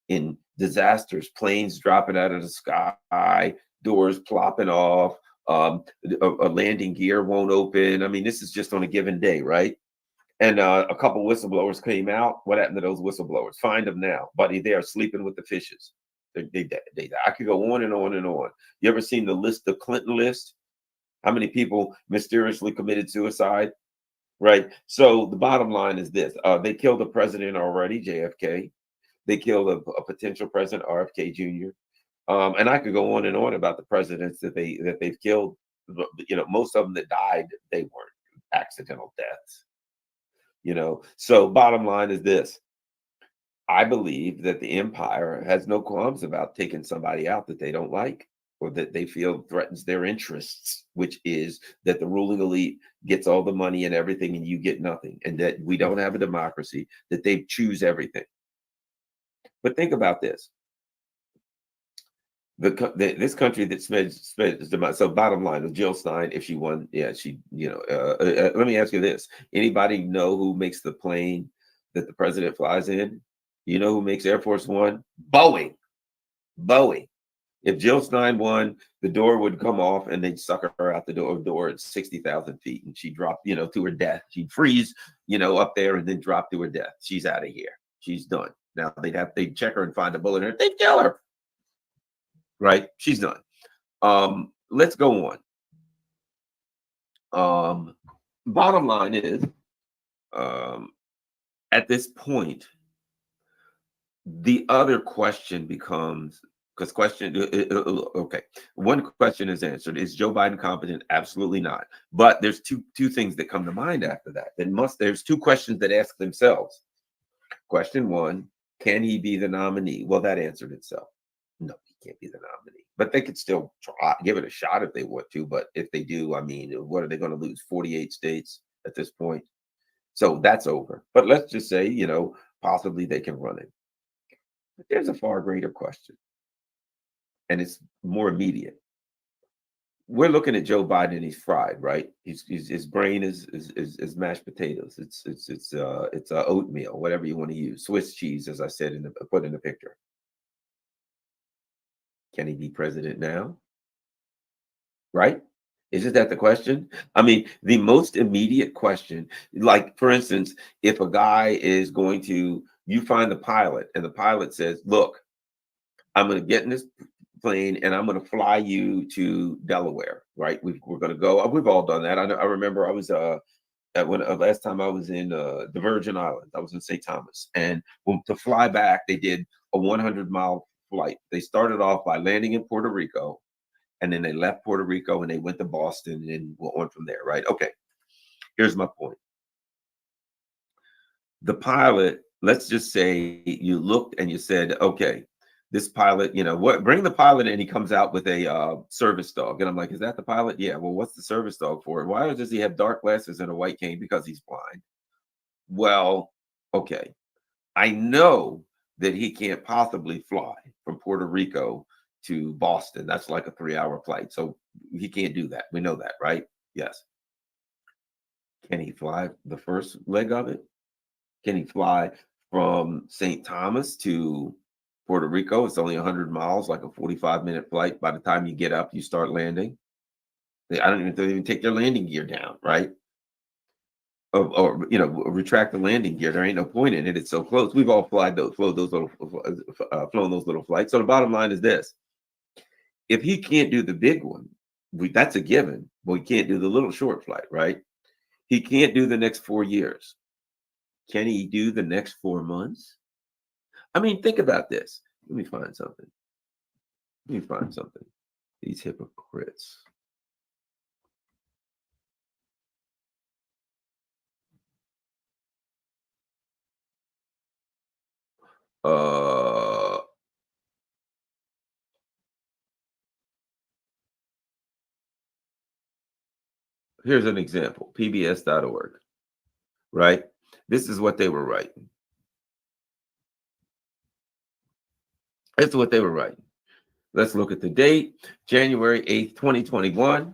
in disasters, planes dropping out of the sky, doors plopping off, a landing gear won't open. I mean, this is just on a given day, right? And a couple whistleblowers came out. What happened to those whistleblowers? Find them now, buddy. They are sleeping with the fishes. They I could go on and on and on. You ever seen the list, the Clinton list? How many people mysteriously committed suicide? Right. So the bottom line is this: they killed the president already, JFK. They killed a potential president, RFK Jr. And I could go on and on about the presidents that they've killed. You know, most of them that died, they weren't accidental deaths. You know, so bottom line is this. I believe that the empire has no qualms about taking somebody out that they don't like or that they feel threatens their interests, which is that the ruling elite gets all the money and everything and you get nothing, and that we don't have a democracy, that they choose everything. But think about this. This country that spends so bottom line with Jill Stein, if she won, yeah, she, you know, let me ask you this. Anybody know who makes the plane that the president flies in? You know who makes Air Force One? Boeing. Boeing. If Jill Stein won, the door would come off and they'd suck her out the door at 60,000 feet. And she'd drop, you know, to her death. She'd freeze, you know, up there and then drop to her death. She's out of here. She's done. Now they'd check her and find a bullet in her. They'd kill her. Right? She's done. Let's go on. Bottom line is, at this point, the other question becomes, because okay, one question is answered. Is Joe Biden competent? Absolutely not. But there's two things that come to mind after that. There's two questions that ask themselves. Question one, can he be the nominee? Well, that answered itself. No, he can't be the nominee. But they could still try, give it a shot if they want to. But if they do, I mean, what are they going to lose? 48 states at this point. So that's over. But let's just say, you know, possibly they can run it. But there's a far greater question, and it's more immediate. We're looking at Joe Biden, and he's fried, right? His brain is mashed potatoes. It's oatmeal, whatever you want to use. Swiss cheese, as I said put in the picture. Can he be president now? Right? Isn't that the question? I mean, the most immediate question, like for instance, if a guy is going to, you find the pilot and the pilot says, look, I'm going to get in this plane and I'm going to fly you to Delaware, right? We're going to go. We've all done that. I remember I was last time I was in the Virgin Islands. I was in St. Thomas, and to fly back, they did a 100-mile flight. They started off by landing in Puerto Rico, and then they left Puerto Rico and they went to Boston and went on from there, right? Okay, here's my point. the pilot, let's just say you looked and you said, okay, this pilot, you know what, bring the pilot in, he comes out with a service dog. And I'm like, is that the pilot? Yeah. Well, what's the service dog for? Why does he have dark glasses and a white cane? Because he's blind. Well, okay. I know that he can't possibly fly from Puerto Rico to Boston. That's like a 3-hour flight. So he can't do that. We know that, right? Yes. Can he fly the first leg of it? Can he fly from St. Thomas to Puerto Rico? It's only 100 miles, like a 45-minute flight. By the time you get up, you start landing. They don't even take their landing gear down, right? Or you know, retract the landing gear. There ain't no point in it. It's so close. We've all flown those little flights. So the bottom line is this: if he can't do the big one, that's a given. But he can't do the little short flight, right? He can't do the next 4 years. Can he do the next 4 months? I mean, think about this. Let me find something. These hypocrites. Here's an example, pbs.org, right? This is what they were writing. That's what they were writing. Let's look at the date, January 8th, 2021.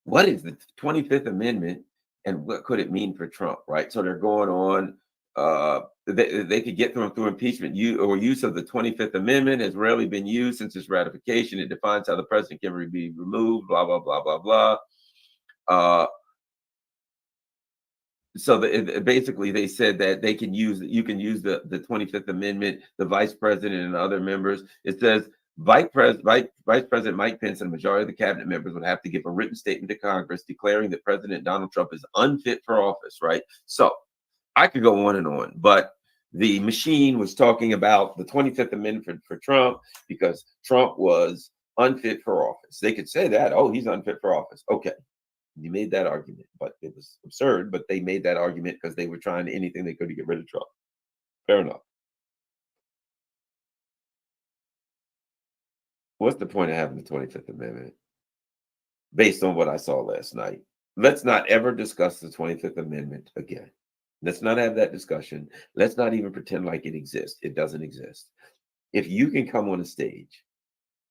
What is the 25th Amendment and what could it mean for Trump, right? So they're going on, they could get through impeachment. Use of the 25th Amendment has rarely been used since its ratification. It defines how the president can be removed, blah, blah, blah, blah, blah. So basically they said that you can use the 25th Amendment, the vice president and other members. It says Vice President Mike Pence and the majority of the cabinet members would have to give a written statement to Congress declaring that President Donald Trump is unfit for office, right? So I could go on and on, but the machine was talking about the 25th Amendment for Trump because Trump was unfit for office. They could say that, oh, he's unfit for office. Okay. You made that argument, but it was absurd. But they made that argument because they were trying anything they could to get rid of Trump. Fair enough. What's the point of having the 25th Amendment? Based on what I saw last night, let's not ever discuss the 25th Amendment again. Let's not have that discussion. Let's not even pretend like it exists. It doesn't exist. If you can come on a stage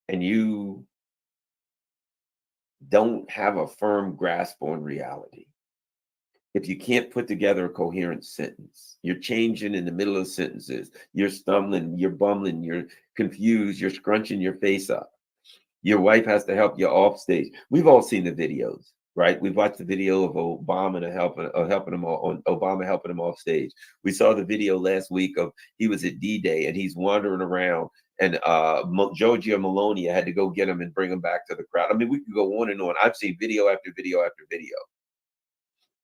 and you don't have a firm grasp on reality, if you can't put together a coherent sentence, you're changing in the middle of sentences, you're stumbling, you're bumbling, you're confused, you're scrunching your face up. Your wife has to help you off stage. We've all seen the videos, right? We've watched the video of Obama helping him off stage. We saw the video last week of he was at D-Day and he's wandering around and Giorgia Meloni had to go get him and bring him back to the crowd. I mean, we could go on and on. I've seen video after video after video.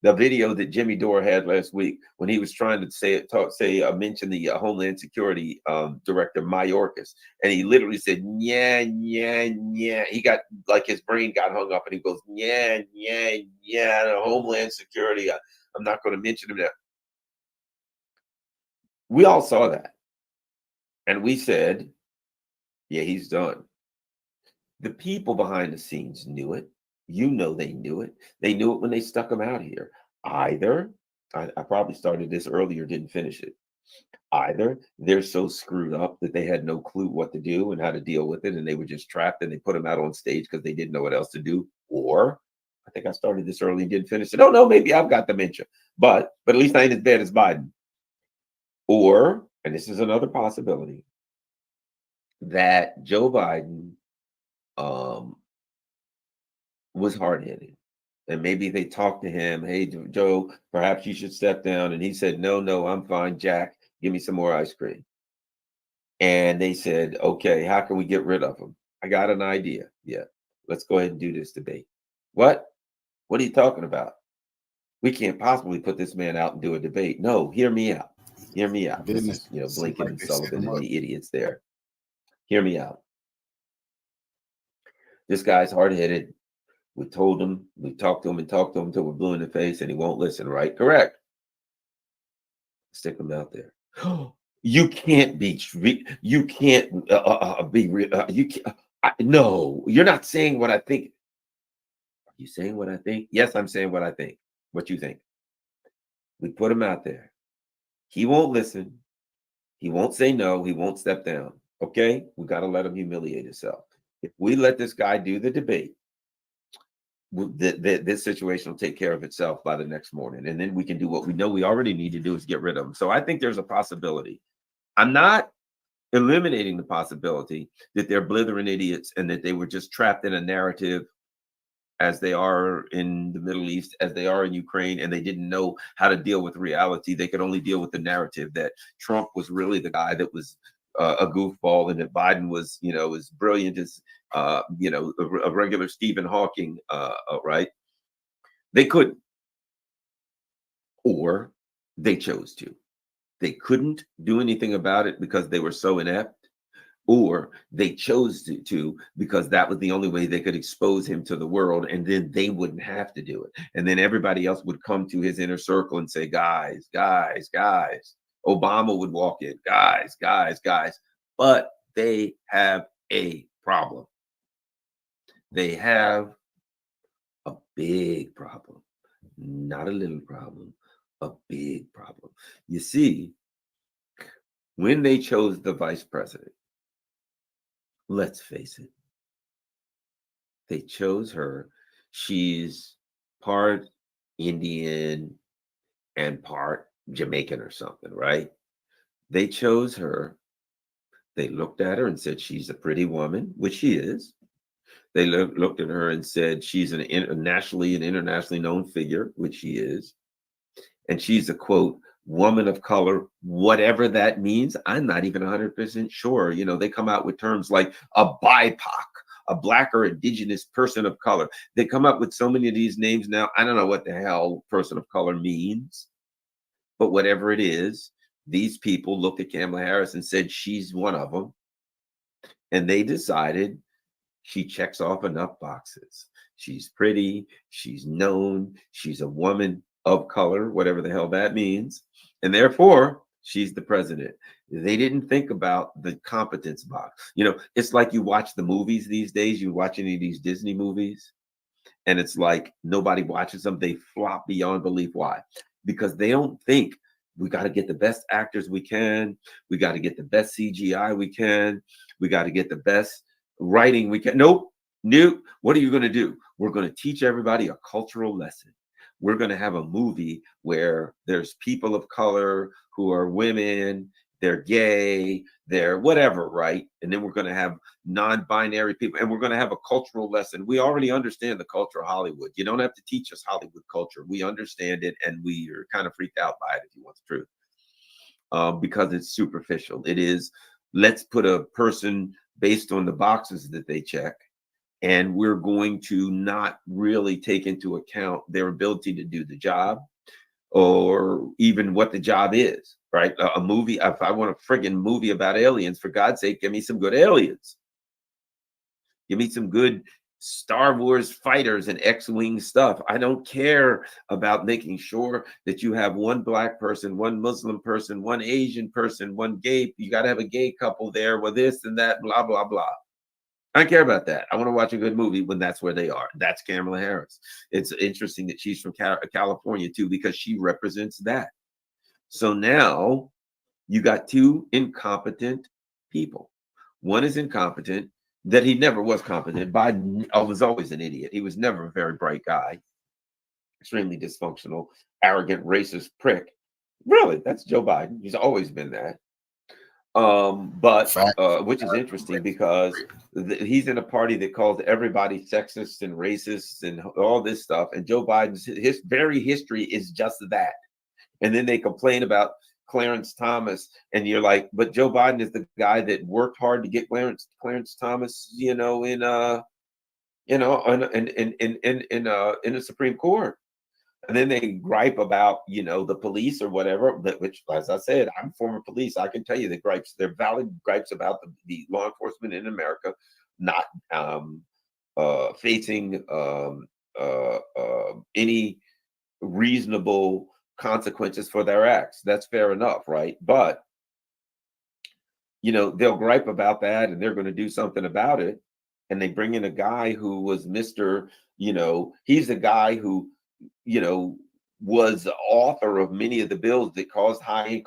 The video that Jimmy Dore had last week when he was trying to mention the Homeland Security Director Mayorkas, and he literally said, yeah, yeah, yeah. He got like his brain got hung up and he goes, yeah, yeah, yeah, the Homeland Security. I'm not going to mention him now. We all saw that. And we said, yeah, he's done. The people behind the scenes knew it. You know they knew it. They knew it when they stuck him out here. Either, I probably started this earlier, didn't finish it. Either they're so screwed up that they had no clue what to do and how to deal with it, and they were just trapped and they put him out on stage because they didn't know what else to do. Or, I think I started this early and didn't finish it. Oh, no, maybe I've got dementia. But at least I ain't as bad as Biden. Or, and this is another possibility, that Joe Biden was hard-headed. And maybe they talked to him, hey, Joe, perhaps you should step down. And he said, no, I'm fine, Jack. Give me some more ice cream. And they said, okay, how can we get rid of him? I got an idea. Yeah, let's go ahead and do this debate. What? What are you talking about? We can't possibly put this man out and do a debate. No, hear me out. Hear me out. This is, Blinken and Sullivan and the idiots there. Hear me out. This guy's hard-headed. We told him, we talked to him until we're blue in the face and he won't listen, right? Correct. Stick them out there. You can't be. You can't be. You can't. No, you're not saying what I think. Are you saying what I think? Yes, I'm saying what I think. What you think? We put him out there. He won't listen. He won't say no. He won't step down. Okay, we got to let him humiliate himself. If we let this guy do the debate, this situation will take care of itself by the next morning, and then we can do what we know we already need to do, is get rid of him. So I think there's a possibility. I'm not eliminating the possibility that they're blithering idiots and that they were just trapped in a narrative, as they are in the Middle East, as they are in Ukraine, and they didn't know how to deal with reality. They could only deal with the narrative that Trump was really the guy that was a goofball, and that Biden was, as brilliant as, a regular Stephen Hawking, right? They couldn't, or they chose to. They couldn't do anything about it because they were so inept, or they chose to because that was the only way they could expose him to the world, and then they wouldn't have to do it. And then everybody else would come to his inner circle and say, guys. Obama would walk in, guys. But they have a problem. They have a big problem, not a little problem, a big problem. You see, when they chose the vice president, let's face it, they chose her. She's part Indian and part Jamaican or something, right? They chose her. They looked at her and said, she's a pretty woman, which she is. They looked at her and said, she's an nationally and internationally known figure, which she is. And she's a, quote, woman of color, whatever that means. I'm not even 100% sure. They come out with terms like a BIPOC, a Black or Indigenous person of color. They come up with so many of these names now. I don't know what the hell person of color means, but whatever it is, these people looked at Kamala Harris and said, she's one of them. And they decided she checks off enough boxes. She's pretty, she's known, she's a woman of color, whatever the hell that means. And therefore, she's the president. They didn't think about the competence box. It's like you watch the movies these days, you watch any of these Disney movies, and it's like nobody watches them. They flop beyond belief. Why? Because they don't think, we got to get the best actors we can. We got to get the best CGI we can. We got to get the best writing we can. Nope. What are you going to do? We're going to teach everybody a cultural lesson. We're going to have a movie where there's people of color who are women, they're gay, they're whatever, right? And then we're going to have non-binary people, and we're going to have a cultural lesson. We already understand the culture of Hollywood. You don't have to teach us Hollywood culture. We understand it, and we are kind of freaked out by it, if you want the truth, because it's superficial. It is, let's put a person based on the boxes that they check, and we're going to not really take into account their ability to do the job, or even what the job is, right? A movie, if I want a friggin' movie about aliens, for God's sake, give me some good aliens. Give me some good Star Wars fighters and X-Wing stuff. I don't care about making sure that you have one Black person, one Muslim person, one Asian person, one gay. You got to have a gay couple there with this and that, blah, blah, blah. I don't care about that. I want to watch a good movie when that's where they are. That's Kamala Harris. It's interesting that she's from California too, because she represents that. So now you got two incompetent people. One is incompetent, that he never was competent. Biden was always an idiot. He was never a very bright guy. Extremely dysfunctional, arrogant, racist prick. Really, that's Joe Biden. He's always been that. Which is interesting because he's in a party that calls everybody sexist and racist and all this stuff. And Joe Biden's his very history is just that. And then they complain about Clarence Thomas, and you're like, but Joe Biden is the guy that worked hard to get Clarence Thomas, in the Supreme Court. And then they gripe about, the police or whatever, which, as I said, I'm former police. I can tell you the gripes. They're valid gripes about the law enforcement in America not facing any reasonable consequences for their acts. That's fair enough, right? But they'll gripe about that and they're going to do something about it. And they bring in a guy who was Mr. He's the guy who, was the author of many of the bills that caused high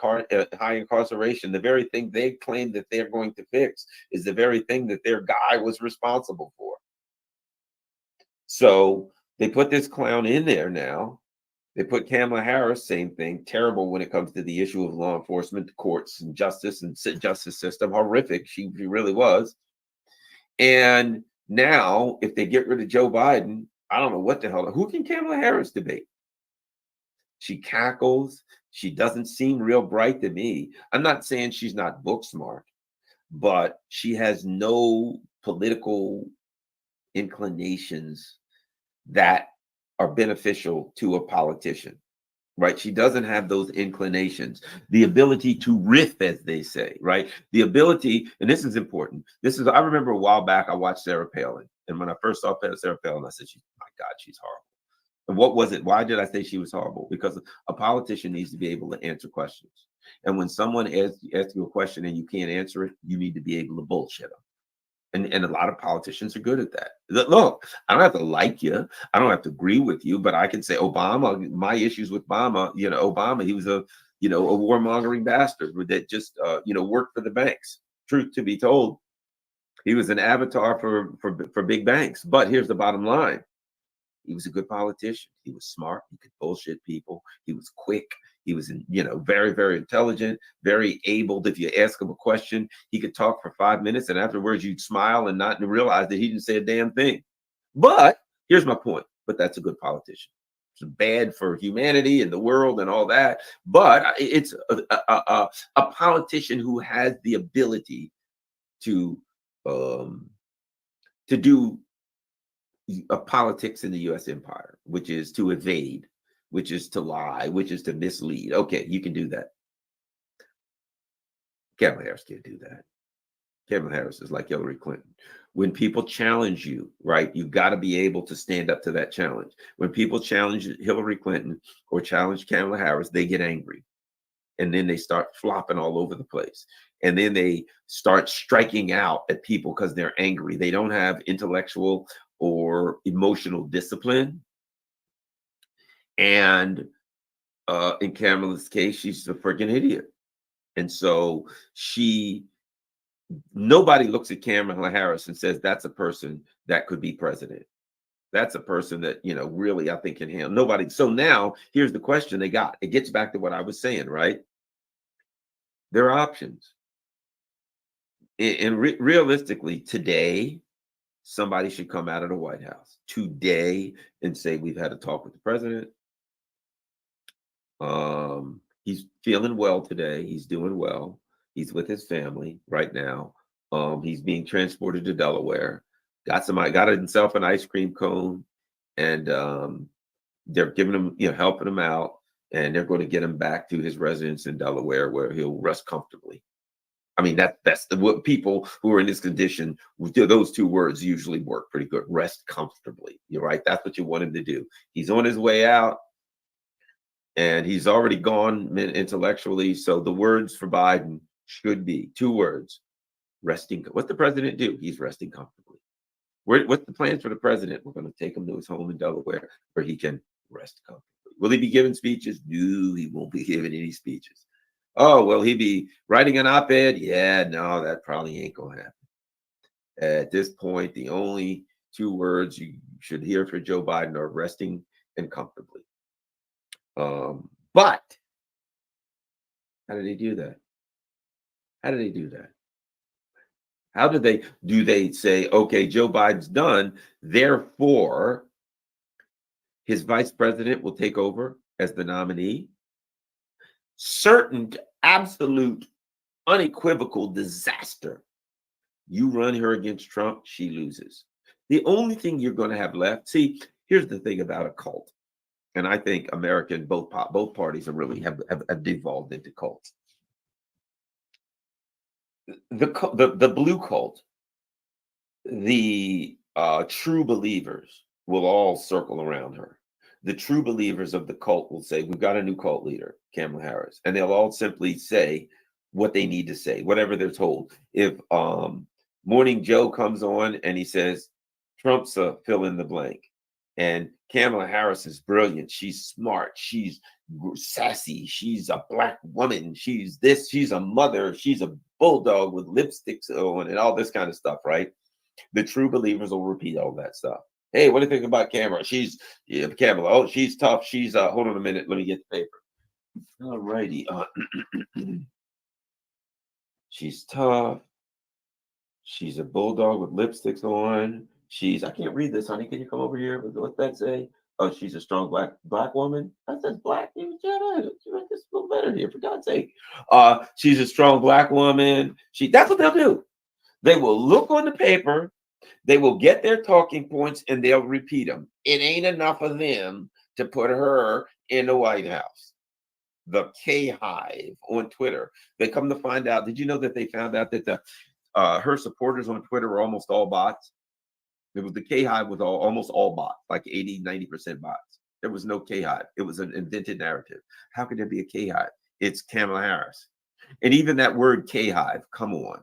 incarceration. The very thing they claim that they're going to fix is the very thing that their guy was responsible for. So they put this clown in there now. They put Kamala Harris, same thing, terrible when it comes to the issue of law enforcement, the courts, and justice system. Horrific. She really was. And now, if they get rid of Joe Biden, I don't know what the hell. Who can Kamala Harris debate? She cackles. She doesn't seem real bright to me. I'm not saying she's not book smart, but she has no political inclinations that are beneficial to a politician, right? She doesn't have those inclinations, the ability to riff, as they say, right? The ability, and this is important. I remember a while back, I watched Sarah Palin. And when I first saw Sarah Palin, I said, my God, she's horrible. And what was it? Why did I say she was horrible? Because a politician needs to be able to answer questions. And when someone asks you a question and you can't answer it, you need to be able to bullshit them. And a lot of politicians are good at that. Look, I don't have to like you. I don't have to agree with you, but I can say Obama, my issues with Obama, Obama, he was a warmongering bastard that just, worked for the banks. Truth to be told, he was an avatar for big banks. But here's the bottom line. He was a good politician. He was smart. He could bullshit people. He was quick. He was, very, very intelligent, very able. If you ask him a question, he could talk for 5 minutes, and afterwards you'd smile and not realize that he didn't say a damn thing. But here's my point. But that's a good politician. It's bad for humanity and the world and all that. But it's a politician who has the ability to do politics in the U.S. empire, which is to evade, which is to lie, which is to mislead. Okay, you can do that. Kamala Harris can't do that. Kamala Harris is like Hillary Clinton. When people challenge you, right, you've got to be able to stand up to that challenge. When people challenge Hillary Clinton or challenge Kamala Harris, they get angry. And then they start flopping all over the place. And then they start striking out at people because they're angry. They don't have intellectual or emotional discipline. And in Kamala's case, she's a freaking idiot. And so nobody looks at Kamala Harris and says, that's a person that could be president. That's a person that, really, I think can handle nobody. So now here's the question they got. It gets back to what I was saying, right? There are options. And realistically, today, somebody should come out of the White House today and say, we've had a talk with the president. He's feeling well today. He's doing well. He's with his family right now. He's being transported to Delaware. Got himself an ice cream cone, and they're giving him, helping him out, and they're going to get him back to his residence in Delaware where he'll rest comfortably. I mean, that's what people who are in this condition, those two words usually work pretty good. Rest comfortably. You're right. That's what you want him to do. He's on his way out, and he's already gone intellectually. So the words for Biden should be 2 words: resting. What's the president do? He's resting comfortably. What's the plans for the president? We're going to take him to his home in Delaware where he can rest comfortably. Will he be giving speeches? No, he won't be giving any speeches. Oh, will he be writing an op-ed? Yeah, no, that probably ain't going to happen. At this point, the only 2 words you should hear for Joe Biden are resting and comfortably. But how did he do that? How did they do that? How do they say, okay, Joe Biden's done, therefore his vice president will take over as the nominee? Certain, absolute, unequivocal disaster. You run her against Trump, she loses. The only thing you're going to have left, see, here's the thing about a cult. And I think American, both parties are really have devolved into cults. The blue cult, the true believers will all circle around her. the true believers of the cult will say, we've got a new cult leader, Kamala Harris. And they'll all simply say what they need to say, whatever they're told. If Morning Joe comes on and he says, Trump's a fill in the blank, and Kamala Harris is brilliant. She's smart. She's sassy. She's a black woman. She's this. She's a mother. She's a bulldog with lipsticks on and all this kind of stuff, right? The true believers will repeat all that stuff. Hey, what do you think about Kamala? Kamala. Oh, she's tough. She's hold on a minute. Let me get the paper. All righty. She's tough. She's a bulldog with lipsticks on. I can't read this, honey. Can you come over here? What's that say? Oh, she's a strong black woman. That says black. You read this a little better here, for God's sake. She's a strong black woman. That's what they'll do. They will look on the paper. They will get their talking points and they'll repeat them. It ain't enough of them to put her in the White House. The K-Hive on Twitter. They come to find out. Did you know that they found out that her supporters on Twitter were almost all bots? It was the K-Hive was almost all bots, like 80-90% bots. There was no K-Hive. It was an invented narrative. How could there be a K-Hive? It's Kamala Harris. And even that word K-Hive, come on.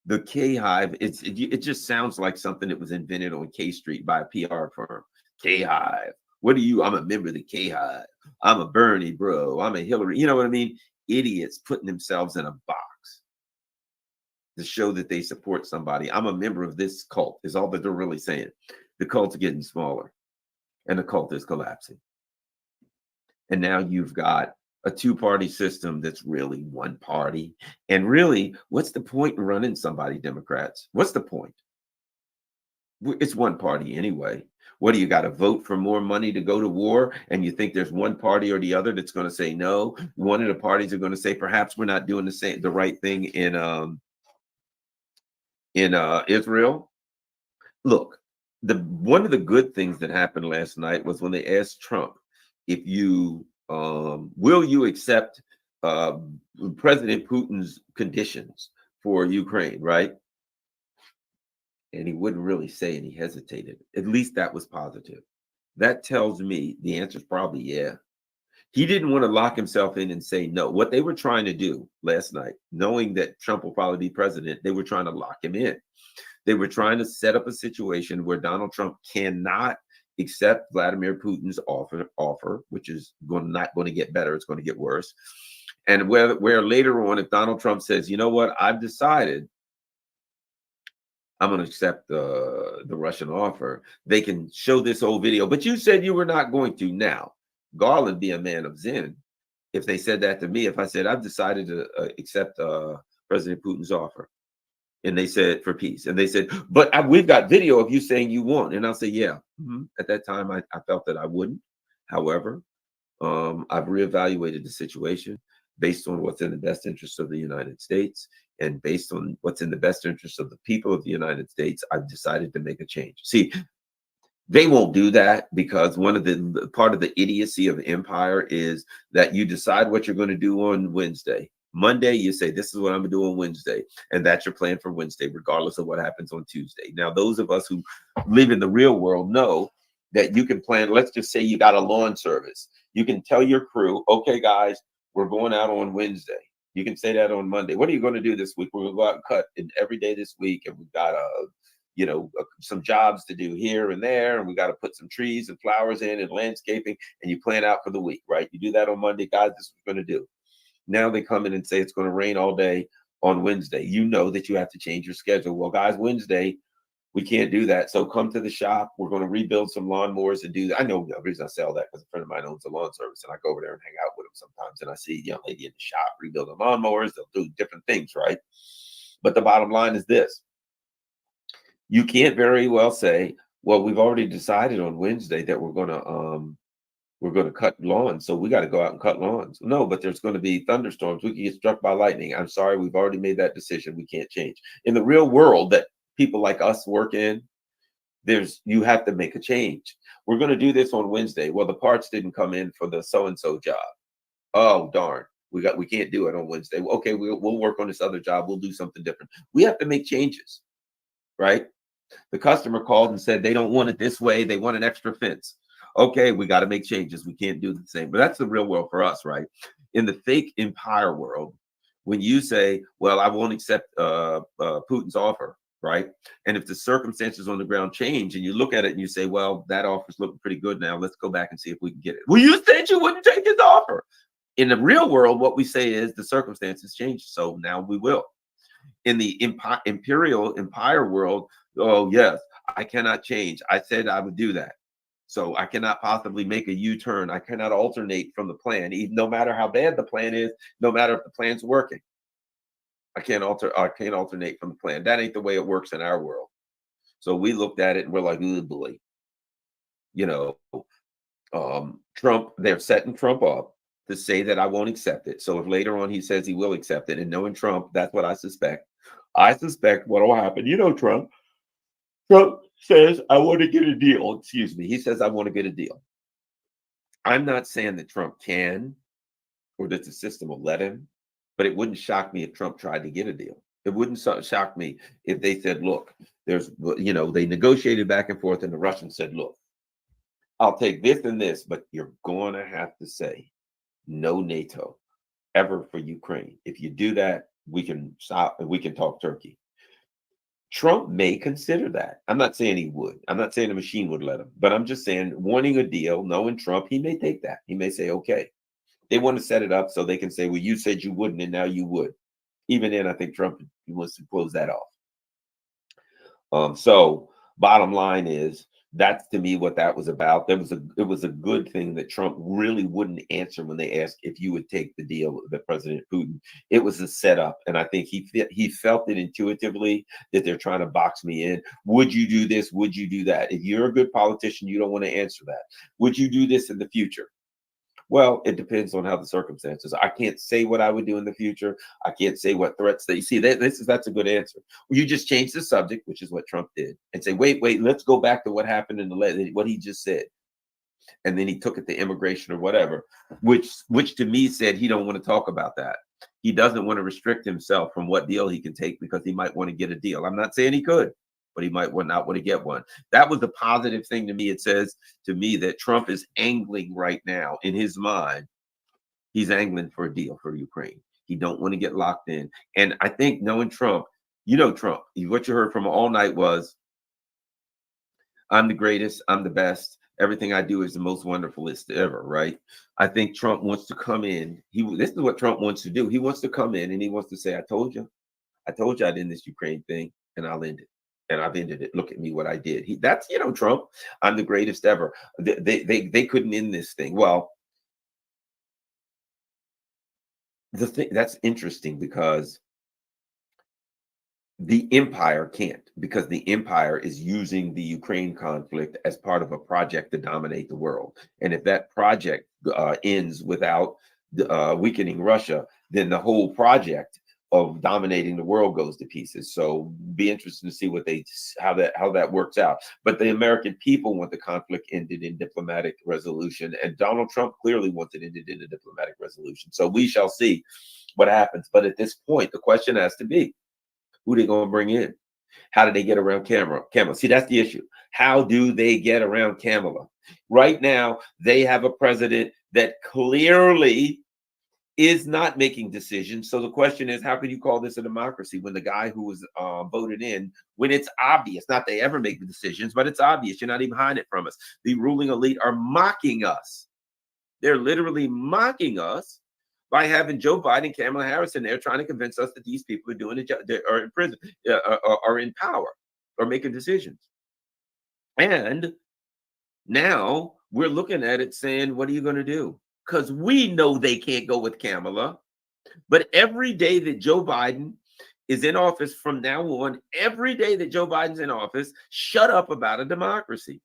The K-Hive, it just sounds like something that was invented on K Street by a PR firm. K-Hive. What are you? I'm a member of the K-Hive. I'm a Bernie bro. I'm a Hillary. You know what I mean? Idiots putting themselves in a box to show that they support somebody. I'm a member of this cult is all that they're really saying. The cult's getting smaller and the cult is collapsing. And now you've got a two-party system that's really one party. And really, what's the point in running somebody, Democrats? What's the point? It's one party anyway. What do you got to vote for more money to go to war? And you think there's one party or the other that's going to say no? One of the parties are going to say perhaps we're not doing the right thing in Israel. Look, one of the good things that happened last night was when they asked Trump, if you will you accept President Putin's conditions for Ukraine, right? And he wouldn't really say, and he hesitated. At least that was positive. That tells me the answer is probably yeah. He didn't want to lock himself in and say no. What they were trying to do last night, knowing that Trump will probably be president, they were trying to lock him in. They were trying to set up a situation where Donald Trump cannot accept Vladimir Putin's offer, which is not going to get better. It's going to get worse. And where later on, if Donald Trump says, you know what, I've decided I'm going to accept the Russian offer, they can show this old video. But you said you were not going to. Now, Garland be a man of Zen. If they said that to me, if I said, I've decided to accept President Putin's offer, and they said for peace, and they said, but we've got video of you saying you won't. And I'll say, yeah. At that time, I felt that I wouldn't. However, I've reevaluated the situation based on what's in the best interest of the United States. And based on what's in the best interest of the people of the United States, I've decided to make a change. See, they won't do that because one of the part of the idiocy of empire is that you decide what you're going to do on Wednesday. Monday, you say, this is what I'm going to do on Wednesday. And that's your plan for Wednesday, regardless of what happens on Tuesday. Now, those of us who live in the real world know that you can plan. Let's just say you got a lawn service. You can tell your crew, okay, guys, we're going out on Wednesday. You can say that on Monday. What are you going to do this week? We're going to go out and cut every day this week. And we've got some jobs to do here and there. And we got to put some trees and flowers in and landscaping. And you plan out for the week, right? You do that on Monday, guys, this is what we're going to do. Now they come in and say it's going to rain all day on Wednesday. You know that you have to change your schedule. Well, guys, Wednesday, we can't do that. So come to the shop. We're going to rebuild some lawnmowers and do that. I know the reason I say all that because a friend of mine owns a lawn service and I go over there and hang out with him sometimes. And I see a young lady in the shop rebuilding lawnmowers. They'll do different things, right? But the bottom line is this. You can't very well say, well, we've already decided on Wednesday that we're going to cut lawns. So we got to go out and cut lawns. No, but there's going to be thunderstorms. We can get struck by lightning. I'm sorry. We've already made that decision. We can't change. In the real world that people like us work in, you have to make a change. We're going to do this on Wednesday. Well, the parts didn't come in for the so-and-so job. Oh, darn. We can't do it on Wednesday. Okay, we'll work on this other job. We'll do something different. We have to make changes, right? The customer called and said they don't want it this way. They want an extra fence. Okay, we got to make changes. We can't do the same. But that's the real world for us, right? In the fake empire world, when you say, well, I won't accept Putin's offer, right? And if the circumstances on the ground change and you look at it and you say, well, that offer's looking pretty good now, let's go back and see if we can get it. Well, you said you wouldn't take his offer. In the real world, what we say is the circumstances change, so now we will. In the imperial empire world, oh, yes, I cannot change. I said I would do that. So I cannot possibly make a U-turn. I cannot alternate from the plan, even no matter how bad the plan is, no matter if the plan's working. I can't alternate from the plan. That ain't the way it works in our world. So we looked at it and we're like, oh boy. You know, Trump, they're setting Trump up to say that I won't accept it. So if later on he says he will accept it, and knowing Trump, that's what I suspect. I suspect what will happen. You know, Trump says, I want to get a deal. Excuse me. He says, I want to get a deal. I'm not saying that Trump can or that the system will let him, but it wouldn't shock me if Trump tried to get a deal. It wouldn't shock me if they said, look, there's, you know, they negotiated back and forth and the Russians said, look, I'll take this and this, but you're going to have to say no NATO ever for Ukraine. If you do that, we can stop and we can talk Turkey. Trump may consider that. I'm not saying he would. I'm not saying the machine would let him, but I'm just saying wanting a deal, knowing Trump, he may take that. He may say, okay, they want to set it up so they can say, well, you said you wouldn't and now you would. Even then, I think Trump wants to close that off. So bottom line is, that's to me what that was about. It was a good thing that Trump really wouldn't answer when they asked if you would take the deal with President Putin. It was a setup, and I think he felt it intuitively that they're trying to box me in. Would you do this? Would you do that? If you're a good politician, you don't want to answer that. Would you do this in the future? Well, it depends on how the circumstances. I can't say what I would do in the future. I can't say what threats they see. That's a good answer. You just change the subject, which is what Trump did, and say, wait, let's go back to what happened in what he just said. And then he took it to immigration or whatever, which to me said he don't want to talk about that. He doesn't want to restrict himself from what deal he can take because he might want to get a deal. I'm not saying he could, but he might not want to get one. That was the positive thing to me. It says to me that Trump is angling right now in his mind. He's angling for a deal for Ukraine. He don't want to get locked in. And I think knowing Trump, you know, Trump, what you heard from him all night was, I'm the greatest, I'm the best. Everything I do is the most wonderfulest ever, right? I think Trump wants to come in. This is what Trump wants to do. He wants to come in and he wants to say, I told you I'd end this Ukraine thing and I'll end it. And I've ended it. Look at me, what I did. That's, you know, Trump. I'm the greatest ever. They couldn't end this thing. Well, the thing that's interesting because the empire can't, because the empire is using the Ukraine conflict as part of a project to dominate the world. And if that project ends without weakening Russia, then the whole project of dominating the world goes to pieces. So be interested to see how that works out. But the American people want the conflict ended in diplomatic resolution, and Donald Trump clearly wants it ended in a diplomatic resolution. So we shall see what happens. But at this point, the question has to be, who they going to bring in? How do they get around Kamala? See, that's the issue. How do they get around Kamala? Right now, they have a president that clearly is not making decisions. So the question is, how can you call this a democracy when the guy who was voted in, when it's obvious, not they ever make the decisions, but it's obvious, you're not even hiding it from us. The ruling elite are mocking us. They're literally mocking us by having Joe Biden and Kamala Harris in there trying to convince us that these people are doing it, are in prison, are in power, or making decisions. And now we're looking at it saying, what are you going to do? Because we know they can't go with Kamala. But every day that Joe Biden is in office from now on, every day that Joe Biden's in office, shut up about a democracy.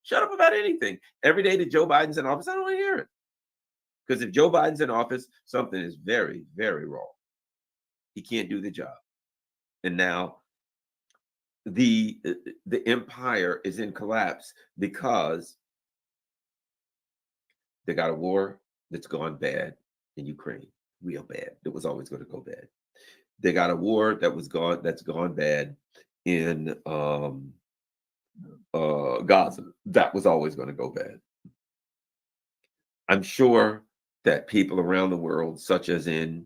Shut up about anything. Every day that Joe Biden's in office, I don't want to hear it. Because if Joe Biden's in office, something is very, very wrong. He can't do the job. And now the empire is in collapse because they got a war that's gone bad in Ukraine, real bad. It was always going to go bad. They got a war that's gone bad in Gaza. That was always going to go bad. I'm sure that people around the world, such as in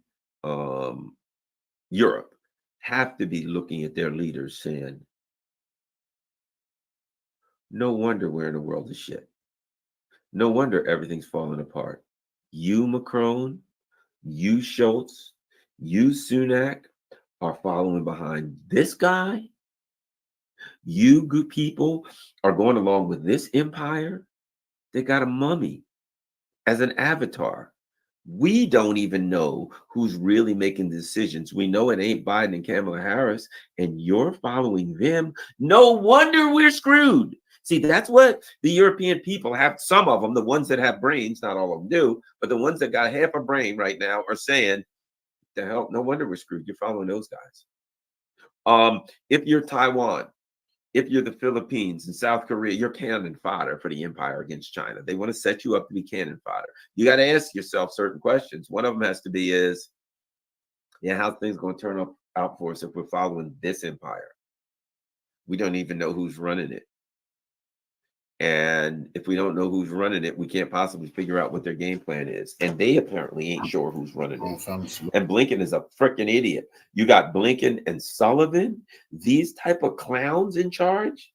Europe, have to be looking at their leaders saying, no wonder we're in a world of shit. No wonder everything's falling apart. You, Macron, you, Schultz, you, Sunak, are following behind this guy. You good people are going along with this empire. They got a mummy as an avatar. We don't even know who's really making the decisions. We know it ain't Biden and Kamala Harris, and you're following them. No wonder we're screwed. See, that's what the European people have. Some of them, the ones that have brains, not all of them do, but the ones that got half a brain right now are saying, the hell, no wonder we're screwed. You're following those guys. If you're Taiwan, if you're the Philippines and South Korea, you're cannon fodder for the empire against China. They want to set you up to be cannon fodder. You got to ask yourself certain questions. One of them has to be is, yeah, how's things going to turn out for us if we're following this empire? We don't even know who's running it. And if we don't know who's running it, we can't possibly figure out what their game plan is. And they apparently ain't sure who's running it. And Blinken is a freaking idiot. You got Blinken and Sullivan, these type of clowns in charge.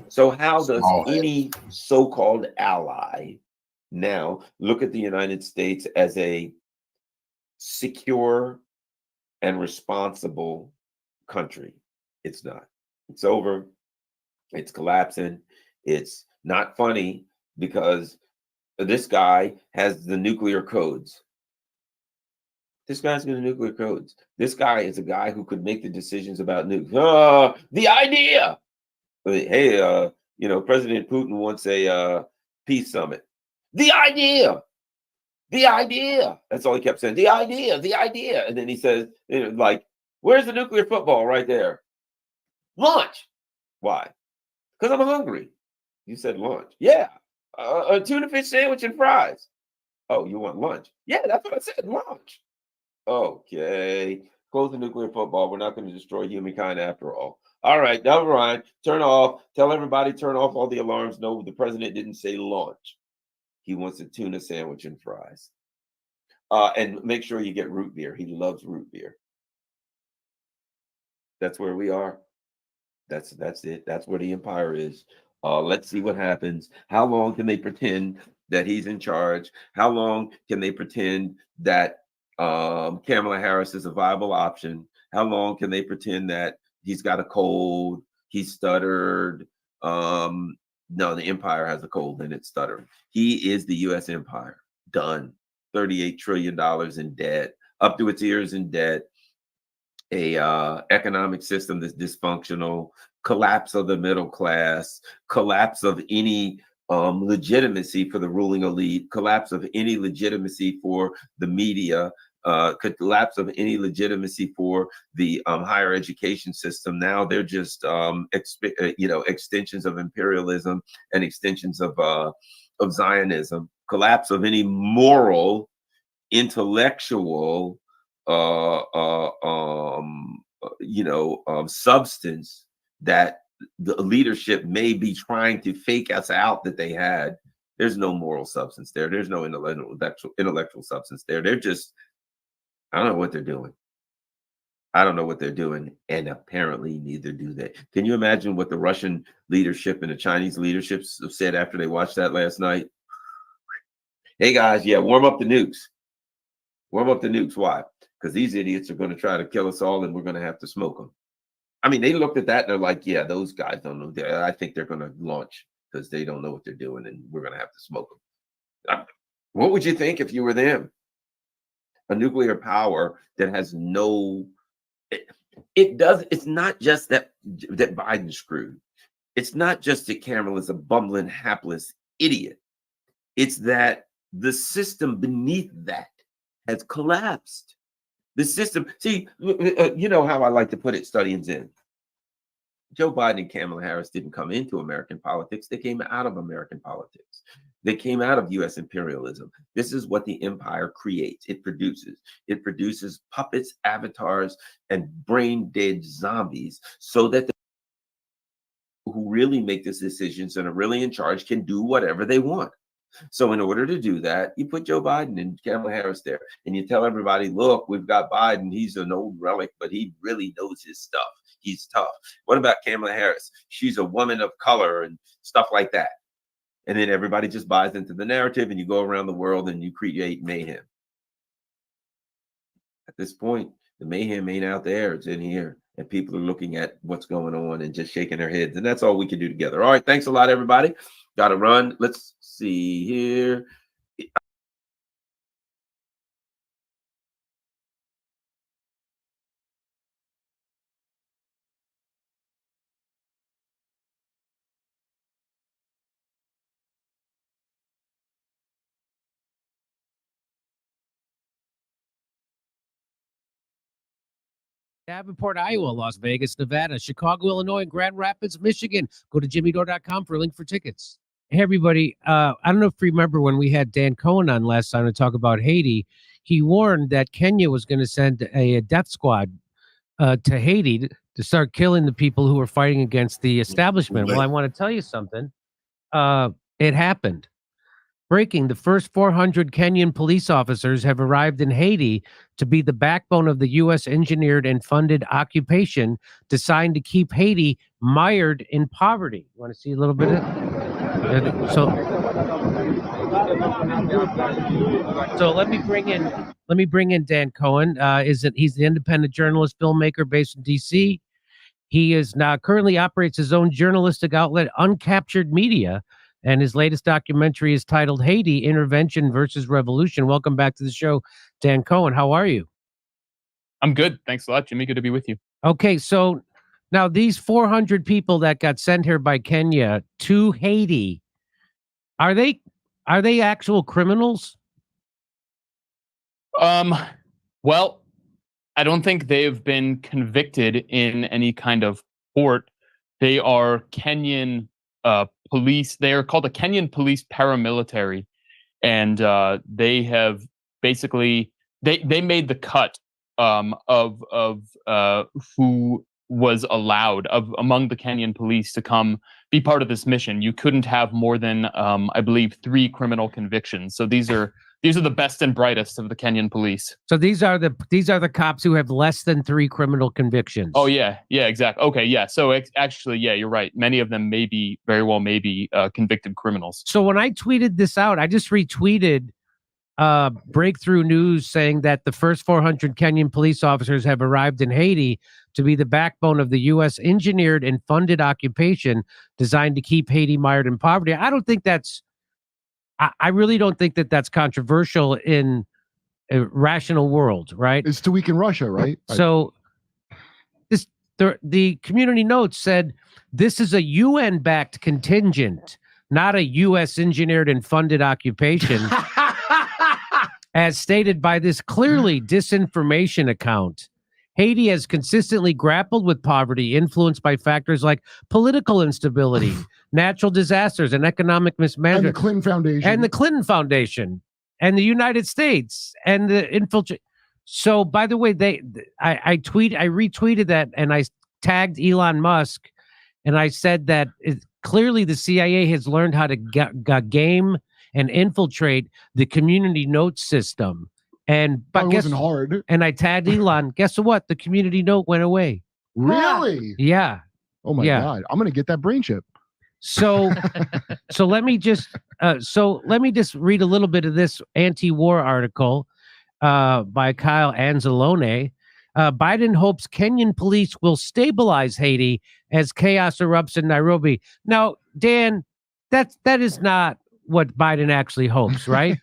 So how does any so-called ally now look at the United States as a secure and responsible country? It's not. It's over. It's collapsing. It's not funny because this guy has the nuclear codes. This guy's got the nuclear codes. This guy is a guy who could make the decisions about nukes. The idea. Hey, President Putin wants a peace summit. The idea. The idea. That's all he kept saying. The idea. The idea. And then he says, where's the nuclear football right there? Launch. Why? Because I'm hungry. You said lunch. Yeah. A tuna fish sandwich and fries. Oh, you want lunch? Yeah, that's what I said. Lunch. Okay. Close the nuclear football. We're not going to destroy humankind after all. All right. Never mind. Turn off. Tell everybody turn off all the alarms. No, the president didn't say lunch. He wants a tuna sandwich and fries. And make sure you get root beer. He loves root beer. That's where we are. That's it. That's where the empire is. Let's see what happens. How long can they pretend that he's in charge? How long can they pretend that Kamala Harris is a viable option? How long can they pretend that he's got a cold? He stuttered. No, the empire has a cold and it's stuttering. He is the U.S. empire. Done. $38 trillion in debt, up to its ears in debt. A economic system that's dysfunctional, collapse of the middle class, collapse of any legitimacy for the ruling elite, collapse of any legitimacy for the media, collapse of any legitimacy for the higher education system. Now they're just extensions of imperialism and extensions of Zionism. Collapse of any moral, intellectual substance that the leadership may be trying to fake us out that they had. There's no moral substance there. There's no intellectual substance there. They're just, I don't know what they're doing. I don't know what they're doing, and apparently neither do they. Can you imagine what the Russian leadership and the Chinese leadership said after they watched that last night? Hey guys, yeah, warm up the nukes. Warm up the nukes. Why? Because these idiots are going to try to kill us all and we're going to have to smoke them. I mean, they looked at that and they're like, yeah, those guys don't know. I think they're going to launch because they don't know what they're doing and we're going to have to smoke them. What would you think if you were them? A nuclear power that has no, it's not just that Biden's screwed. It's not just that Kamala's a bumbling, hapless idiot. It's that the system beneath that has collapsed. The system, see, you know how I like to put it, studying Zen. Joe Biden and Kamala Harris didn't come into American politics. They came out of American politics. They came out of U.S. imperialism. This is what the empire creates. It produces. It produces puppets, avatars, and brain-dead zombies so that the people who really make these decisions and are really in charge can do whatever they want. So in order to do that, you put Joe Biden and Kamala Harris there, and you tell everybody, look, we've got Biden. He's an old relic, but he really knows his stuff. He's tough. What about Kamala Harris? She's a woman of color and stuff like that. And then everybody just buys into the narrative, and you go around the world and you create mayhem. At this point, the mayhem ain't out there. It's in here. And people are looking at what's going on and just shaking their heads. And that's all we can do together. All right. Thanks a lot, everybody. Got to run. Let's see here. Davenport, Iowa, Las Vegas, Nevada, Chicago, Illinois, and Grand Rapids, Michigan. Go to jimmydore.com for a link for tickets. Hey, everybody. I don't know if you remember when we had Dan Cohen on last time to talk about Haiti. He warned that Kenya was going to send a death squad to Haiti to start killing the people who were fighting against the establishment. Well, I want to tell you something. It happened. Breaking, the first 400 Kenyan police officers have arrived in Haiti to be the backbone of the U.S. engineered and funded occupation designed to keep Haiti mired in poverty. You want to see a little bit of it? So let me bring in Dan Cohen. He's the independent journalist, filmmaker based in D.C. He is now currently operates his own journalistic outlet, Uncaptured Media. And his latest documentary is titled Haiti, Intervention versus Revolution. Welcome back to the show, Dan Cohen. How are you? I'm good. Thanks a lot, Jimmy. Good to be with you. Okay, so now these 400 people that got sent here by Kenya to Haiti, are they actual criminals? Well, I don't think they've been convicted in any kind of court. They are Kenyan police. They are called the Kenyan police paramilitary, and they have basically they made the cut of who was allowed among the Kenyan police to come be part of this mission. You couldn't have more than I believe 3 criminal convictions. So these are the best and brightest of the Kenyan police. So these are the cops who have less than 3 criminal convictions. Oh yeah, exactly. Okay, yeah. So actually, yeah, you're right. Many of them very well may be convicted criminals. So when I tweeted this out, I just retweeted breakthrough news saying that the first 400 Kenyan police officers have arrived in Haiti to be the backbone of the U.S. engineered and funded occupation designed to keep Haiti mired in poverty. I really don't think that that's controversial in a rational world, right? It's to weaken Russia, right? So the community notes said this is a UN-backed contingent, not a U.S. engineered and funded occupation, as stated by this clearly disinformation account. Haiti has consistently grappled with poverty influenced by factors like political instability, natural disasters, and economic mismanagement. And the Clinton Foundation. And the Clinton Foundation. And the United States. And the infiltration. So, by the way, I retweeted that, and I tagged Elon Musk, and I said that clearly the CIA has learned how to game and infiltrate the community note system. But it wasn't hard. And I tagged Elon. Guess what? The community note went away. Really? Yeah. Oh my God! I'm gonna get that brain chip. So let me just read a little bit of this anti-war article by Kyle Anzalone. Biden hopes Kenyan police will stabilize Haiti as chaos erupts in Nairobi. Now, Dan, that is not what Biden actually hopes, right?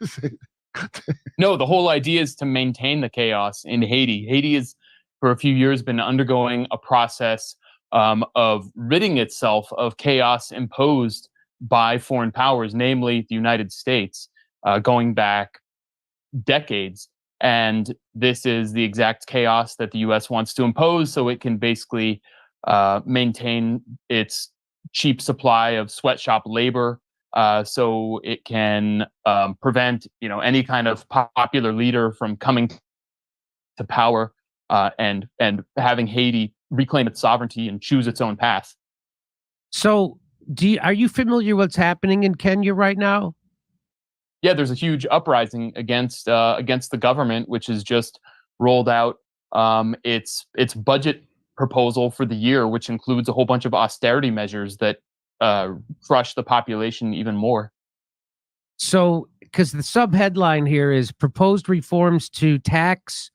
No, the whole idea is to maintain the chaos in Haiti. Haiti has, for a few years, been undergoing a process of ridding itself of chaos imposed by foreign powers, namely the United States, going back decades. And this is the exact chaos that the U.S. wants to impose so it can basically maintain its cheap supply of sweatshop labor, so it can prevent any kind of popular leader from coming to power and having Haiti reclaim its sovereignty and choose its own path. So, are you familiar with what's happening in Kenya right now? Yeah, there's a huge uprising against the government, which has just rolled out its budget proposal for the year, which includes a whole bunch of austerity measures that crush the population even more. So, because the sub-headline here is proposed reforms to tax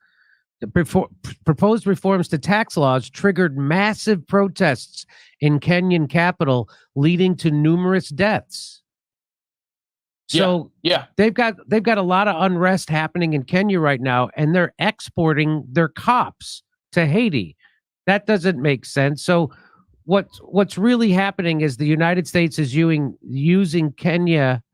laws triggered massive protests in Kenyan capital, leading to numerous deaths. So they've got a lot of unrest happening in Kenya right now, and they're exporting their cops to Haiti. That doesn't make sense. So what's really happening is the United States is using Kenya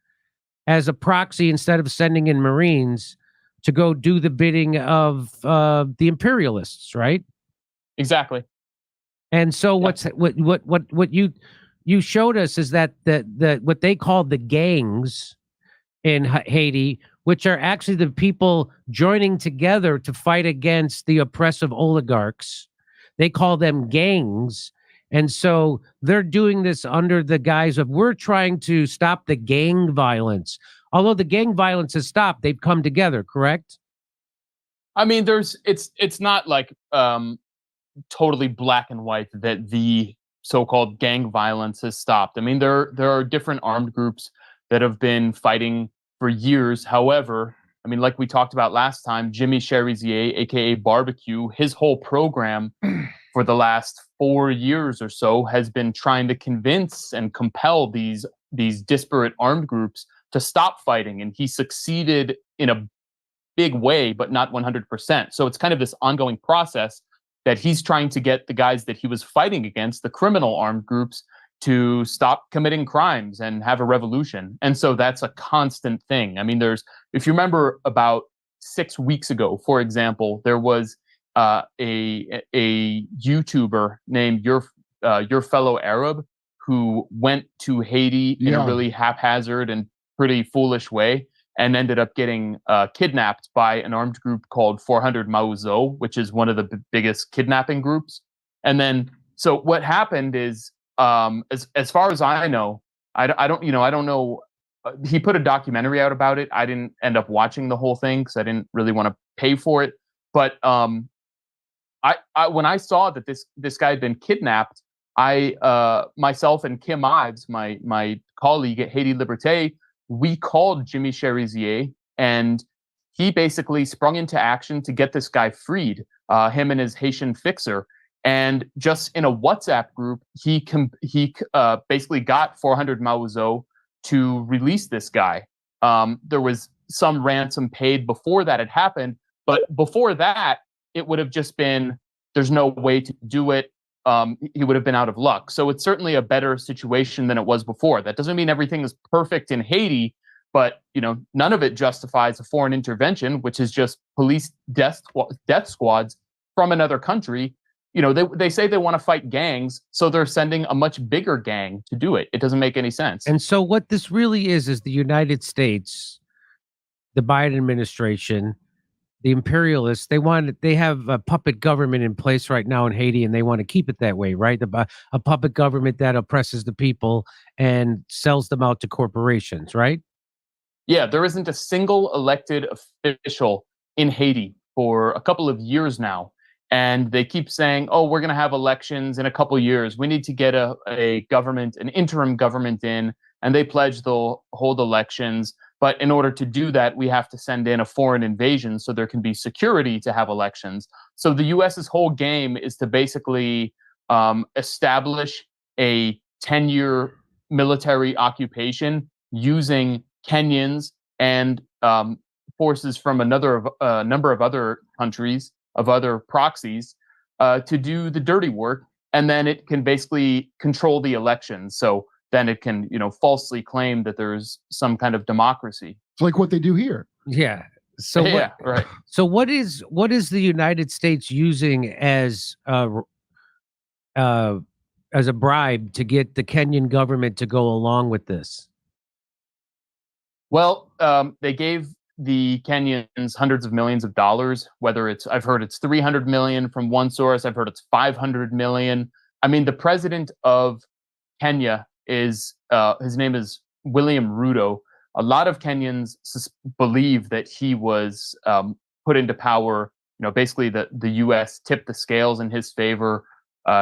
as a proxy instead of sending in Marines to go do the bidding of the imperialists, right? Exactly. And so what you showed us is that the what they call the gangs in Haiti, which are actually the people joining together to fight against the oppressive oligarchs. They call them gangs. And so they're doing this under the guise of we're trying to stop the gang violence. Although the gang violence has stopped, they've come together, correct? I mean, it's not like totally black and white that the so-called gang violence has stopped. I mean, there are different armed groups that have been fighting for years. However, I mean, like we talked about last time, Jimmy Cherizier, aka Barbecue, his whole program for the last 4 years or so has been trying to convince and compel these disparate armed groups to stop fighting, and he succeeded in a big way, but not 100%. So it's kind of this ongoing process that he's trying to get the guys that he was fighting against, the criminal armed groups, to stop committing crimes and have a revolution. And so that's a constant thing. I mean, if you remember about 6 weeks ago, for example, there was a YouTuber named Your Fellow Arab who went to Haiti in a really haphazard and pretty foolish way and ended up getting kidnapped by an armed group called 400 Mauzo, which is one of the biggest kidnapping groups. And then, so what happened is, as far as I know, I don't know. He put a documentary out about it. I didn't end up watching the whole thing because I didn't really want to pay for it. But I when I saw that this guy had been kidnapped, myself and Kim Ives, my colleague at Haiti Liberté, we called Jimmy Cherizier, and he basically sprung into action to get this guy freed, him and his Haitian fixer. And just in a WhatsApp group, he basically got 400 Mauzo to release this guy. There was some ransom paid before that had happened, but before that, it would have just been, there's no way to do it. He would have been out of luck. So it's certainly a better situation than it was before. That doesn't mean everything is perfect in Haiti, but none of it justifies a foreign intervention, which is just police death squads from another country. They say they want to fight gangs, so they're sending a much bigger gang to do it. It doesn't make any sense. And so what this really is the United States, the Biden administration, the imperialists, they have a puppet government in place right now in Haiti, and they want to keep it that way, right? A puppet government that oppresses the people and sells them out to corporations, right? Yeah, there isn't a single elected official in Haiti for a couple of years now. And they keep saying, oh, we're going to have elections in a couple of years. We need to get a government, an interim government in, and they pledge they'll hold elections. But in order to do that, we have to send in a foreign invasion so there can be security to have elections. So the U.S.'s whole game is to basically establish a 10-year military occupation using Kenyans and forces from a number of other countries, of other proxies, to do the dirty work. And then it can basically control the elections. So then it can, falsely claim that there's some kind of democracy. It's like what they do here. Yeah. So right. So what is the United States using as a bribe to get the Kenyan government to go along with this? Well, they gave the Kenyans hundreds of millions of dollars, I've heard it's 300 million from one source. I've heard it's 500 million. I mean, the president of Kenya his name is William Ruto. a lot of Kenyans believe that he was put into power. Basically the U.S. tipped the scales in his favor.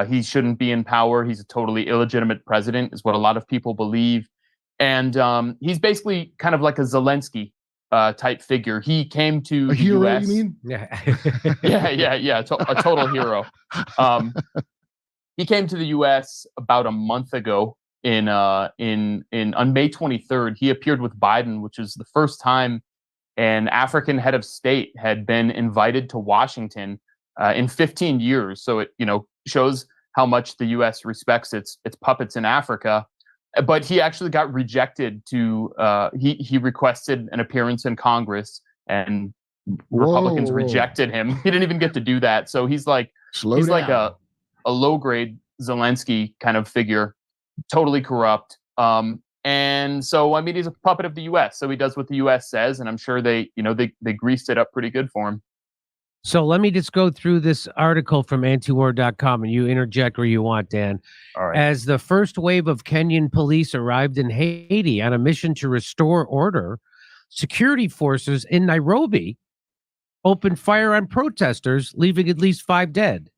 He shouldn't be in power. He's a totally illegitimate president, is what a lot of people believe. And he's basically kind of like a Zelensky type figure. He came to the hero, U.S. you mean? Yeah. A total hero. He came to the U.S. about a month ago. On May 23rd, he appeared with Biden, which is the first time an African head of state had been invited to Washington in 15 years. So it shows how much the U.S. respects its puppets in Africa. But he actually got rejected he requested an appearance in Congress, and Republicans rejected him. He didn't even get to do that. So he's like like a low grade Zelensky kind of figure, totally corrupt. And so he's a puppet of the U.S. So he does what the U.S. says, and I'm sure they greased it up pretty good for him. So let me just go through this article from antiwar.com, and you interject where you want, Dan. All right. As the first wave of Kenyan police arrived in Haiti on a mission to restore order, security forces in Nairobi opened fire on protesters, leaving at least 5 dead.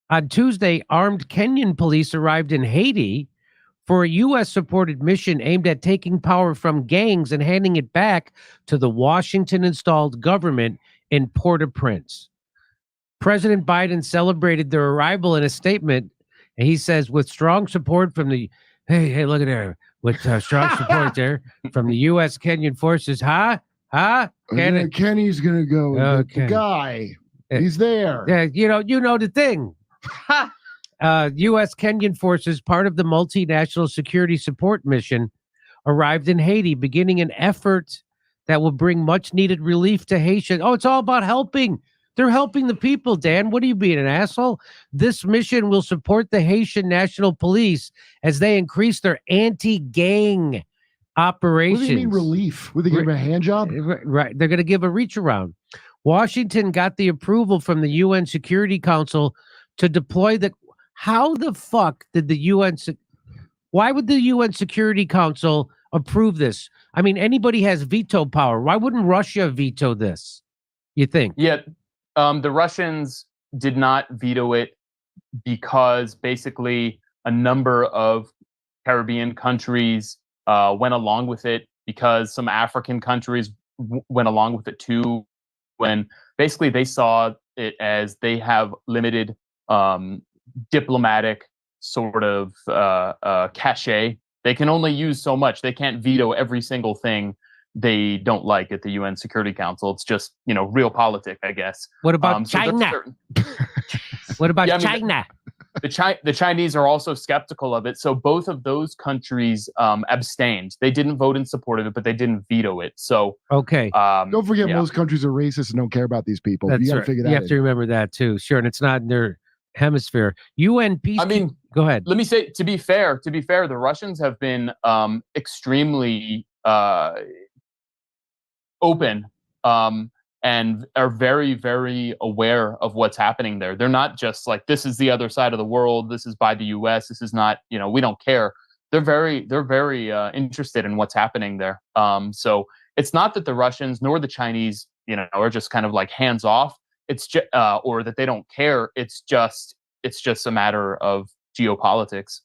On Tuesday, armed Kenyan police arrived in Haiti for a U.S.-supported mission aimed at taking power from gangs and handing it back to the Washington-installed government in Port-au-Prince. President Biden celebrated their arrival in a statement, and he says, with strong support from the hey, look at there, with strong support there from the U.S. Kenyan forces, Kenny's gonna go. Okay. The guy, he's there. Yeah, you know the thing. U.S. Kenyan forces, part of the multinational security support mission, arrived in Haiti, beginning an effort that will bring much-needed relief to Haitians. Oh, it's all about helping. They're helping the people, Dan. What are you being, an asshole? This mission will support the Haitian National Police as they increase their anti-gang operations. What do you mean relief? Would they give him a hand job? Right. They're going to give a reach around. Washington got the approval from the UN Security Council to deploy the... How the fuck did the UN... Why would the UN Security Council approve this? I mean, anybody has veto power. Why wouldn't Russia veto this, you think? Yeah, the Russians did not veto it because basically a number of Caribbean countries went along with it, because some African countries went along with it too, when basically they saw it as they have limited diplomatic sort of cachet. They can only use so much. They can't veto every single thing they don't like at the UN Security Council. It's just, real politics, I guess. What about China? What about China? The Chinese are also skeptical of it. So both of those countries abstained. They didn't vote in support of it, but they didn't veto it. So okay. Don't forget, most countries are racist and don't care about these people. That's you got to right. figure that You out. have to remember that too. Sure, and it's not in their hemisphere. UN peace. Go ahead. Let me say, to be fair, the Russians have been extremely open and are very, very aware of what's happening there. They're not just like, this is the other side of the world. This is by the U.S. This is not, we don't care. They're very interested in what's happening there. So it's not that the Russians nor the Chinese, are just kind of like hands off. It's just, or that they don't care. It's just a matter of geopolitics.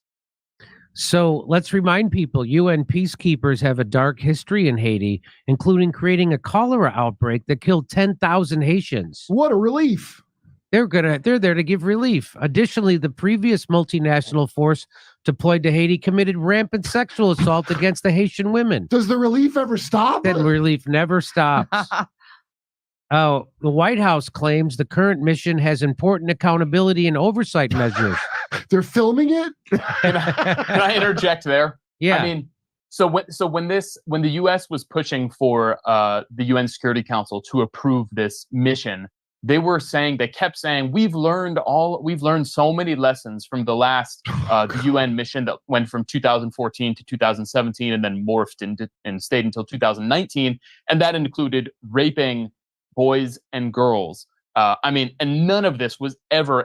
So let's remind people, UN peacekeepers have a dark history in Haiti, including creating a cholera outbreak that killed 10,000 Haitians. What a relief. They're there to give relief. Additionally, the previous multinational force deployed to Haiti committed rampant sexual assault against the Haitian women. Does the relief ever stop? That relief never stops. Oh, the White House claims the current mission has important accountability and oversight measures. They're filming it? Can I interject there? Yeah. I mean, so when the U.S. was pushing for the UN Security Council to approve this mission, they kept saying, we've learned so many lessons from the last the UN mission that went from 2014 to 2017 and then morphed and stayed until 2019, and that included raping boys and girls. And none of this was ever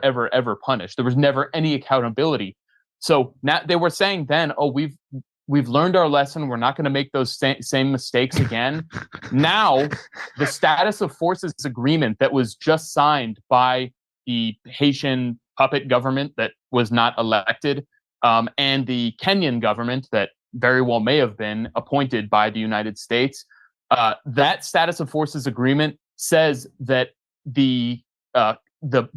punished. There was never any accountability. So now they were saying then, We've learned our lesson. We're not going to make those same mistakes again. Now, the status of forces agreement that was just signed by the Haitian puppet government that was not elected, and the Kenyan government that very well may have been appointed by the United States, that status of forces agreement says that the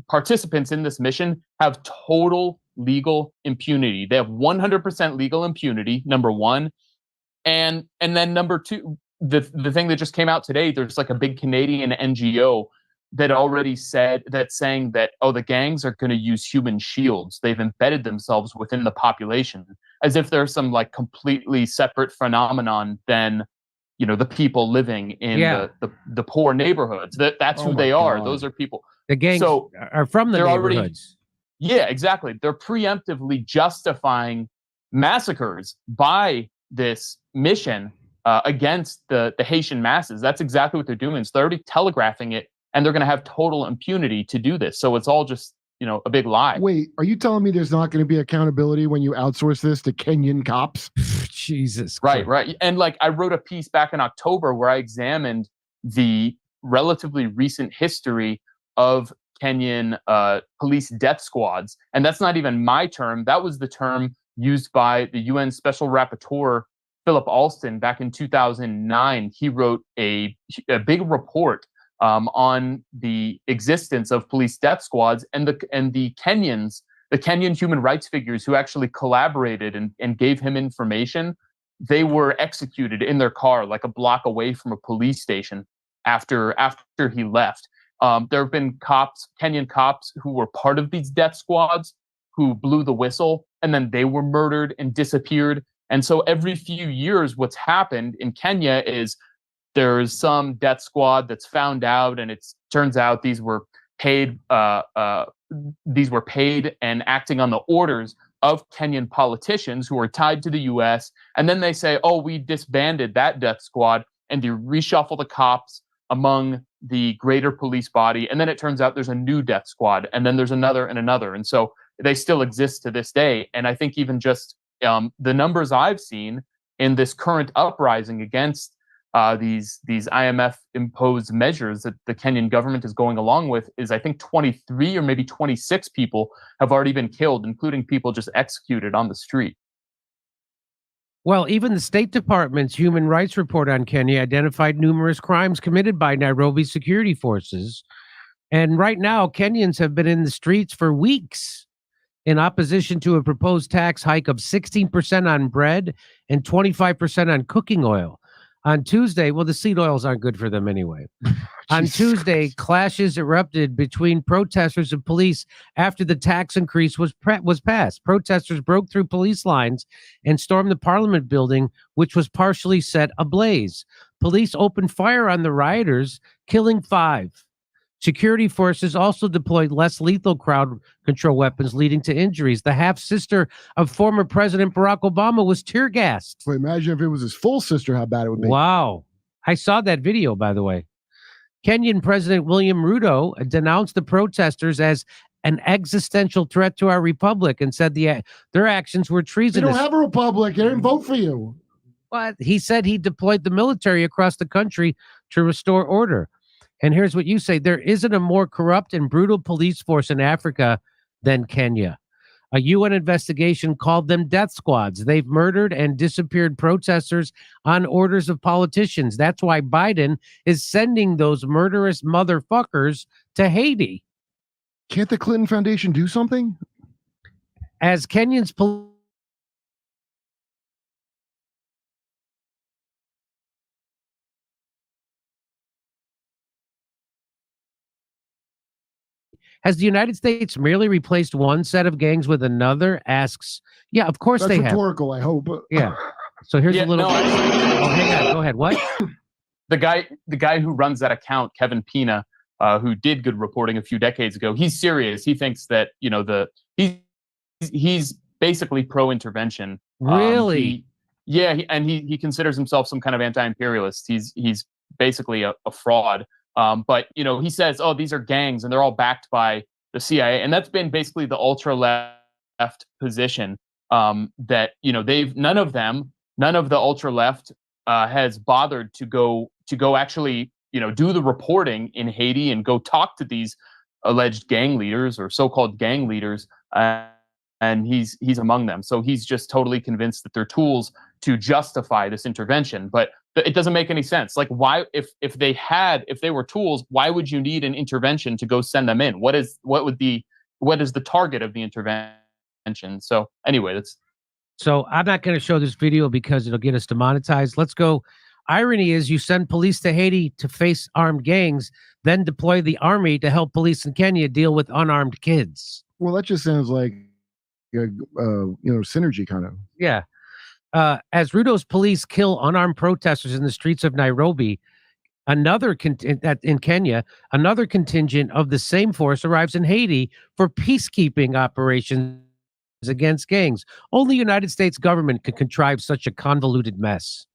participants in this mission have total legal impunity. They have 100% legal impunity, number one. And then number two, the thing that just came out today, there's like a big Canadian NGO that already said that, saying that, oh, the gangs are going to use human shields. They've embedded themselves within the population, as if there's some like completely separate phenomenon than, you know, the people living in the poor neighborhoods. That's who they are. Those are people. The gangs are from the neighborhoods. Yeah, exactly. They're preemptively justifying massacres by this mission against the Haitian masses. That's exactly what they're doing. So they're already telegraphing it, and they're going to have total impunity to do this. So it's all just, you know, a big lie. Wait, are you telling me there's not going to be accountability when you outsource this to Kenyan cops? Jesus Christ. Right. And like, I wrote a piece back in October where I examined the relatively recent history of Kenyan police death squads. And that's not even my term. That was the term used by the UN Special Rapporteur, Philip Alston, back in 2009. He wrote a big report on the existence of police death squads, and the Kenyans, the Kenyan human rights figures who actually collaborated and gave him information, they were executed in their car like a block away from a police station after he left. There have been Kenyan cops who were part of these death squads who blew the whistle, and then they were murdered and disappeared. And so every few years, what's happened in Kenya is there's some death squad that's found out, and it turns out these were paid and acting on the orders of Kenyan politicians who are tied to the U.S. And then they say, oh, we disbanded that death squad, and you reshuffle the cops among the greater police body. And then it turns out there's a new death squad, and then there's another and another. And so they still exist to this day. And I think even just the numbers I've seen in this current uprising against these IMF imposed measures that the Kenyan government is going along with is, I think, 23 or maybe 26 people have already been killed, including people just executed on the street. Well, even the State Department's Human Rights Report on Kenya identified numerous crimes committed by Nairobi security forces. And right now, Kenyans have been in the streets for weeks in opposition to a proposed tax hike of 16% on bread and 25% on cooking oil. On Tuesday, well, the seed oils aren't good for them anyway. On Tuesday, clashes erupted between protesters and police after the tax increase was passed. Protesters broke through police lines and stormed the Parliament building, which was partially set ablaze. Police opened fire on the rioters, killing 5. Security forces also deployed less lethal crowd control weapons, leading to injuries. The half-sister of former President Barack Obama was tear-gassed. So imagine if it was his full sister, how bad it would be. Wow. I saw that video, by the way. Kenyan President William Ruto denounced the protesters as an existential threat to our republic and said their actions were treasonous. They don't have a republic. They didn't vote for you. But he said he deployed the military across the country to restore order. And here's what you say: there isn't a more corrupt and brutal police force in Africa than Kenya. A UN investigation called them death squads. They've murdered and disappeared protesters on orders of politicians. That's why Biden is sending those murderous motherfuckers to Haiti. Can't the Clinton Foundation do something? As Kenyans Has the United States merely replaced one set of gangs with another? Asks. Yeah, of course That's they have. rhetorical, I hope. Yeah. So here's a little. Oh, hang on. Go ahead. What? The guy who runs that account, Kevin Pina, who did good reporting a few decades ago, he's serious. He thinks that, you know, he's basically pro-intervention. Really? He considers himself some kind of anti-imperialist. He's basically a fraud. But, you know, he says, oh, these are gangs and they're all backed by the CIA. And that's been basically the ultra left position, that, you know, none of them none of the ultra left has bothered to go actually, do the reporting in Haiti and go talk to these alleged gang leaders or so-called gang leaders. And he's among them. So he's just totally convinced that they're tools to justify this intervention. But it doesn't make any sense. Like, why, if they were tools, why would you need an intervention to go send them in? What is the target of the intervention? So anyway, So I'm not going to show this video because it'll get us demonetized. Let's go. Irony is you send police to Haiti to face armed gangs, then deploy the army to help police in Kenya deal with unarmed kids. Well, that just sounds like synergy kind of. Yeah. As Ruto's police kill unarmed protesters in the streets of Nairobi, in Kenya, another contingent of the same force arrives in Haiti for peacekeeping operations against gangs. Only the United States government could contrive such a convoluted mess.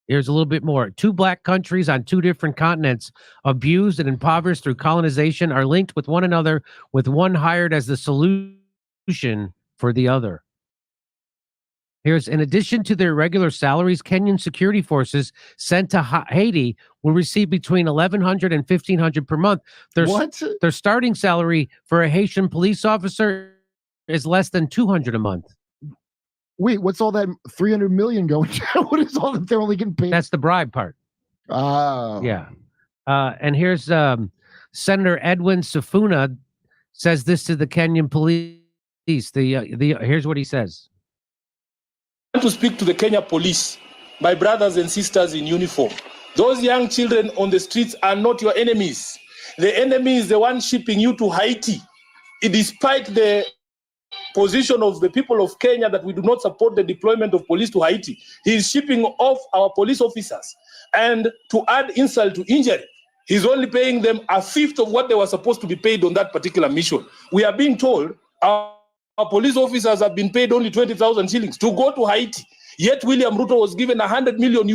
Here's a little bit more. 2 black countries on 2 different continents, abused and impoverished through colonization, are linked with one another, with one hired as the solution for the other. Here's, in addition to their regular salaries, Kenyan security forces sent to Haiti will receive between $1,100 and $1,500 per month. Their starting salary for a Haitian police officer is less than $200 a month. Wait, what's all that 300 million going to? What is all that they're only getting paid? That's the bribe part. Oh. Yeah. And here's Senator Edwin Sifuna says this to the Kenyan police. Here's what he says. I want to speak to the Kenya police, my brothers and sisters in uniform. Those young children on the streets are not your enemies. The enemy is the one shipping you to Haiti. Despite the position of the people of Kenya that we do not support the deployment of police to Haiti, he is shipping off our police officers. And to add insult to injury, he's only paying them 1/5 of what they were supposed to be paid on that particular mission. We are being told our police officers have been paid only 20,000 shillings to go to Haiti. Yet William Ruto was given $100 million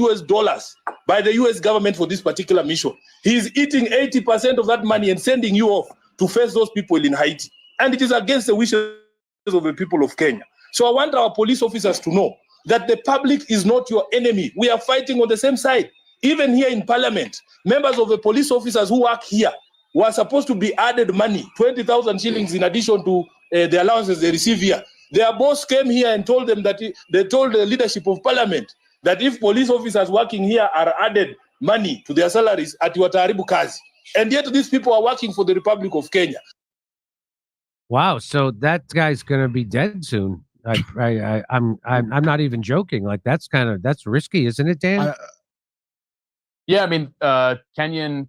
by the US government for this particular mission. He's eating 80% of that money and sending you off to face those people in Haiti. And it is against the wishes of the people of Kenya. So I want our police officers to know that the public is not your enemy. We are fighting on the same side. Even here in Parliament, members of the police officers who work here were supposed to be added money, 20,000 shillings in addition to the allowances they receive here. Their boss came here and told them that they told the leadership of Parliament that if police officers working here are added money to their salaries, at wataharibu kazi. And yet these people are working for the Republic of Kenya. Wow, so that guy's gonna be dead soon. I'm not even joking. Like that's risky, isn't it, Dan? Yeah, I mean, Kenyan,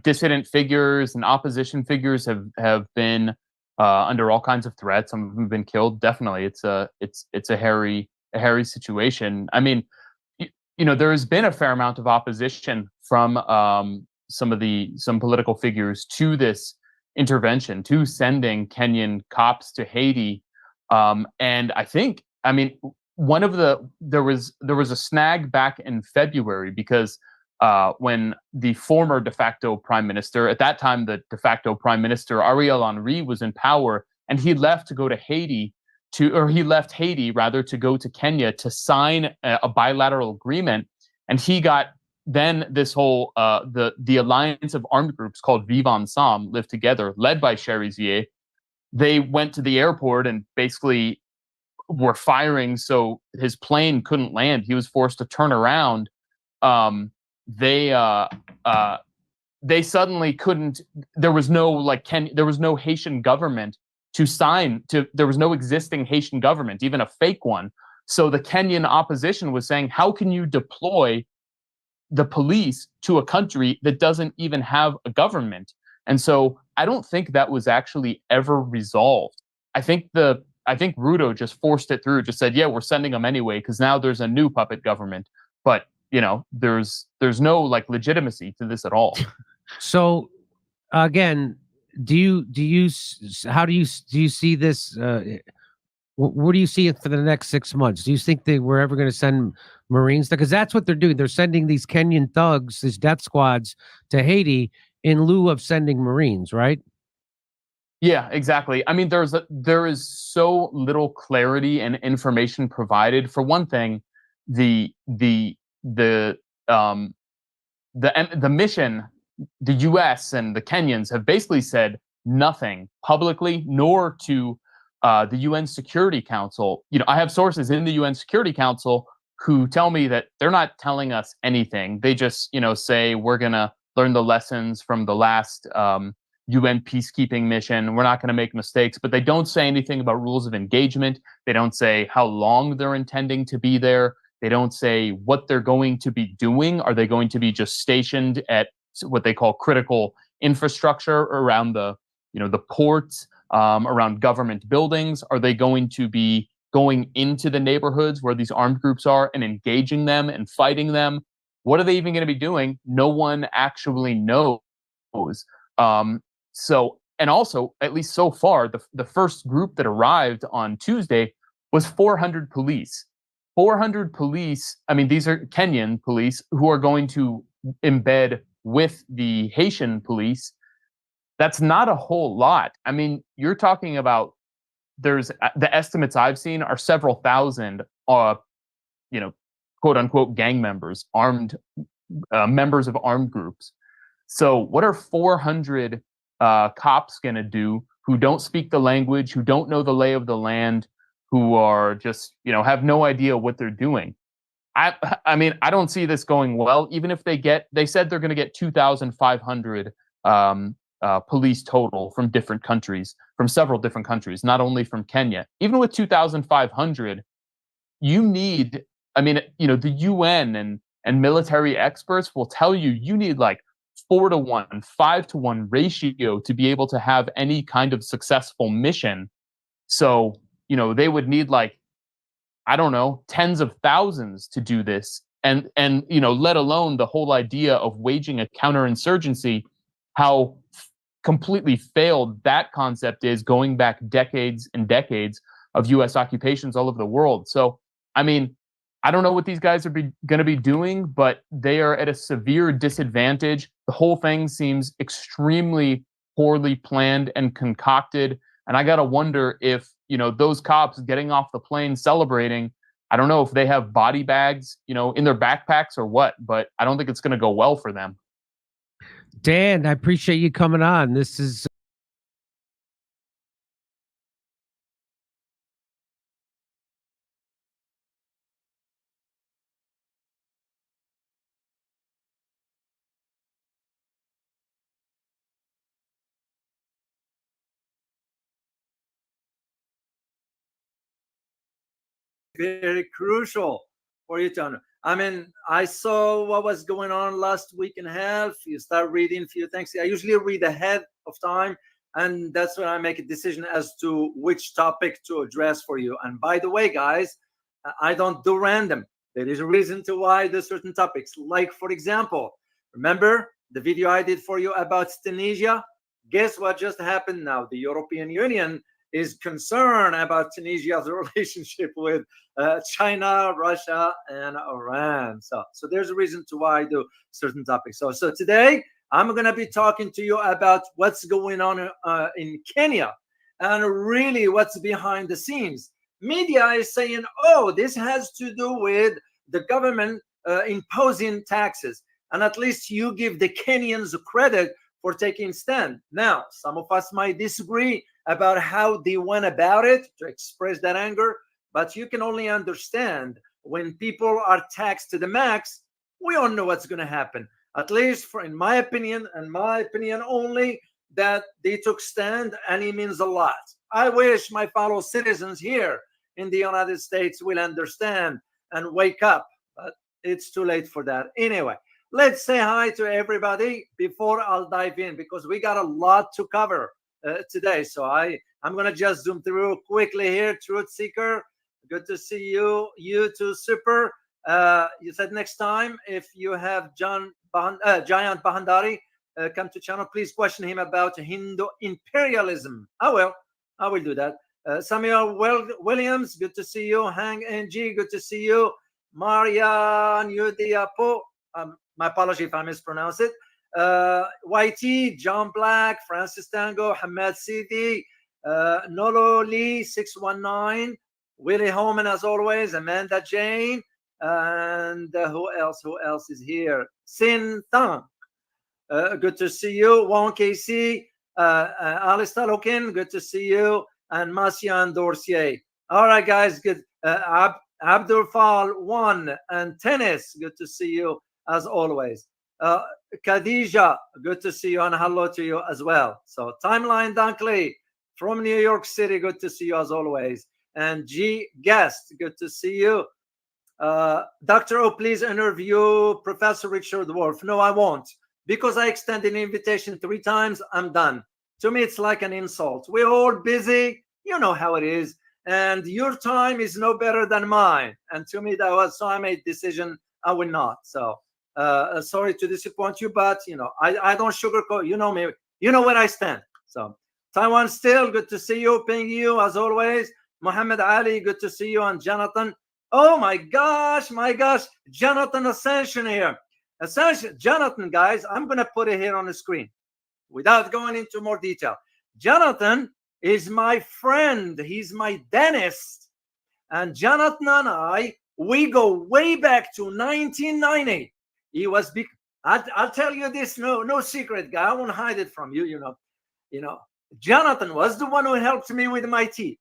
dissident figures and opposition figures have been under all kinds of threats. Some of them have been killed. Definitely, it's a hairy situation. I mean, there has been a fair amount of opposition from some political figures to this intervention, to sending Kenyan cops to Haiti. And I think, there was a snag back in February because when the former de facto prime minister, at that time the de facto prime minister Ariel Henry, was in power, and he left to go to Haiti he left Haiti rather to go to Kenya to sign a bilateral agreement, and he got then this whole the alliance of armed groups called Vive Ensemble, Live Together, led by Cherizier. They went to the airport and basically were firing, so his plane couldn't land. He was forced to turn around. They suddenly couldn't. There was no Haitian government to sign to. There was no existing Haitian government, even a fake one. So the Kenyan opposition was saying, "How can you deploy the police to a country that doesn't even have a government?" And so I don't think that was actually ever resolved. I think Ruto just forced it through, just said, "Yeah, we're sending them anyway," because now there's a new puppet government. But there's no legitimacy to this at all. So again, do you see this? Where do you see it for the next 6 months? Do you think we're ever going to send Marines? Because that's what they're doing. They're sending these Kenyan thugs, these death squads, to Haiti in lieu of sending Marines, right? Yeah, exactly. I mean, there is so little clarity and information provided. For one thing, the um the mission, the U.S. and the Kenyans have basically said nothing publicly, nor to the UN Security Council. I have sources in the UN Security Council who tell me that they're not telling us anything. They just, say we're gonna learn the lessons from the last UN peacekeeping mission. We're not going to make mistakes, but they don't say anything about rules of engagement. They don't say how long they're intending to be there. They don't say what they're going to be doing. Are they going to be just stationed at what they call critical infrastructure around the ports, around government buildings? Are they going to be going into the neighborhoods where these armed groups are and engaging them and fighting them? What are they even going to be doing? No one actually knows. And also, at least so far, the first group that arrived on Tuesday was 400 police. 400 police, I mean, these are Kenyan police who are going to embed with the Haitian police. That's not a whole lot. I mean, you're talking about, the estimates I've seen are several thousand, quote unquote gang members, armed members of armed groups. So what are 400 cops going to do who don't speak the language, who don't know the lay of the land, who are just, have no idea what they're doing? I mean, I don't see this going well. Even if they said they're going to get 2,500 police total from different countries, from several different countries, not only from Kenya. Even with 2,500, you need, the UN and military experts will tell you need like 4-to-1, 5-to-1 ratio to be able to have any kind of successful mission. So, they would need tens of thousands to do this. And let alone the whole idea of waging a counterinsurgency, how completely failed that concept is, going back decades and decades of US occupations all over the world. So, I don't know what these guys are going to be doing, but they are at a severe disadvantage. The whole thing seems extremely poorly planned and concocted. And I got to wonder if, those cops getting off the plane celebrating, I don't know if they have body bags, in their backpacks or what, but I don't think it's going to go well for them. Dan, I appreciate you coming on. This is very crucial for you to understand. I mean, I saw what was going on last week and a half. You start reading a few things. I usually read ahead of time, and that's when I make a decision as to which topic to address for you. And by the way, guys, I don't do random. There is a reason to why I do certain topics. Like, for example, remember the video I did for you about Tunisia? Guess what just happened now? The European Union is concerned about Tunisia's relationship with China, Russia, and Iran. So there's a reason to why I do certain topics. So today, I'm going to be talking to you about what's going on in Kenya and really what's behind the scenes. Media is saying, oh, this has to do with the government imposing taxes. And at least you give the Kenyans credit for taking stand. Now, some of us might disagree about how they went about it to express that anger, but you can only understand when people are taxed to the max, we all know what's going to happen. At least in my opinion, and my opinion only, that they took stand, and it means a lot. I wish my fellow citizens here in the United States will understand and wake up, but it's too late for that. Anyway, let's say hi to everybody before I'll dive in, because we got a lot to cover today. So I'm going to just zoom through quickly here. Truth Seeker, good to see you. You too, Super. You said next time, if you have Giant Bahandari come to channel, please question him about Hindu imperialism. I will do that. Samuel Williams, good to see you. Hang NG, good to see you. Maria Nyudiapo, my apology if I mispronounce it. YT, John Black, Francis Tango, Hamed Sidi, Nolo Lee 619, Willie Holman as always, Amanda Jane, and who else is here? Sin Thang, good to see you. Wong KC, Alice Talokin, good to see you, and Masian Dorcier. All right, guys, good. Abdul Fal 1 and Tennis, good to see you as always. Khadija, good to see you, and hello to you as well. So Timeline Dunkley from New York City, good to see you as always. And G Guest, good to see you. Dr. O, please interview Professor Richard Wolff. No, I won't, because I extended an invitation 3 times. I'm done. To me, it's like an insult. We're all busy. You know how it is. And your time is no better than mine. And to me, that was, so I made a decision I will not. So sorry to disappoint you, but you know, I don't sugarcoat. You know me. You know where I stand. So Taiwan Still, good to see you. Ping you as always. Muhammad Ali, good to see you. And Jonathan. Oh my gosh, Jonathan Ascension here. Ascension, Jonathan, guys, I'm going to put it here on the screen without going into more detail. Jonathan is my friend. He's my dentist. And Jonathan and I, we go way back to 1990. He was big. I'll tell you this, no secret, guy. I won't hide it from you, you know. Jonathan was the one who helped me with my teeth.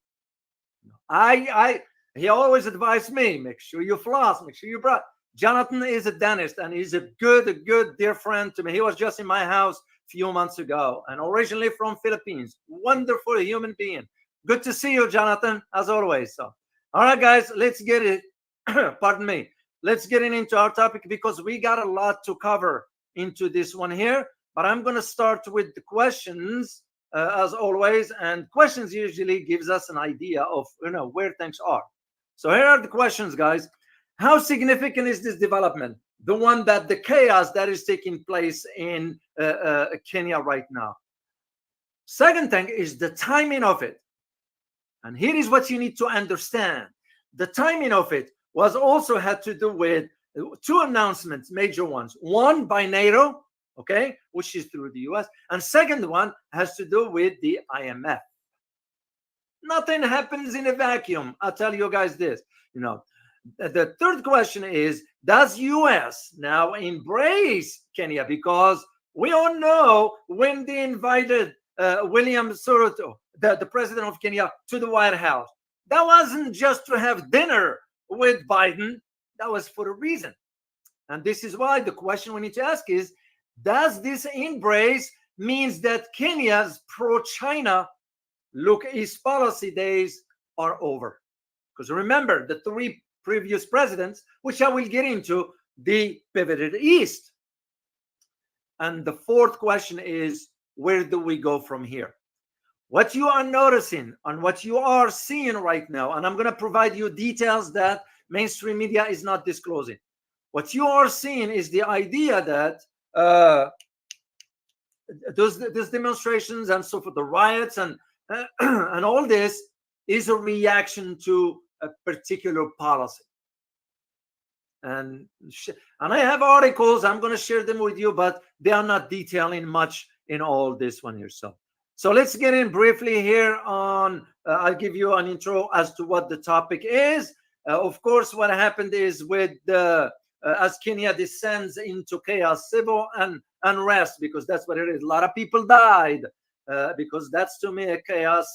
He always advised me, make sure you floss, make sure you brush. Jonathan is a dentist, and he's a good dear friend to me. He was just in my house a few months ago, and originally from Philippines. Wonderful human being. Good to see you, Jonathan, as always. So, all right, guys, let's get it. Pardon me. Let's get into our topic, because we got a lot to cover into this one here. But I'm going to start with the questions, as always. And questions usually gives us an idea of where things are. So here are the questions, guys. How significant is this development? The one that the chaos that is taking place in Kenya right now. Second thing is the timing of it. And here is what you need to understand. The timing of it was also had to do with 2 announcements, major ones. One by NATO, okay, which is through the US. And second one has to do with the IMF. Nothing happens in a vacuum. I'll tell you guys this. The third question is, does US now embrace Kenya? Because we all know when they invited William Ruto, the president of Kenya, to the White House, that wasn't just to have dinner with Biden. That was for a reason. And this is why the question we need to ask is, does this embrace means that Kenya's pro-China look East policy days are over? Because remember, the 3 previous presidents, which I will get into, they pivoted east. And the fourth question is, where do we go from here? What you are noticing and what you are seeing right now, and I'm going to provide you details that mainstream media is not disclosing. What you are seeing is the idea that those demonstrations and so forth, the riots and all this is a reaction to a particular policy. And I have articles, I'm going to share them with you, but they are not detailing much in all this one here. So let's get in briefly here on, I'll give you an intro as to what the topic is. Of course, what happened is with as Kenya descends into chaos, civil unrest, because that's what it is. A lot of people died, because that's to me a chaos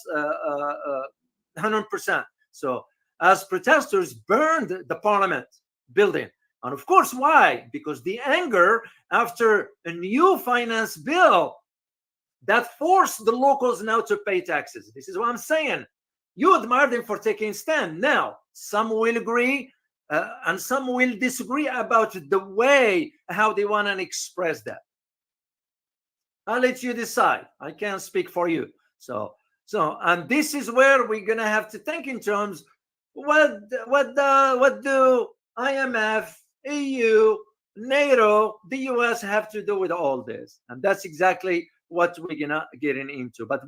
100%. So as protesters burned the parliament building. And of course, why? Because the anger after a new finance bill that forced the locals now to pay taxes. This is what I'm saying. You admire them for taking a stand. Now, some will agree and some will disagree about the way how they want to express that. I'll let you decide. I can't speak for you. So, and this is where we're gonna have to think in terms what do IMF, EU, NATO, the US have to do with all this? And that's exactly what we're gonna get into. But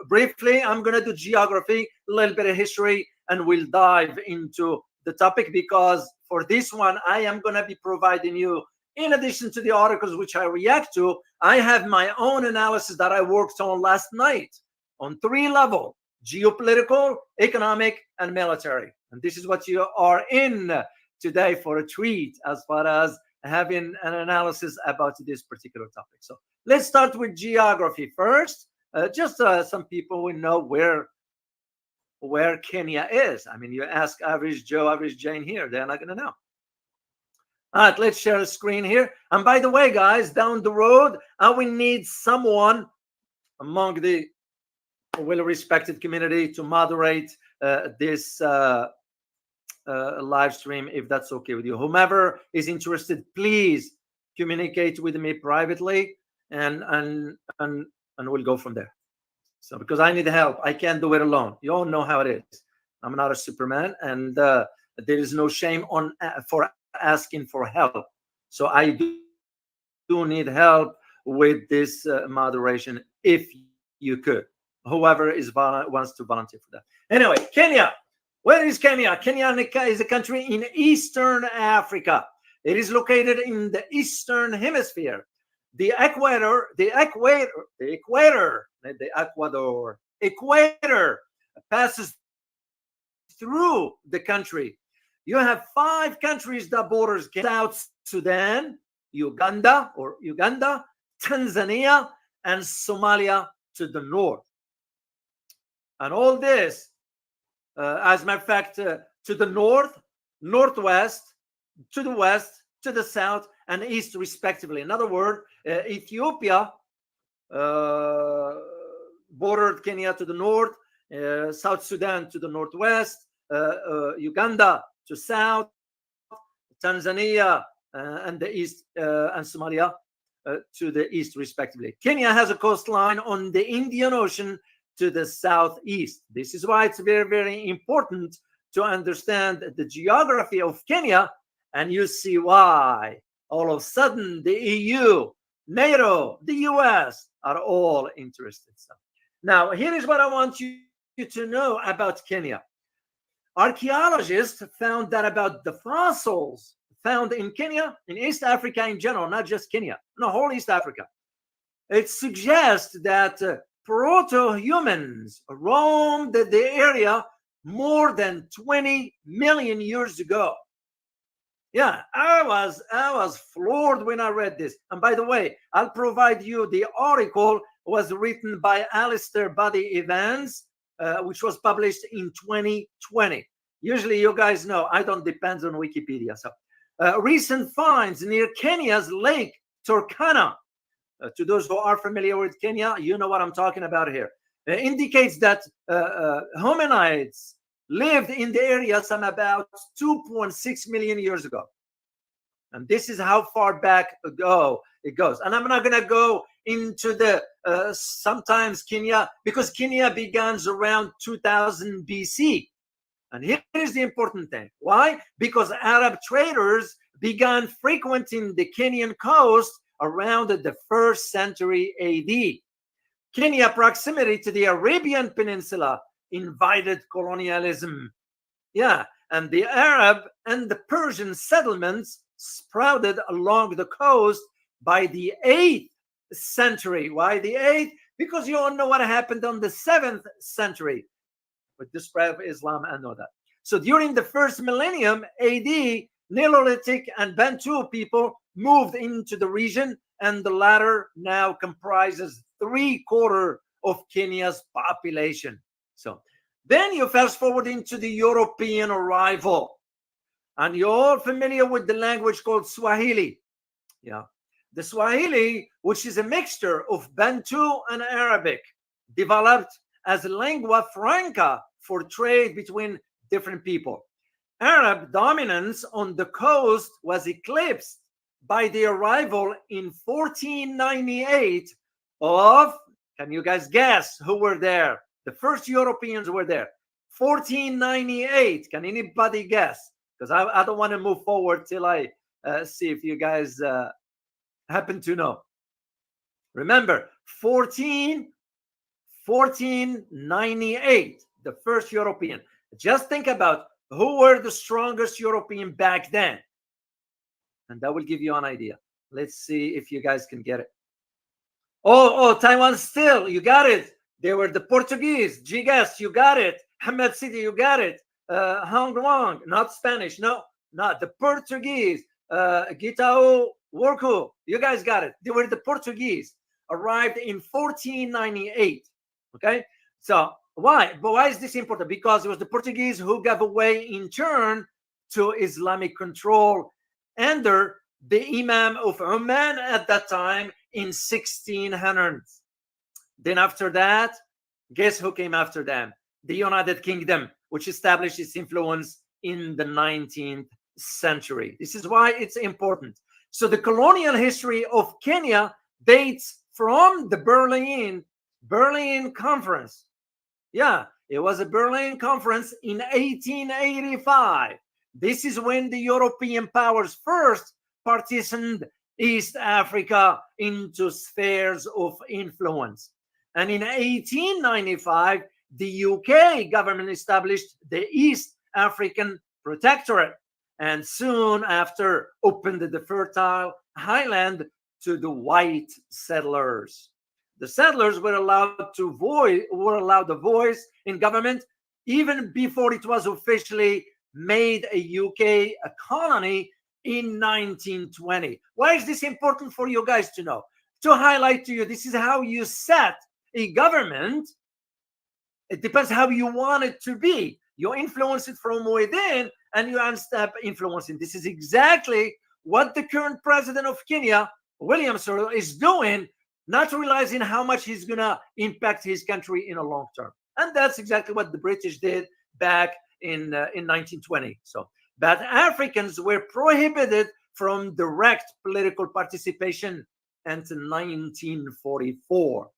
briefly, I'm gonna do geography, a little bit of history, and we'll dive into the topic, because for this one, I am gonna be providing you in addition to the articles which I react to, I have my own analysis that I worked on last night on 3 levels: geopolitical, economic, and military. And this is what you are in today for a treat as far as having an analysis about this particular topic. So let's start with geography first. Just some people will know where Kenya is. I mean, you ask average Joe, average Jane here, they're not going to know. All right, let's share a screen here. And by the way, guys, down the road, I will need someone among the well-respected community to moderate this live stream, if that's okay with you. Whomever is interested, please communicate with me privately, and we'll go from there. So, because I need help, I can't do it alone. You all know how it is. I'm not a Superman, and there is no shame for asking for help. So I do need help with this moderation, if you could. Whoever wants to volunteer for that. Anyway, Kenya. Where is Kenya? Kenya is a country in Eastern Africa. It is located in the Eastern Hemisphere. The equator passes through the country. You have 5 countries that borders South Sudan, Uganda, Tanzania, and Somalia to the north. And all this, as a matter of fact, to the north, northwest, to the west, to the south, and east, respectively. In other words, Ethiopia bordered Kenya to the north, South Sudan to the northwest, Uganda to south, Tanzania and the east, and Somalia to the east, respectively. Kenya has a coastline on the Indian Ocean to the southeast. This is why it's very, very important to understand the geography of Kenya, and you see why all of a sudden the EU, NATO, the US are all interested. So now here is what I want you to know about Kenya. Archaeologists found that about the fossils found in Kenya, in East Africa in general, not just Kenya, no, whole East Africa, it suggests that proto-humans roamed the area more than 20 million years ago. Yeah, I was floored when I read this. And by the way, I'll provide you the article was written by Alistair Buddy Evans, which was published in 2020. Usually you guys know I don't depend on Wikipedia. So recent finds near Kenya's Lake Turkana, to those who are familiar with Kenya, you know what I'm talking about here, indicates that hominids lived in the area some about 2.6 million years ago. And this is how far back ago it goes. And I'm not going to go into the sometimes Kenya, because Kenya begins around 2000 BC. And here is the important thing. Why? Because Arab traders began frequenting the Kenyan coast around the 1st century AD. Kenya's proximity to the Arabian Peninsula invited colonialism. Yeah, and the Arab and the Persian settlements sprouted along the coast by the 8th century. Why the 8th? Because you all know what happened on the 7th century with the spread of Islam and all that. So during the 1st millennium AD, Neolithic and Bantu people moved into the region, and the latter now comprises 3/4 of Kenya's population. So then you fast forward into the European arrival, and you're all familiar with the language called Swahili. Yeah, the Swahili, which is a mixture of Bantu and Arabic, developed as a lingua franca for trade between different people. Arab dominance on the coast was eclipsed by the arrival in 1498 of, can you guys guess who were there? The first Europeans were there. 1498. Can anybody guess? Because I don't want to move forward till I see if you guys happen to know. Remember, 1498, the first European. Just think about who were the strongest European back then, and that will give you an idea. Let's see if you guys can get it. Oh, Taiwan still, you got it. They were the Portuguese. Gigas, you got it. Hamad City, you got it. Hong Kong, not Spanish, no, not the Portuguese. Gitao Worku, you guys got it. They were the Portuguese, arrived in 1498. Okay, so why? But why is this important? Because it was the Portuguese who gave away in turn to Islamic control under the Imam of Oman at that time in 1600s. Then after that, guess who came after them? The United Kingdom, which established its influence in the 19th century. This is why it's important. So the colonial history of Kenya dates from the Berlin Conference. Yeah, it was a Berlin Conference in 1885. This is when the European powers first partitioned East Africa into spheres of influence. And in 1895, the UK government established the East African Protectorate, and soon after opened the fertile highland to the white settlers. The settlers were allowed the voice in government even before it was officially made a UK colony in 1920. Why is this important for you guys to know? To highlight to you, this is how you set a government. It depends how you want it to be. You influence it from within and you start influencing. This is exactly what the current president of Kenya, William Ruto, is doing, not realizing how much he's going to impact his country in a long term. And that's exactly what the British did back in 1920. So, but Africans were prohibited from direct political participation until 1944.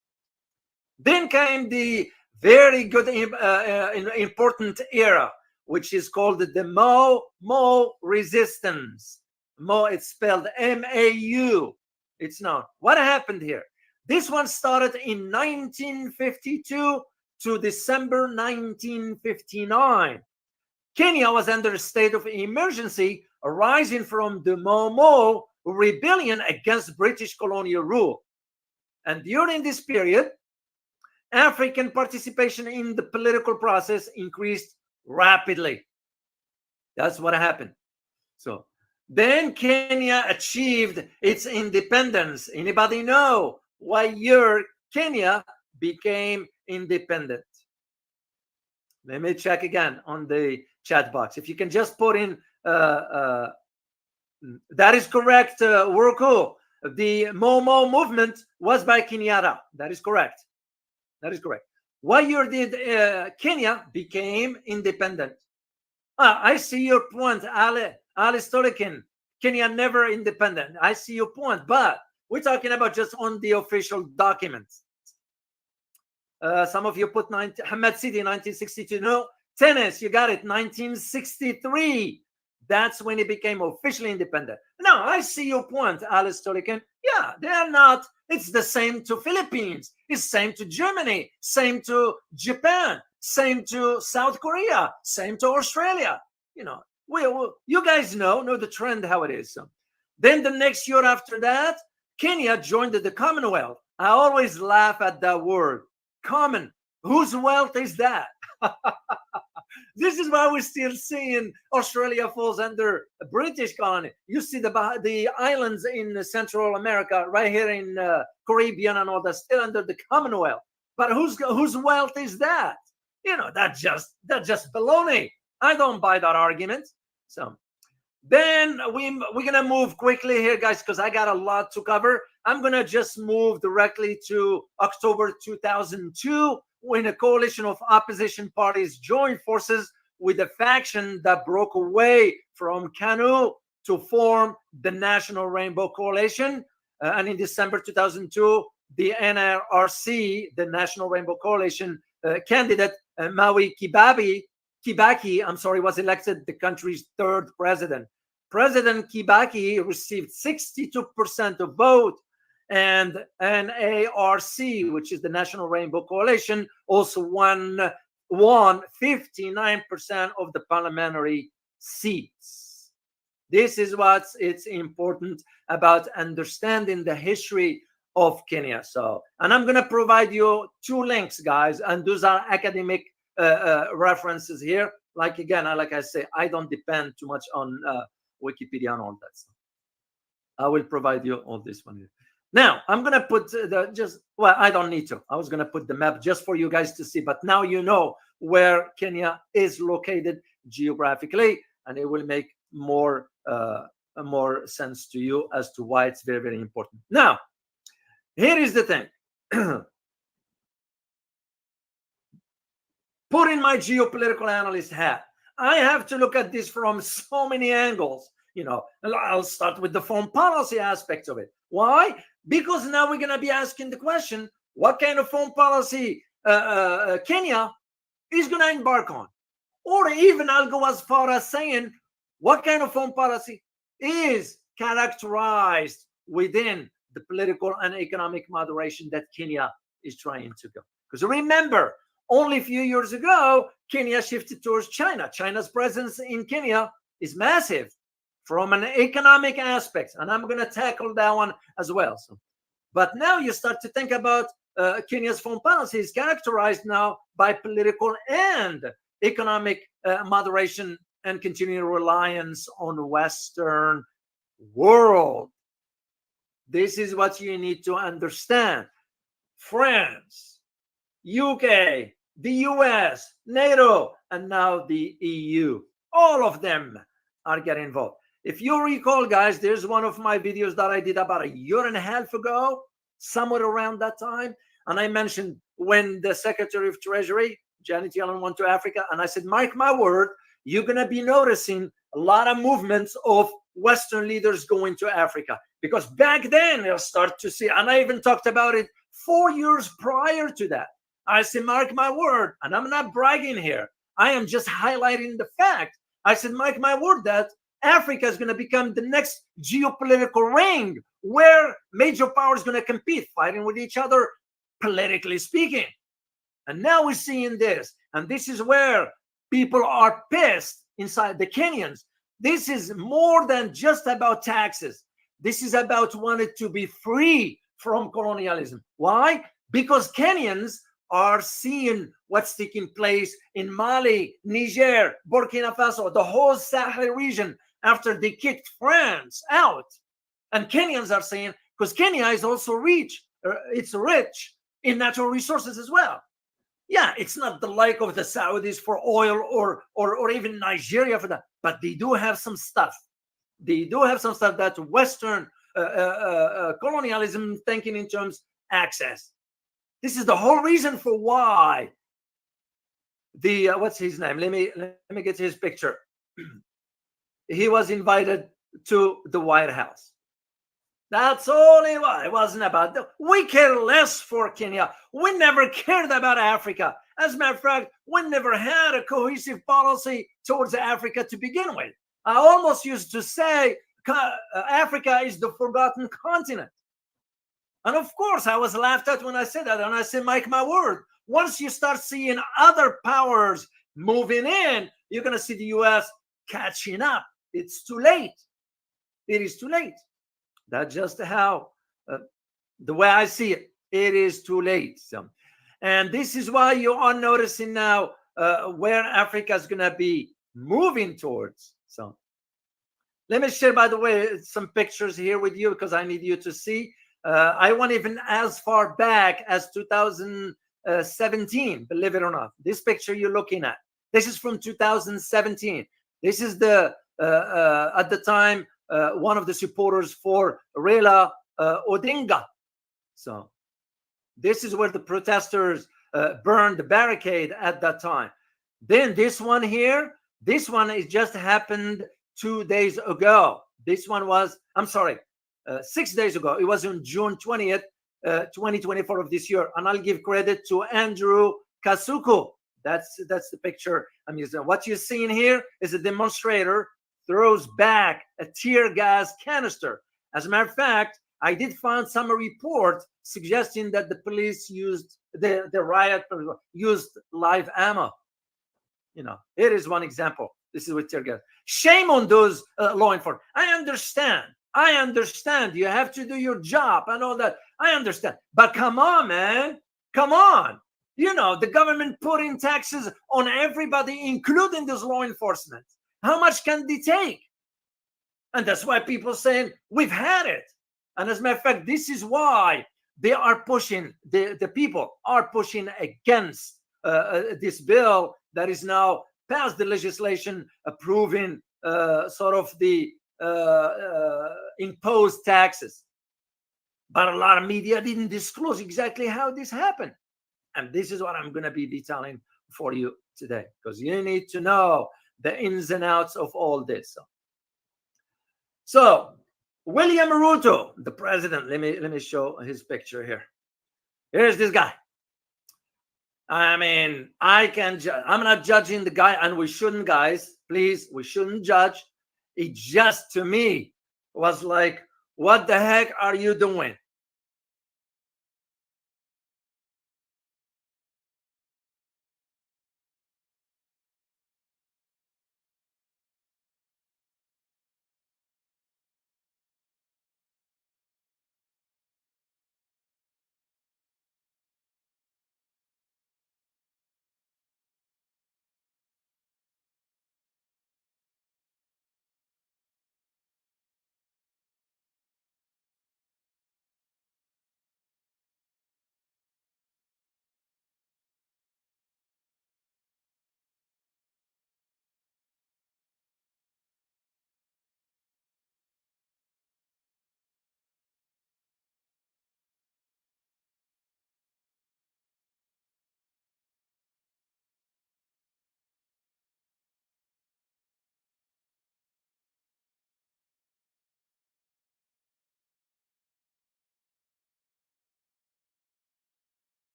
Then came the very good, important era, which is called the Mau resistance. Mau, it's spelled M-A-U. It's known. What happened here? This one started in 1952 to December 1959. Kenya was under a state of emergency arising from the Mau rebellion against British colonial rule. And during this period, African participation in the political process increased rapidly. That's what happened. So then Kenya achieved its independence. Anybody know what year Kenya became independent? Let me check again on the chat box. If you can just put in, that is correct, Worko. The Mau movement was by Kenyatta. That is correct. That is correct. What year did Kenya became independent? I see your point, Ali Stolikin. Kenya never independent. I see your point, but we're talking about just on the official documents. Some of you put Hamad City 1962. No, tennis, you got it, 1963. That's when it became officially independent. Now, I see your point, Alice Stolikin. Yeah, they are not. It's the same to Philippines. It's same to Germany. Same to Japan. Same to South Korea. Same to Australia. You know, you guys know the trend, how it is. So then the next year after that, Kenya joined the Commonwealth. I always laugh at that word, common. Whose wealth is that? This is why we're still seeing Australia falls under a British colony. You see the islands in Central America, right here in Caribbean and all that, still under the Commonwealth. But whose wealth is that? You know, that's just baloney. I don't buy that argument. So then we're gonna move quickly here, guys, because I got a lot to cover. I'm gonna just move directly to October 2002, when a coalition of opposition parties joined forces with a faction that broke away from KANU to form the National Rainbow Coalition. And in December 2002, the NRC, the National Rainbow Coalition candidate, Maui Kibaki, was elected the country's third president. President Kibaki received 62% of vote, and NARC, which is the National Rainbow Coalition, also won 59% of the parliamentary seats. This is what's it's important about understanding the history of Kenya. So, and I'm going to provide you 2 links, guys, and those are academic references here. Like, again, like I say, I don't depend too much on Wikipedia and all that stuff. I will provide you all this one here. Now, I'm going to put well, I don't need to. I was going to put the map just for you guys to see, but now you know where Kenya is located geographically, and it will make more sense to you as to why it's very, very important. Now, here is the thing. Put in my geopolitical analyst hat. I have to look at this from so many angles. You know, I'll start with the foreign policy aspect of it. Why? Because now we're going to be asking the question, what kind of foreign policy Kenya is going to embark on? Or even I'll go as far as saying, what kind of foreign policy is characterized within the political and economic moderation that Kenya is trying to go? Because remember, only a few years ago, Kenya shifted towards China. China's presence in Kenya is massive from an economic aspect, and I'm going to tackle that one as well. So, but now you start to think about Kenya's foreign policy is characterized now by political and economic moderation and continuing reliance on the Western world. This is what you need to understand. France, UK, the US, NATO, and now the EU. All of them are getting involved. If you recall, guys, there's one of my videos that I did about 1.5 years ago, somewhere around that time. And I mentioned when the Secretary of Treasury, Janet Yellen, went to Africa. And I said, mark my word, you're going to be noticing a lot of movements of Western leaders going to Africa. Because back then, they'll start to see, and I even talked about it 4 years prior to that. I said, mark my word, and I'm not bragging here. I am just highlighting the fact. I said, mark my word that Africa is going to become the next geopolitical ring where major powers going to compete, fighting with each other, politically speaking. And now we're seeing this. And this is where people are pissed inside the Kenyans. This is more than just about taxes. This is about wanting to be free from colonialism. Why? Because Kenyans are seeing what's taking place in Mali, Niger, Burkina Faso, the whole Sahel region after they kicked France out. And Kenyans are saying, because Kenya is also rich, it's rich in natural resources as well. Yeah, it's not the like of the Saudis for oil or even Nigeria for that, but they do have some stuff. They do have some stuff that Western colonialism thinking in terms access. This is the whole reason for why the what's his name? Let me get his picture. He was invited to the White House. That's all it was. It wasn't about we care less for Kenya. We never cared about Africa. As a matter of fact, we never had a cohesive policy towards Africa to begin with. I almost used to say Africa is the forgotten continent. And of course, I was laughed at when I said that. And I said, mark my word, once you start seeing other powers moving in, you're going to see the US catching up. It's too late. It is too late. That's just how, the way I see it, it is too late. So, and this is why you are noticing now where Africa is going to be moving towards. So let me share, by the way, some pictures here with you because I need you to see. I went even as far back as 2017, believe it or not. This picture you're looking at, this is from 2017. This is the, at the time, one of the supporters for Raila Odinga. So this is where the protesters burned the barricade at that time. Then this one here, this one is just happened 2 days ago. This one was, I'm sorry, 6 days ago. It was on June 20th, 2024 of this year. And I'll give credit to Andrew Kasuku. That's the picture I'm using. What you're seeing here is a demonstrator throws back a tear gas canister. As a matter of fact, I did find some report suggesting that the police used the riot used live ammo. You know, it is one example. This is with tear gas. Shame on those law enforcement. I understand. You have to do your job and all that. I understand. But come on, man. Come on. You know, the government putting taxes on everybody, including this law enforcement. How much can they take? And that's why people saying, we've had it. And as a matter of fact, this is why they are pushing, the people are pushing against this bill that is now passed the legislation approving sort of the imposed taxes. But a lot of media didn't disclose exactly how this happened. And this is what I'm going to be detailing for you today, because you need to know the ins and outs of all this. So William Ruto, the president, let me show his picture here. Here's this guy. I mean, I'm not judging the guy, and we shouldn't, guys. Please, we shouldn't judge. It just, to me, was like, what the heck are you doing?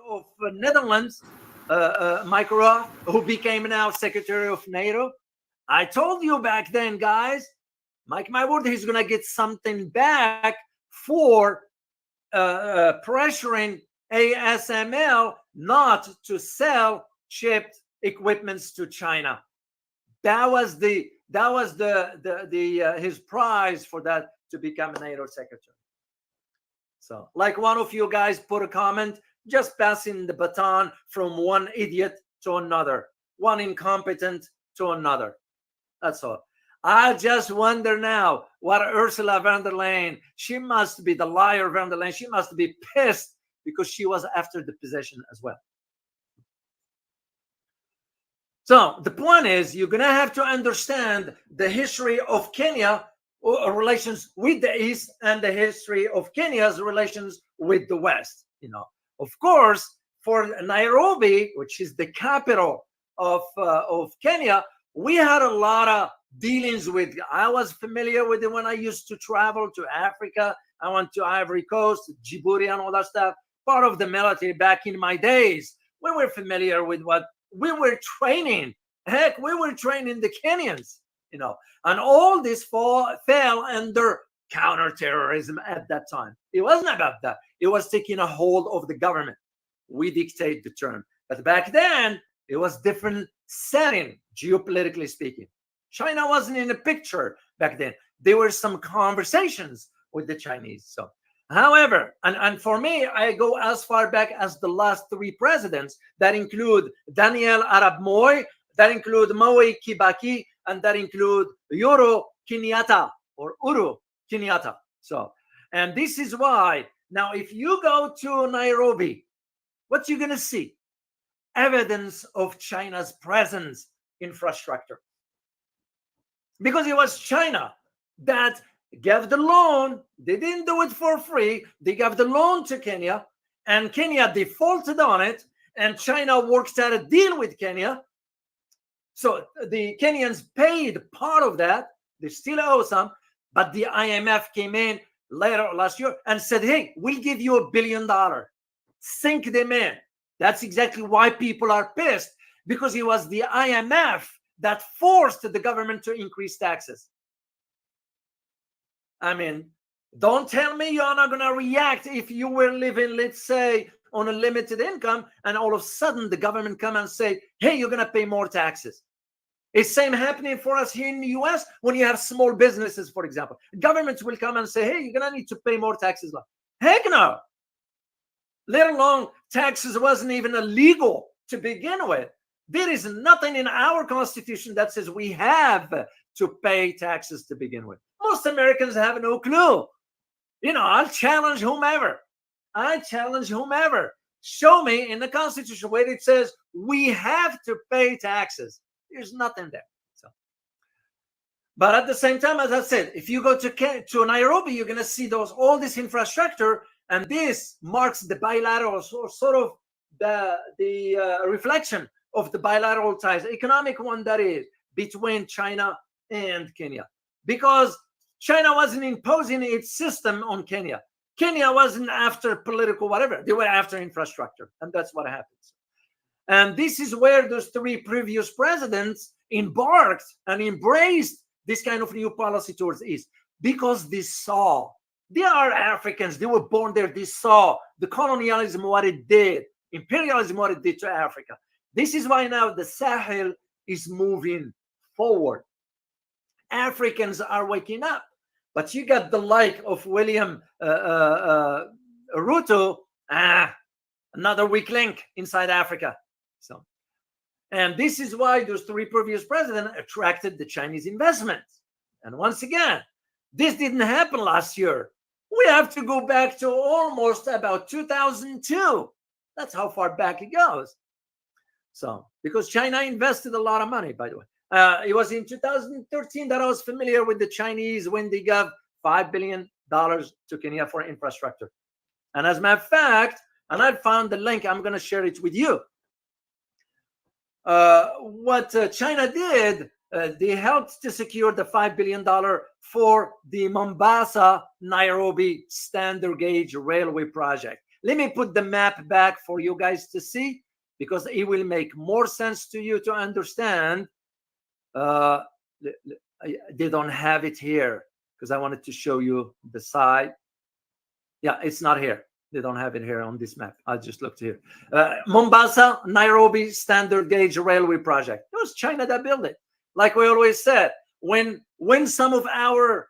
Of Netherlands, Micro, who became now Secretary of NATO. I told you back then, guys, Mike, my word, he's going to get something back for pressuring ASML not to sell chipped equipments to China. That was his prize for that, to become a NATO secretary. So, like one of you guys put a comment, just passing the baton from one idiot to another, one incompetent to another. That's all. I just wonder now what Ursula von der Leyen, she must be the liar von der Leyen, she must be pissed because she was after the possession as well. So the point is, you're going to have to understand the history of Kenya relations with the East and the history of Kenya's relations with the West. You know, of course, for Nairobi, which is the capital of Kenya, we had a lot of dealings with. I was familiar with it when I used to travel to Africa. I went to Ivory Coast, Djibouti, and all that stuff. Part of the military back in my days, we were familiar with what we were training. Heck, we were training the Kenyans, you know, and all this fell under counterterrorism at that time. It wasn't about that. It was taking a hold of the government. We dictate the term. But back then, it was different setting, geopolitically speaking. China wasn't in the picture back then. There were some conversations with the Chinese. So, however, and for me, I go as far back as the last three presidents that include Daniel Arap Moi, that include Moi Kibaki, and that include Uhuru Kenyatta or Uhuru Kenyatta. So, and this is why now, if you go to Nairobi, what you're going to see? Evidence of China's presence infrastructure. Because it was China that gave the loan. They didn't do it for free. They gave the loan to Kenya, and Kenya defaulted on it, and China worked out a deal with Kenya. So the Kenyans paid part of that. They still owe some, but the IMF came in later last year and said, hey, we'll give you $1 billion. Sink them in. That's exactly why people are pissed, because it was the IMF that forced the government to increase taxes. I mean, don't tell me you're not going to react if you were living, let's say, on a limited income, and all of a sudden the government come and say, hey, you're going to pay more taxes. It's same happening for us here in the US when you have small businesses, for example. Governments will come and say, hey, you're going to need to pay more taxes. Heck no. Let alone taxes wasn't even illegal to begin with. There is nothing in our Constitution that says we have to pay taxes to begin with. Most Americans have no clue. You know, I'll challenge whomever. Show me in the Constitution where it says we have to pay taxes. There's nothing there. So, but at the same time, as I said, if you go to Nairobi, you're going to see all this infrastructure, and this marks the bilateral, sort of the reflection of the bilateral ties, economic one that is, between China and Kenya. Because China wasn't imposing its system on Kenya. Kenya wasn't after political whatever. They were after infrastructure. And that's what happens. And this is where those three previous presidents embarked and embraced this kind of new policy towards the East. Because they saw, they are Africans. They were born there. They saw the colonialism, what it did, imperialism, what it did to Africa. This is why now the Sahel is moving forward. Africans are waking up. But you got the like of William Ruto, another weak link inside Africa. So, and this is why those three previous presidents attracted the Chinese investments. And once again, this didn't happen last year. We have to go back to almost about 2002. That's how far back it goes. So, because China invested a lot of money, by the way. It was in 2013 that I was familiar with the Chinese when they gave $5 billion to Kenya for infrastructure. And as a matter of fact, and I found the link, I'm going to share it with you. What China did, they helped to secure the $5 billion for the Mombasa-Nairobi standard gauge railway project. Let me put the map back for you guys to see, because it will make more sense to you to understand. They don't have it here because I wanted to show you the side. Yeah, it's not here. They don't have it here on this map. I just looked here. Mombasa, Nairobi standard gauge railway project. It was China that built it. Like we always said, when some of our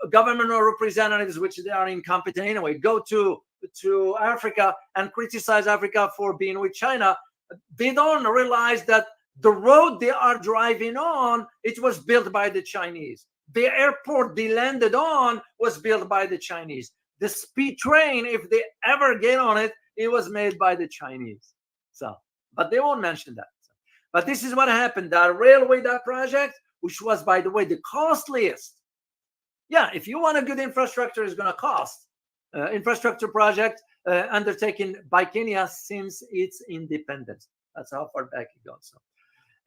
government or representatives, which they are incompetent anyway, go to to Africa and criticize Africa for being with China, they don't realize that the road they are driving on, it was built by the Chinese. The airport they landed on was built by the Chinese. The speed train, if they ever get on it, it was made by the Chinese. So, but they won't mention that. But this is what happened. That railway, that project, which was, by the way, the costliest. Yeah, if you want a good infrastructure, it's going to cost. Infrastructure project undertaken by Kenya since its independence. That's how far back it goes. So.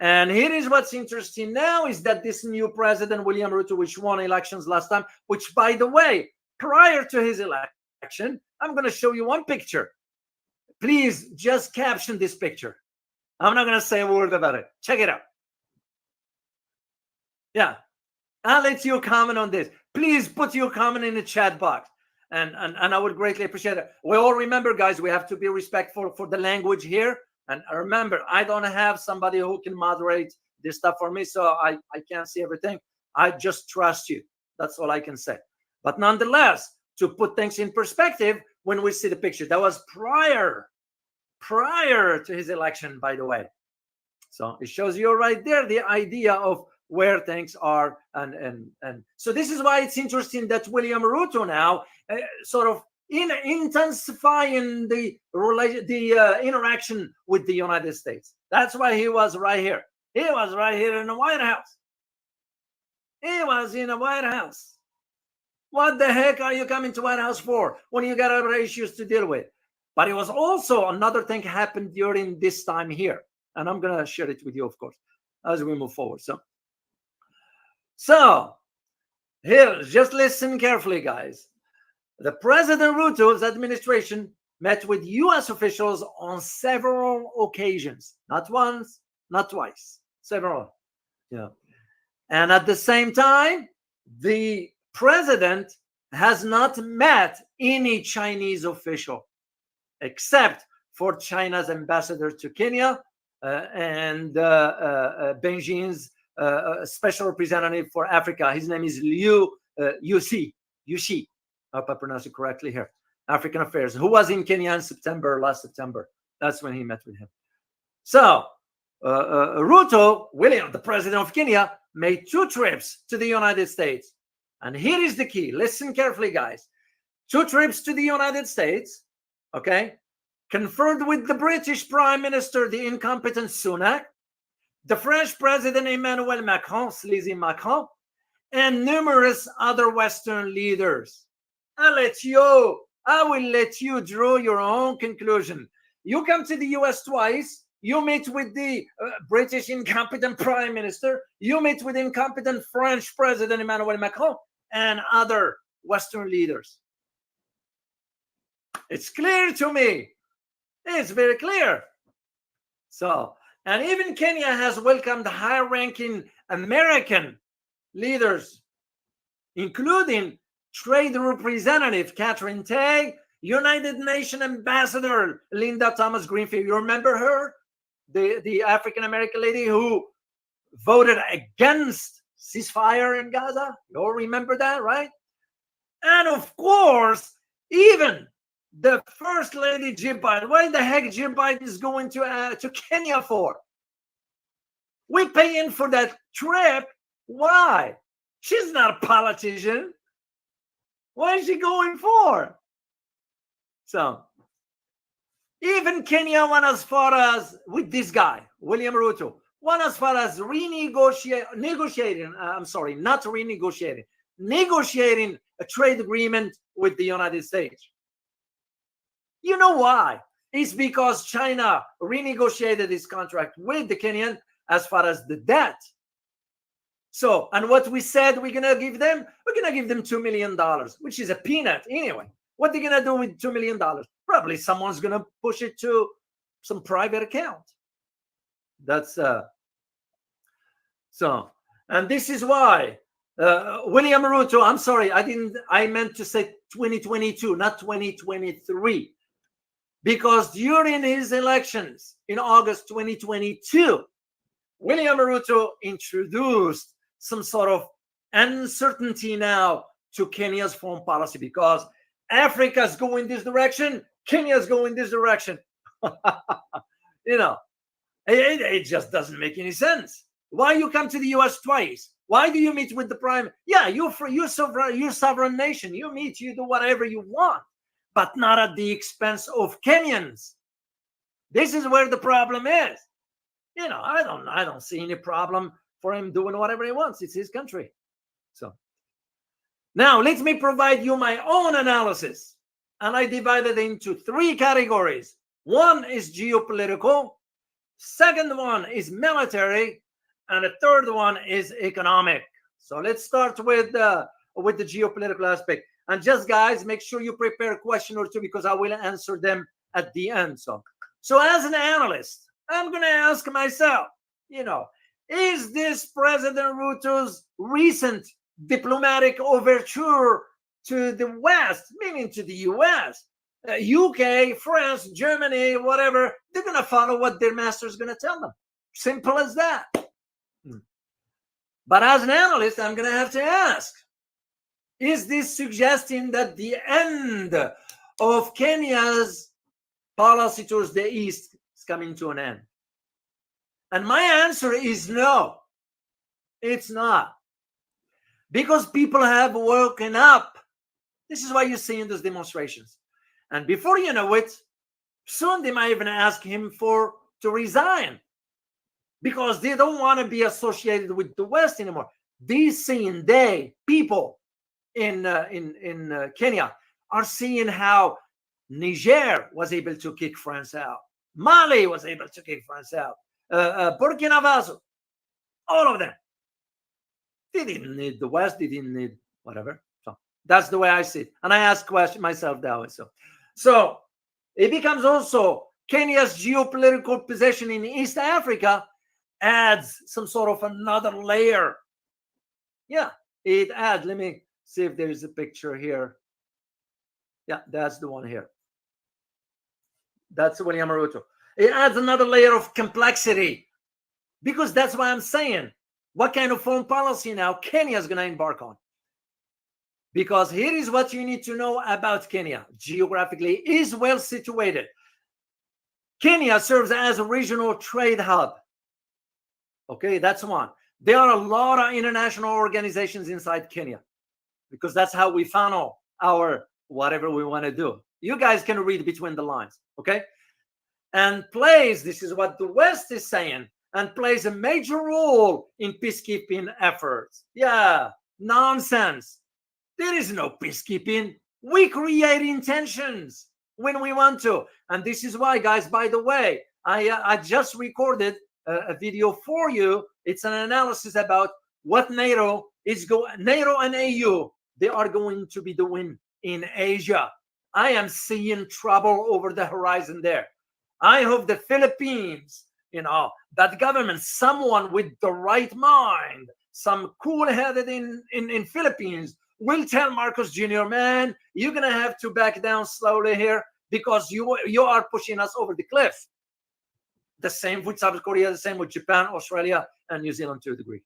And here is what's interesting now is that this new president, William Ruto, which won elections last time, which, by the way, prior to his election, I'm going to show you one picture. Please just caption this picture. I'm not going to say a word about it. Check it out. Yeah. I'll let you comment on this. Please put your comment in the chat box. And I would greatly appreciate it. We all remember, guys, we have to be respectful for the language here. And remember, I don't have somebody who can moderate this stuff for me, so I can't see everything. I just trust you. That's all I can say. But nonetheless, to put things in perspective, when we see the picture, that was prior to his election, by the way. So it shows you right there the idea of where things are. And so this is why it's interesting that William Ruto now sort of intensifying the interaction with the United States. That's why he was right here. He was right here in the White House. He was in the White House. What the heck are you coming to White House for when you got other issues to deal with? But it was also another thing happened during this time here. And I'm going to share it with you, of course, as we move forward. So here, just listen carefully, guys. The President Ruto's administration met with U.S. officials on several occasions, not once, not twice, several. Yeah. And at the same time, the president has not met any Chinese official, except for China's ambassador to Kenya and Beijing's special representative for Africa. His name is Liu Xi. I hope I pronounce it correctly here. African Affairs, who was in Kenya in last September. That's when he met with him. So Ruto, William, the president of Kenya, made 2 trips to the United States. And here is the key. Listen carefully, guys. 2 trips to the United States, okay? Conferred with the British Prime Minister, the incompetent Sunak, the French President Emmanuel Macron, sleazy Macron, and numerous other Western leaders. I will let you draw your own conclusion. You come to the US twice, you meet with the British incompetent Prime Minister, you meet with incompetent French President Emmanuel Macron, and other Western leaders. It's clear to me. It's very clear. So, and even Kenya has welcomed high-ranking American leaders, including Trade Representative Catherine Tai, United Nations Ambassador Linda Thomas Greenfield. You remember her? The African-American lady who voted against ceasefire in Gaza. You all remember that, right? And of course, even the First Lady Jill Biden. What the heck Jill Biden is going to Kenya for? We're paying for that trip. Why? She's not a politician. What is she going for? So, even Kenya went as far as, with this guy, William Ruto, went as far as negotiating a trade agreement with the United States. You know why? It's because China renegotiated this contract with the Kenyan as far as the debt. So, and what we said we're going to give them $2 million, which is a peanut anyway. What are they going to do with $2 million? Probably someone's going to push it to some private account. That's so, and this is why William Ruto, I'm sorry, I meant to say 2022, not 2023. Because during his elections in August 2022, William Ruto introduced some sort of uncertainty now to Kenya's foreign policy, because Africa's going this direction, Kenya's going this direction. You know, it just doesn't make any sense. Why you come to the US twice? Why do you meet with the prime? Yeah, you're sovereign nation. You meet, you do whatever you want, but not at the expense of Kenyans. This is where the problem is. You know, I don't see any problem for him doing whatever he wants. It's his country. So now let me provide you my own analysis. And I divided it into 3 categories. One is geopolitical, second one is military, and the third one is economic. So let's start with the geopolitical aspect. And just guys, make sure you prepare a question or two because I will answer them at the end. So as an analyst, I'm going to ask myself, you know, is this President Ruto's recent diplomatic overture to the West, meaning to the US, UK, France, Germany, whatever, they're going to follow what their master's going to tell them. Simple as that. But as an analyst, I'm going to have to ask, is this suggesting that the end of Kenya's policy towards the East is coming to an end? And my answer is no, it's not. Because people have woken up. This is why you're seeing those demonstrations. And before you know it, soon they might even ask him to resign because they don't want to be associated with the West anymore. People in Kenya are seeing how Niger was able to kick France out. Mali was able to kick France out. Burkina Faso, all of them. They didn't need the West. They didn't need whatever. So that's the way I see it. And I ask myself that way. So it becomes also Kenya's geopolitical position in East Africa adds some sort of another layer. Yeah, it adds. Let me see if there's a picture here. Yeah, that's the one here. That's William Ruto. It adds another layer of complexity because that's why I'm saying what kind of foreign policy now Kenya is going to embark on. Because here is what you need to know about Kenya. Geographically, is well situated. Kenya serves as a regional trade hub. Okay, that's one. There are a lot of international organizations inside Kenya because that's how we funnel our whatever we want to do. You guys can read between the lines, okay? And this is what the West is saying, and plays a major role in peacekeeping efforts. Yeah, nonsense. There is no peacekeeping. We create intentions when we want to. And this is why, guys, by the way, I just recorded a video for you. It's an analysis about what NATO and AU, they are going to be doing in Asia. I am seeing trouble over the horizon there. I hope the Philippines, that government, someone with the right mind, some cool-headed in Philippines will tell Marcos Jr., man, you're going to have to back down slowly here because you are pushing us over the cliff. The same with South Korea, the same with Japan, Australia, and New Zealand to a degree.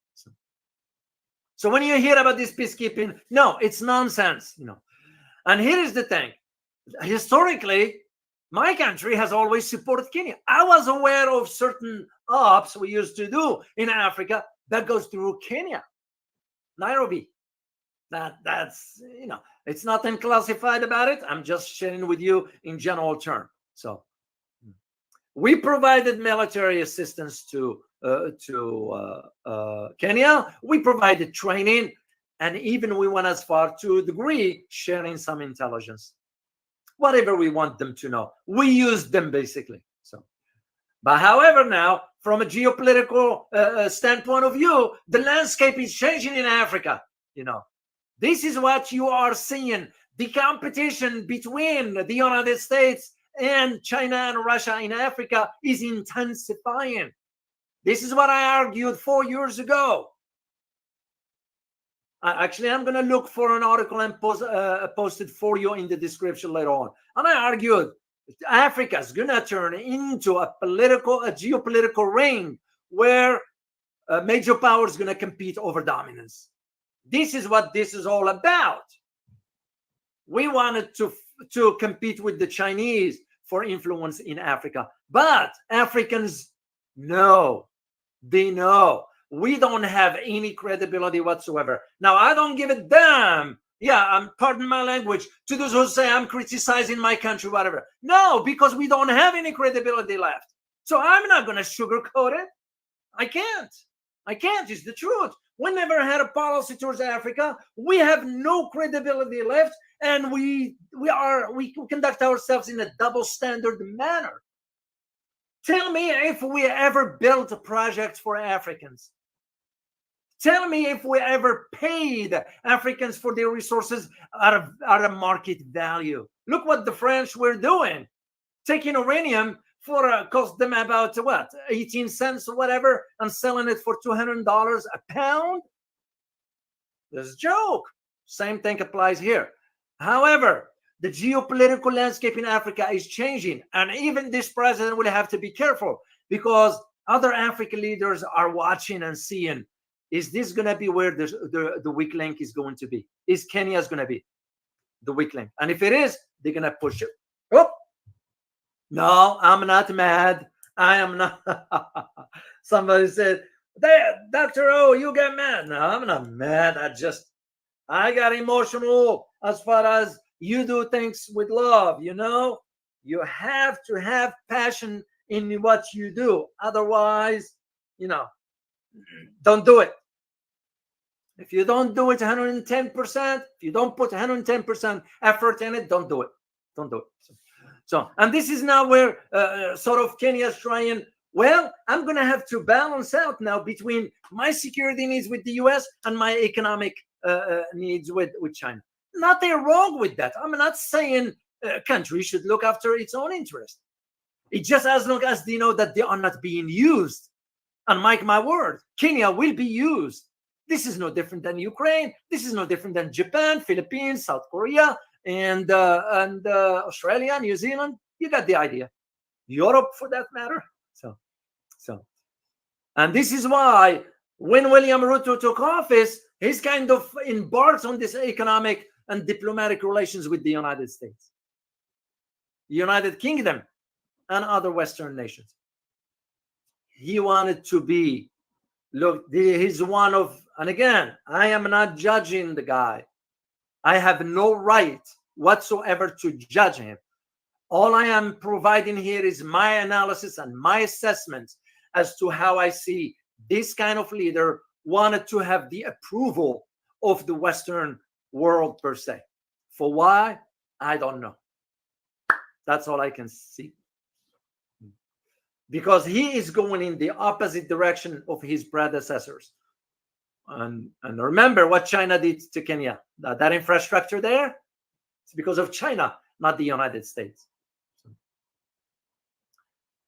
So when you hear about this peacekeeping, no, it's nonsense. And here is the thing. Historically, my country has always supported Kenya. I was aware of certain ops we used to do in Africa that goes through Kenya, Nairobi. That's it's nothing classified about it. I'm just sharing with you in general terms. So we provided military assistance to Kenya. We provided training, and even we went as far to a degree sharing some intelligence. Whatever we want them to know, we use them basically. But however, now from a geopolitical standpoint of view, the landscape is changing in Africa. This is what you are seeing. The competition between the United States and China and Russia in Africa is intensifying. This is what I argued 4 years ago. Actually, I'm going to look for an article and post it for you in the description later on. And I argued Africa is going to turn into a geopolitical ring where major powers are going to compete over dominance. This is what this is all about. We wanted to compete with the Chinese for influence in Africa. But Africans know, they know we don't have any credibility whatsoever. Now, I don't give a damn. Yeah, pardon my language, to those who say I'm criticizing my country, whatever. No, because we don't have any credibility left. So I'm not going to sugarcoat it. I can't. It's the truth. We never had a policy towards Africa. We have no credibility left, and we conduct ourselves in a double standard manner. Tell me if we ever built a project for Africans. Tell me if we ever paid Africans for their resources out of market value. Look what the French were doing, taking uranium for cost them about what, 18 cents or whatever, and selling it for $200 a pound. This is a joke. Same thing applies here. However, the geopolitical landscape in Africa is changing, and even this president will have to be careful, because other African leaders are watching and seeing, is this going to be where the weak link is going to be? Is Kenya's going to be the weak link? And if it is, they're going to push it. Oh, no, I'm not mad. I am not. Somebody said, Dr. O, you get mad. No, I'm not mad. I got emotional as far as you do things with love, you know? You have to have passion in what you do. Otherwise, don't do it. If you don't do it 110%, if you don't put 110% effort in it, don't do it. Don't do it. So, and this is now where sort of Kenya's trying, well, I'm going to have to balance out now between my security needs with the US and my economic needs with China. Nothing wrong with that. I'm not saying a country should look after its own interest. It's just as long as they know that they are not being used. And mark my word, Kenya will be used. This is no different than Ukraine. This is no different than Japan, Philippines, South Korea, and Australia, New Zealand. You got the idea. Europe, for that matter. So, and this is why when William Ruto took office, he's kind of embarked on this economic and diplomatic relations with the United States, United Kingdom, and other Western nations. He wanted to be, look, he's one of, and again, I am not judging the guy. I have no right whatsoever to judge him. All I am providing here is my analysis and my assessment as to how I see this kind of leader wanted to have the approval of the Western world per se. For why? I don't know. That's all I can see. Because he is going in the opposite direction of his predecessors. And remember what China did to Kenya. That infrastructure there, it's because of China, not the United States.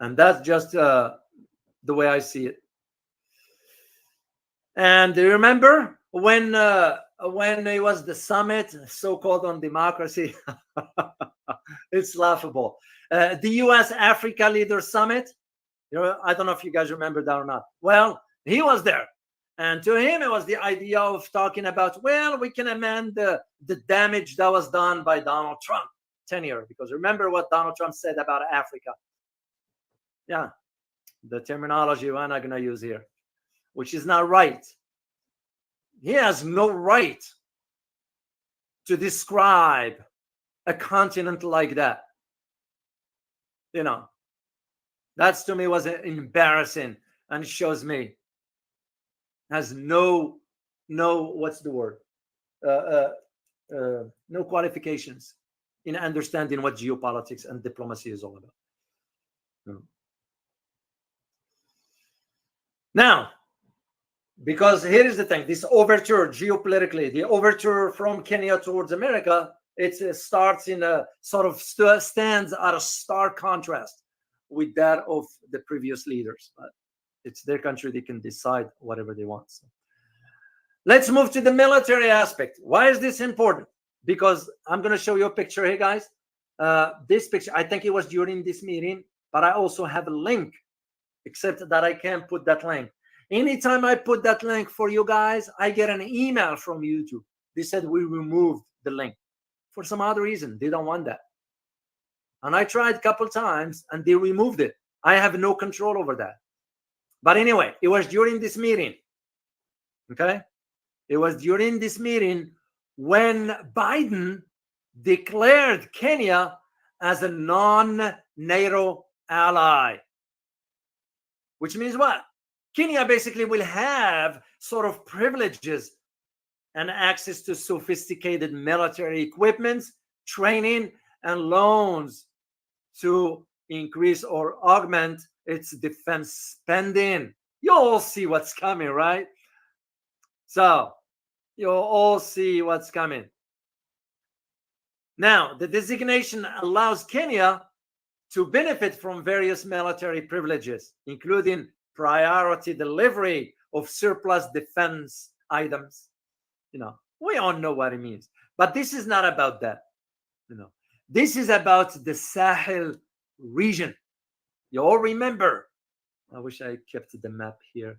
And that's just the way I see it. And remember when it was the summit, so-called on democracy, it's laughable. The U.S. Africa Leaders Summit, I don't know if you guys remember that or not. Well, he was there. And to him, it was the idea of talking about, well, we can amend the damage that was done by Donald Trump tenure. Because remember what Donald Trump said about Africa. Yeah, the terminology we're not going to use here, which is not right. He has no right to describe a continent like that. That's to me was embarrassing, and it shows me has no what's the word? No qualifications in understanding what geopolitics and diplomacy is all about. No. Now, because here is the thing, this overture geopolitically, the overture from Kenya towards America, it starts in a sort of stands at a stark contrast with that of the previous leaders. But it's their country, they can decide whatever they want. So let's move to the military aspect. Why is this important? Because I'm going to show you a picture here, guys. This picture, I think it was during this meeting, but I also have a link, except that I can't put that link. Anytime I put that link for you guys, I get an email from YouTube. They said we removed the link for some other reason. They don't want that. And I tried a couple times and they removed it. I have no control over that. But anyway, it was during this meeting. Okay? It was during this meeting when Biden declared Kenya as a non-NATO ally. Which means what? Kenya basically will have sort of privileges and access to sophisticated military equipment, training, and loans to increase or augment its defense spending. You'll all see what's coming, right? So you'll all see what's coming. Now, the designation allows Kenya to benefit from various military privileges, including priority delivery of surplus defense items. You know, we all know what it means. But this is not about that. You know, this is about the Sahel region. You all remember. I wish I kept the map here.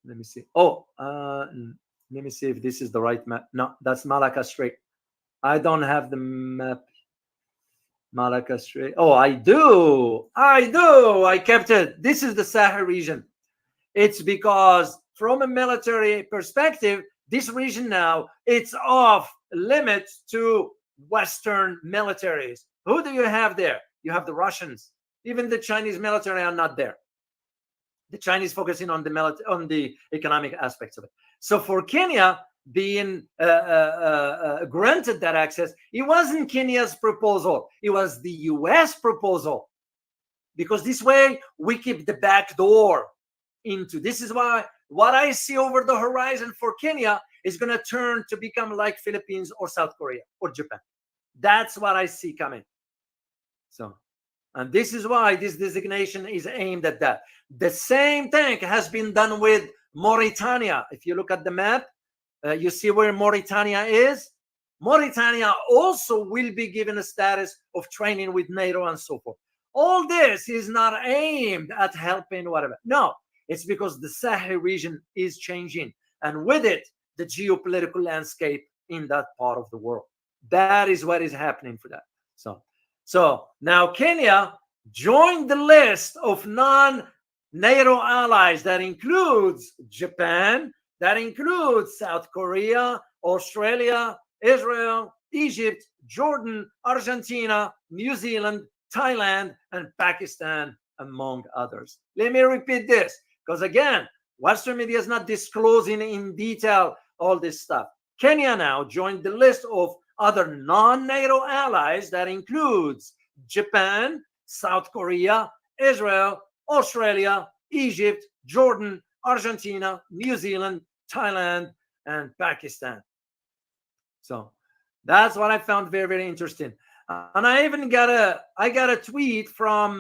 Let me see. Oh, let me see if this is the right map. No, that's Malacca Strait. I don't have the map. Malacca Strait. Oh, I do. I kept it. This is the Sahel region. It's because from a military perspective, this region now, it's off limits to Western militaries. Who do you have there? You have the Russians. Even the Chinese military are not there. The Chinese focusing on the economic aspects of it. So for Kenya being granted that access, it wasn't Kenya's proposal. It was the U.S. proposal. Because this way, we keep the back door into. This is why what I see over the horizon for Kenya is going to turn to become like Philippines or South Korea or Japan. That's what I see coming. So, and this is why this designation is aimed at that. The same thing has been done with Mauritania. If you look at the map, you see where Mauritania is. Mauritania also will be given a status of training with NATO and so forth. All this is not aimed at helping whatever. No, it's because the Sahel region is changing. And with it, the geopolitical landscape in that part of the world. That is what is happening for that. So now Kenya joined the list of non-NATO allies. That includes Japan, that includes South Korea, Australia, Israel, Egypt, Jordan, Argentina, New Zealand, Thailand, and Pakistan, among others. Let me repeat this, because again, Western media is not disclosing in detail all this stuff. Kenya now joined the list of other non-NATO allies that includes Japan, South Korea, Israel, Australia, Egypt, Jordan, Argentina, New Zealand, Thailand, and Pakistan. So that's what I found very, very interesting. And I even got a tweet from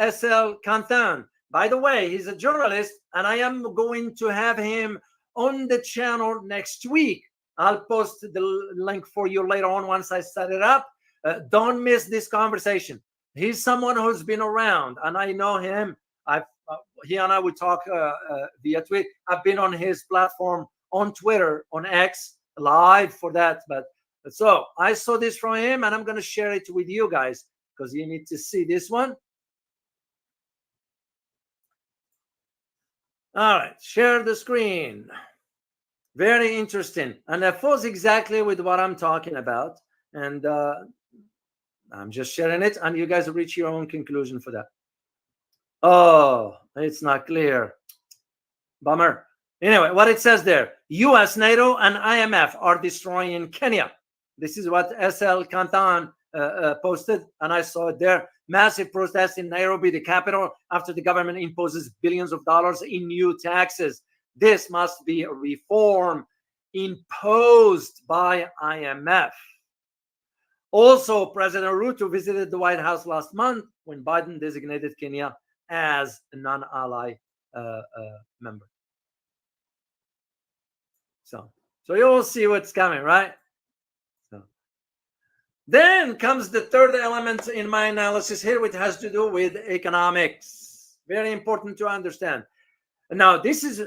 SL Quentin. By the way, he's a journalist, and I am going to have him on the channel next week. I'll post the link for you later on once I set it up. Don't miss this conversation. He's someone who's been around, and I know him. He and I would talk via tweet. I've been on his platform on Twitter, on X, live for that. But so I saw this from him, and I'm going to share it with you guys because you need to see this one. All right, share the screen. Very interesting. And that falls exactly with what I'm talking about. And I'm just sharing it, and you guys reach your own conclusion for that. Oh, it's not clear. Bummer. Anyway, what it says there, US, NATO, and IMF are destroying Kenya. This is what SL Quentin posted, and I saw it there. Massive protests in Nairobi, the capital, after the government imposes billions of dollars in new taxes. This must be a reform imposed by IMF. Also, President Ruto visited the White House last month when Biden designated Kenya as a non-ally member. So you'll see what's coming, right? Then comes the third element in my analysis here, which has to do with economics. Very important to understand. Now, this is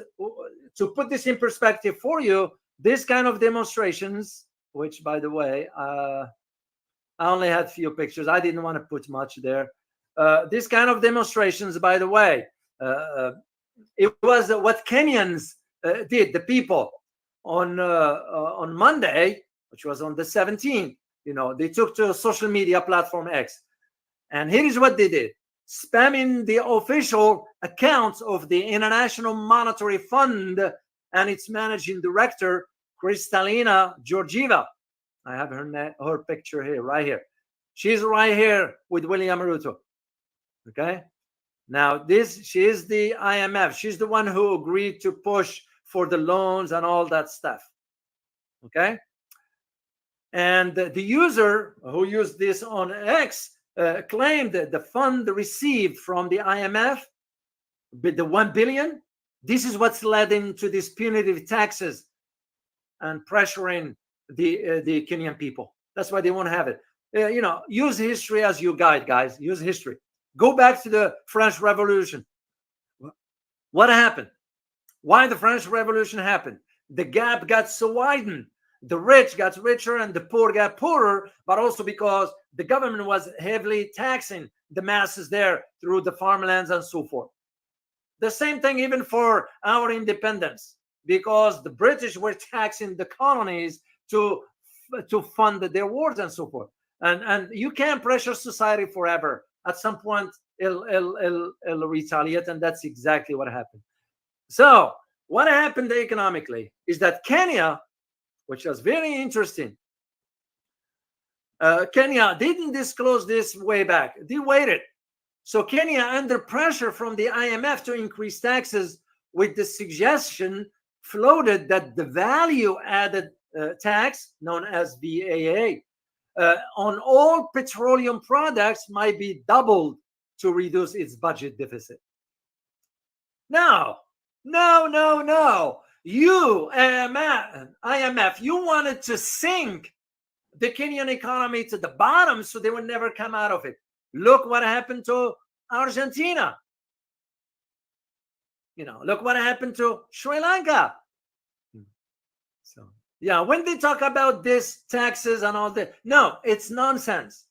to put this in perspective for you. This kind of demonstrations which, by the way, I only had few pictures. I didn't want to put much there. This kind of demonstrations, by the way, it was what Kenyans did, the people, on Monday, which was on the 17th. You know, they took to social media platform X. And here is what they did. Spamming the official accounts of the International Monetary Fund and its managing director, Kristalina Georgieva. I have her picture here, right here. She's right here with William Ruto. Okay. Now, she is the IMF. She's the one who agreed to push for the loans and all that stuff. Okay. And the user who used this on X claimed that the fund received from the IMF, the 1 billion, this is what's led into these punitive taxes and pressuring the Kenyan people. That's why they won't have it. You know, use history as your guide, guys. Use history. Go back to the French Revolution. What happened? Why the French Revolution happened? The gap got so widened. The rich got richer and the poor got poorer, but also because the government was heavily taxing the masses there through the farmlands and so forth. The same thing even for our independence, because the British were taxing the colonies to fund their wars and so forth. And you can't pressure society forever. At some point, it'll retaliate, and that's exactly what happened. So what happened economically is that Kenya, which was very interesting, Kenya didn't disclose this way back. They waited. So Kenya, under pressure from the IMF to increase taxes, with the suggestion floated that the value-added tax, known as VAA, on all petroleum products might be doubled to reduce its budget deficit. No. You, IMF, you wanted to sink the Kenyan economy to the bottom so they would never come out of it. Look what happened to Argentina. You know, look what happened to Sri Lanka. So, yeah, when they talk about this taxes and all that, no, it's nonsense.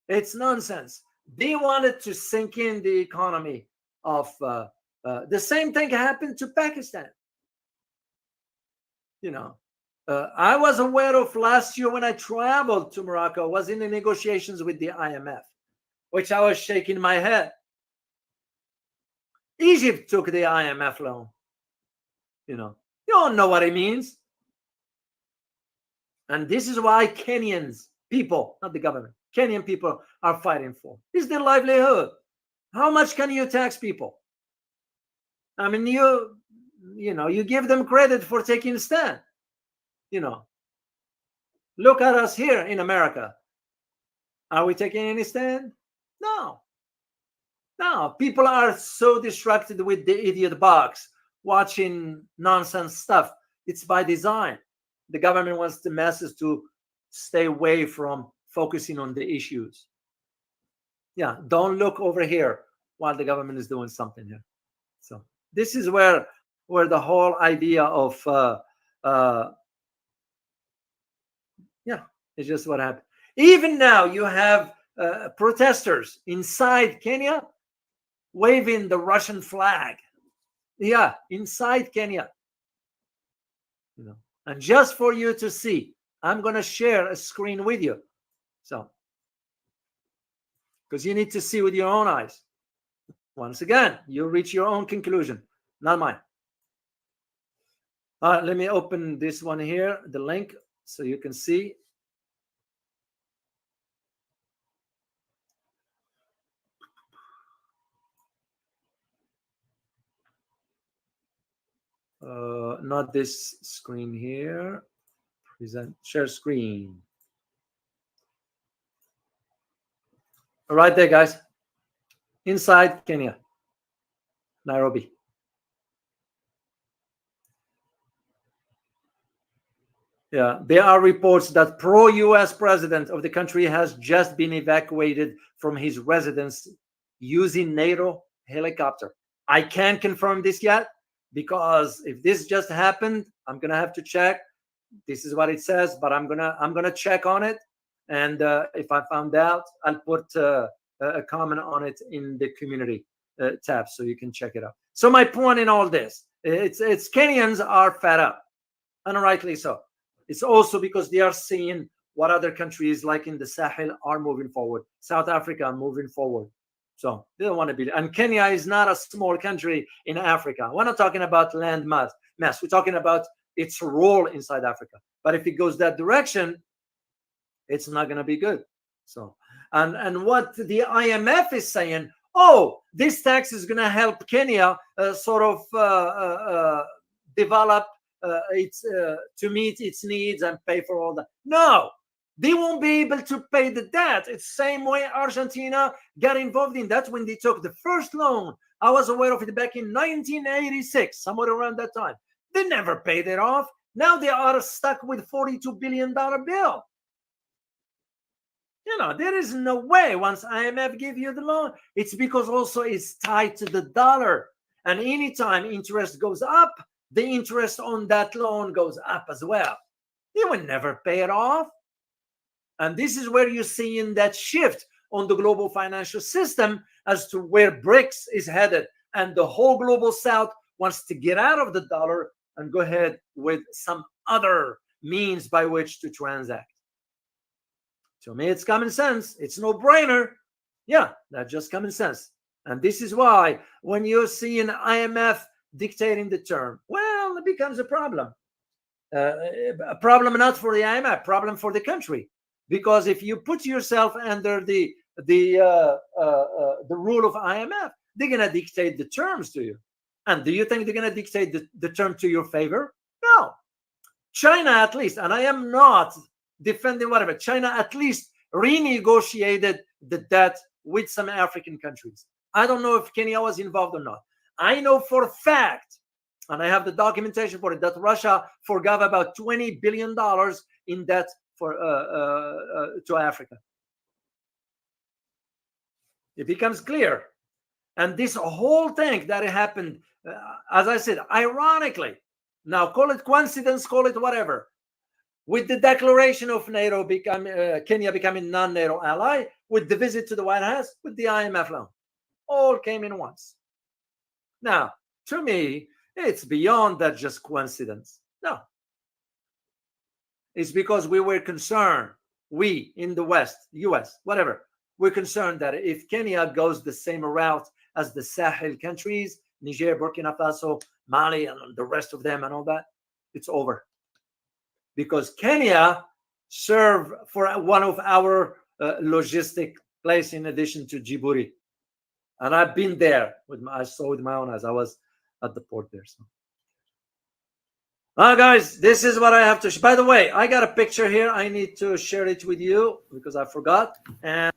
It's nonsense. They wanted to sink in the economy of the same thing happened to Pakistan. You know, I was aware of last year when I traveled to Morocco, was in the negotiations with the IMF, which I was shaking my head. Egypt took the IMF loan. You know, you don't know what it means. And this is why Kenyans, people, not the government, Kenyan people are fighting for. It's their livelihood. How much can you tax people? I mean, you know, you give them credit for taking a stand. You know, look at us here in America. Are we taking any stand? No. No, people are so distracted with the idiot box, watching nonsense stuff. It's by design. The government wants the masses to stay away from focusing on the issues. Yeah, don't look over here while the government is doing something here. So this is where the whole idea of yeah, it's just what happened. Even now, you have protesters inside Kenya waving the Russian flag. Yeah, inside Kenya. You know, and just for you to see, I'm going to share a screen with you. So, because you need to see with your own eyes. Once again, you reach your own conclusion, not mine. Let me open this one here, the link, so you can see. Not this screen here. Present, share screen. Right there, guys. Inside Kenya, Nairobi. Yeah, there are reports that pro-US president of the country has just been evacuated from his residence using NATO helicopter. I can't confirm this yet, because if this just happened, I'm going to have to check. This is what it says, but I'm gonna check on it, and if I found out, I'll put a comment on it in the community tab so you can check it out. So my point in all this, it's Kenyans are fed up, and rightly so. It's also because they are seeing what other countries like in the Sahel are moving forward. South Africa are moving forward. So they don't want to be. And Kenya is not a small country in Africa. We're not talking about land mass. We're talking about its role inside Africa. But if it goes that direction, it's not going to be good. So, and what the IMF is saying, oh, this tax is going to help Kenya sort of develop its to meet its needs and pay for all that. No, they won't be able to pay the debt. It's the same way Argentina got involved in that when they took the first loan. I was aware of it back in 1986, somewhere around that time. They never paid it off. Now they are stuck with $42 billion bill. You know, there is no way once IMF give you the loan. It's because also it's tied to the dollar. And anytime interest goes up, the interest on that loan goes up as well. They will never pay it off. And this is where you're seeing that shift on the global financial system as to where BRICS is headed. And the whole global South wants to get out of the dollar and go ahead with some other means by which to transact. To me, it's common sense. It's no brainer. Yeah, that's just common sense. And this is why when you see an IMF dictating the term, well, it becomes a problem. A problem not for the IMF, problem for the country. Because if you put yourself under the rule of IMF, they're going to dictate the terms to you. And do you think they're going to dictate the term to your favor? No. China, at least, and I am not defending whatever, China at least renegotiated the debt with some African countries. I don't know if Kenya was involved or not. I know for a fact, and I have the documentation for it, that Russia forgave about $20 billion in debt for to Africa. It becomes clear. And this whole thing that happened, as I said, ironically, now call it coincidence, call it whatever, with the declaration of NATO Kenya becoming non-NATO ally, with the visit to the White House, with the IMF loan, all came in once. Now, to me, it's beyond that just coincidence. No. It's because we were concerned, we in the West, US, whatever, we're concerned that if Kenya goes the same route as the Sahel countries, Niger, Burkina Faso, Mali, and the rest of them and all that, it's over. Because Kenya serve for one of our logistic place in addition to Djibouti. And I've been there, I saw with my own eyes. I was at the port there. So. Guys, this is what I have to. By the way, I got a picture here. I need to share it with you because I forgot. And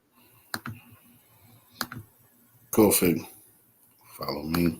Cool thing. Follow me.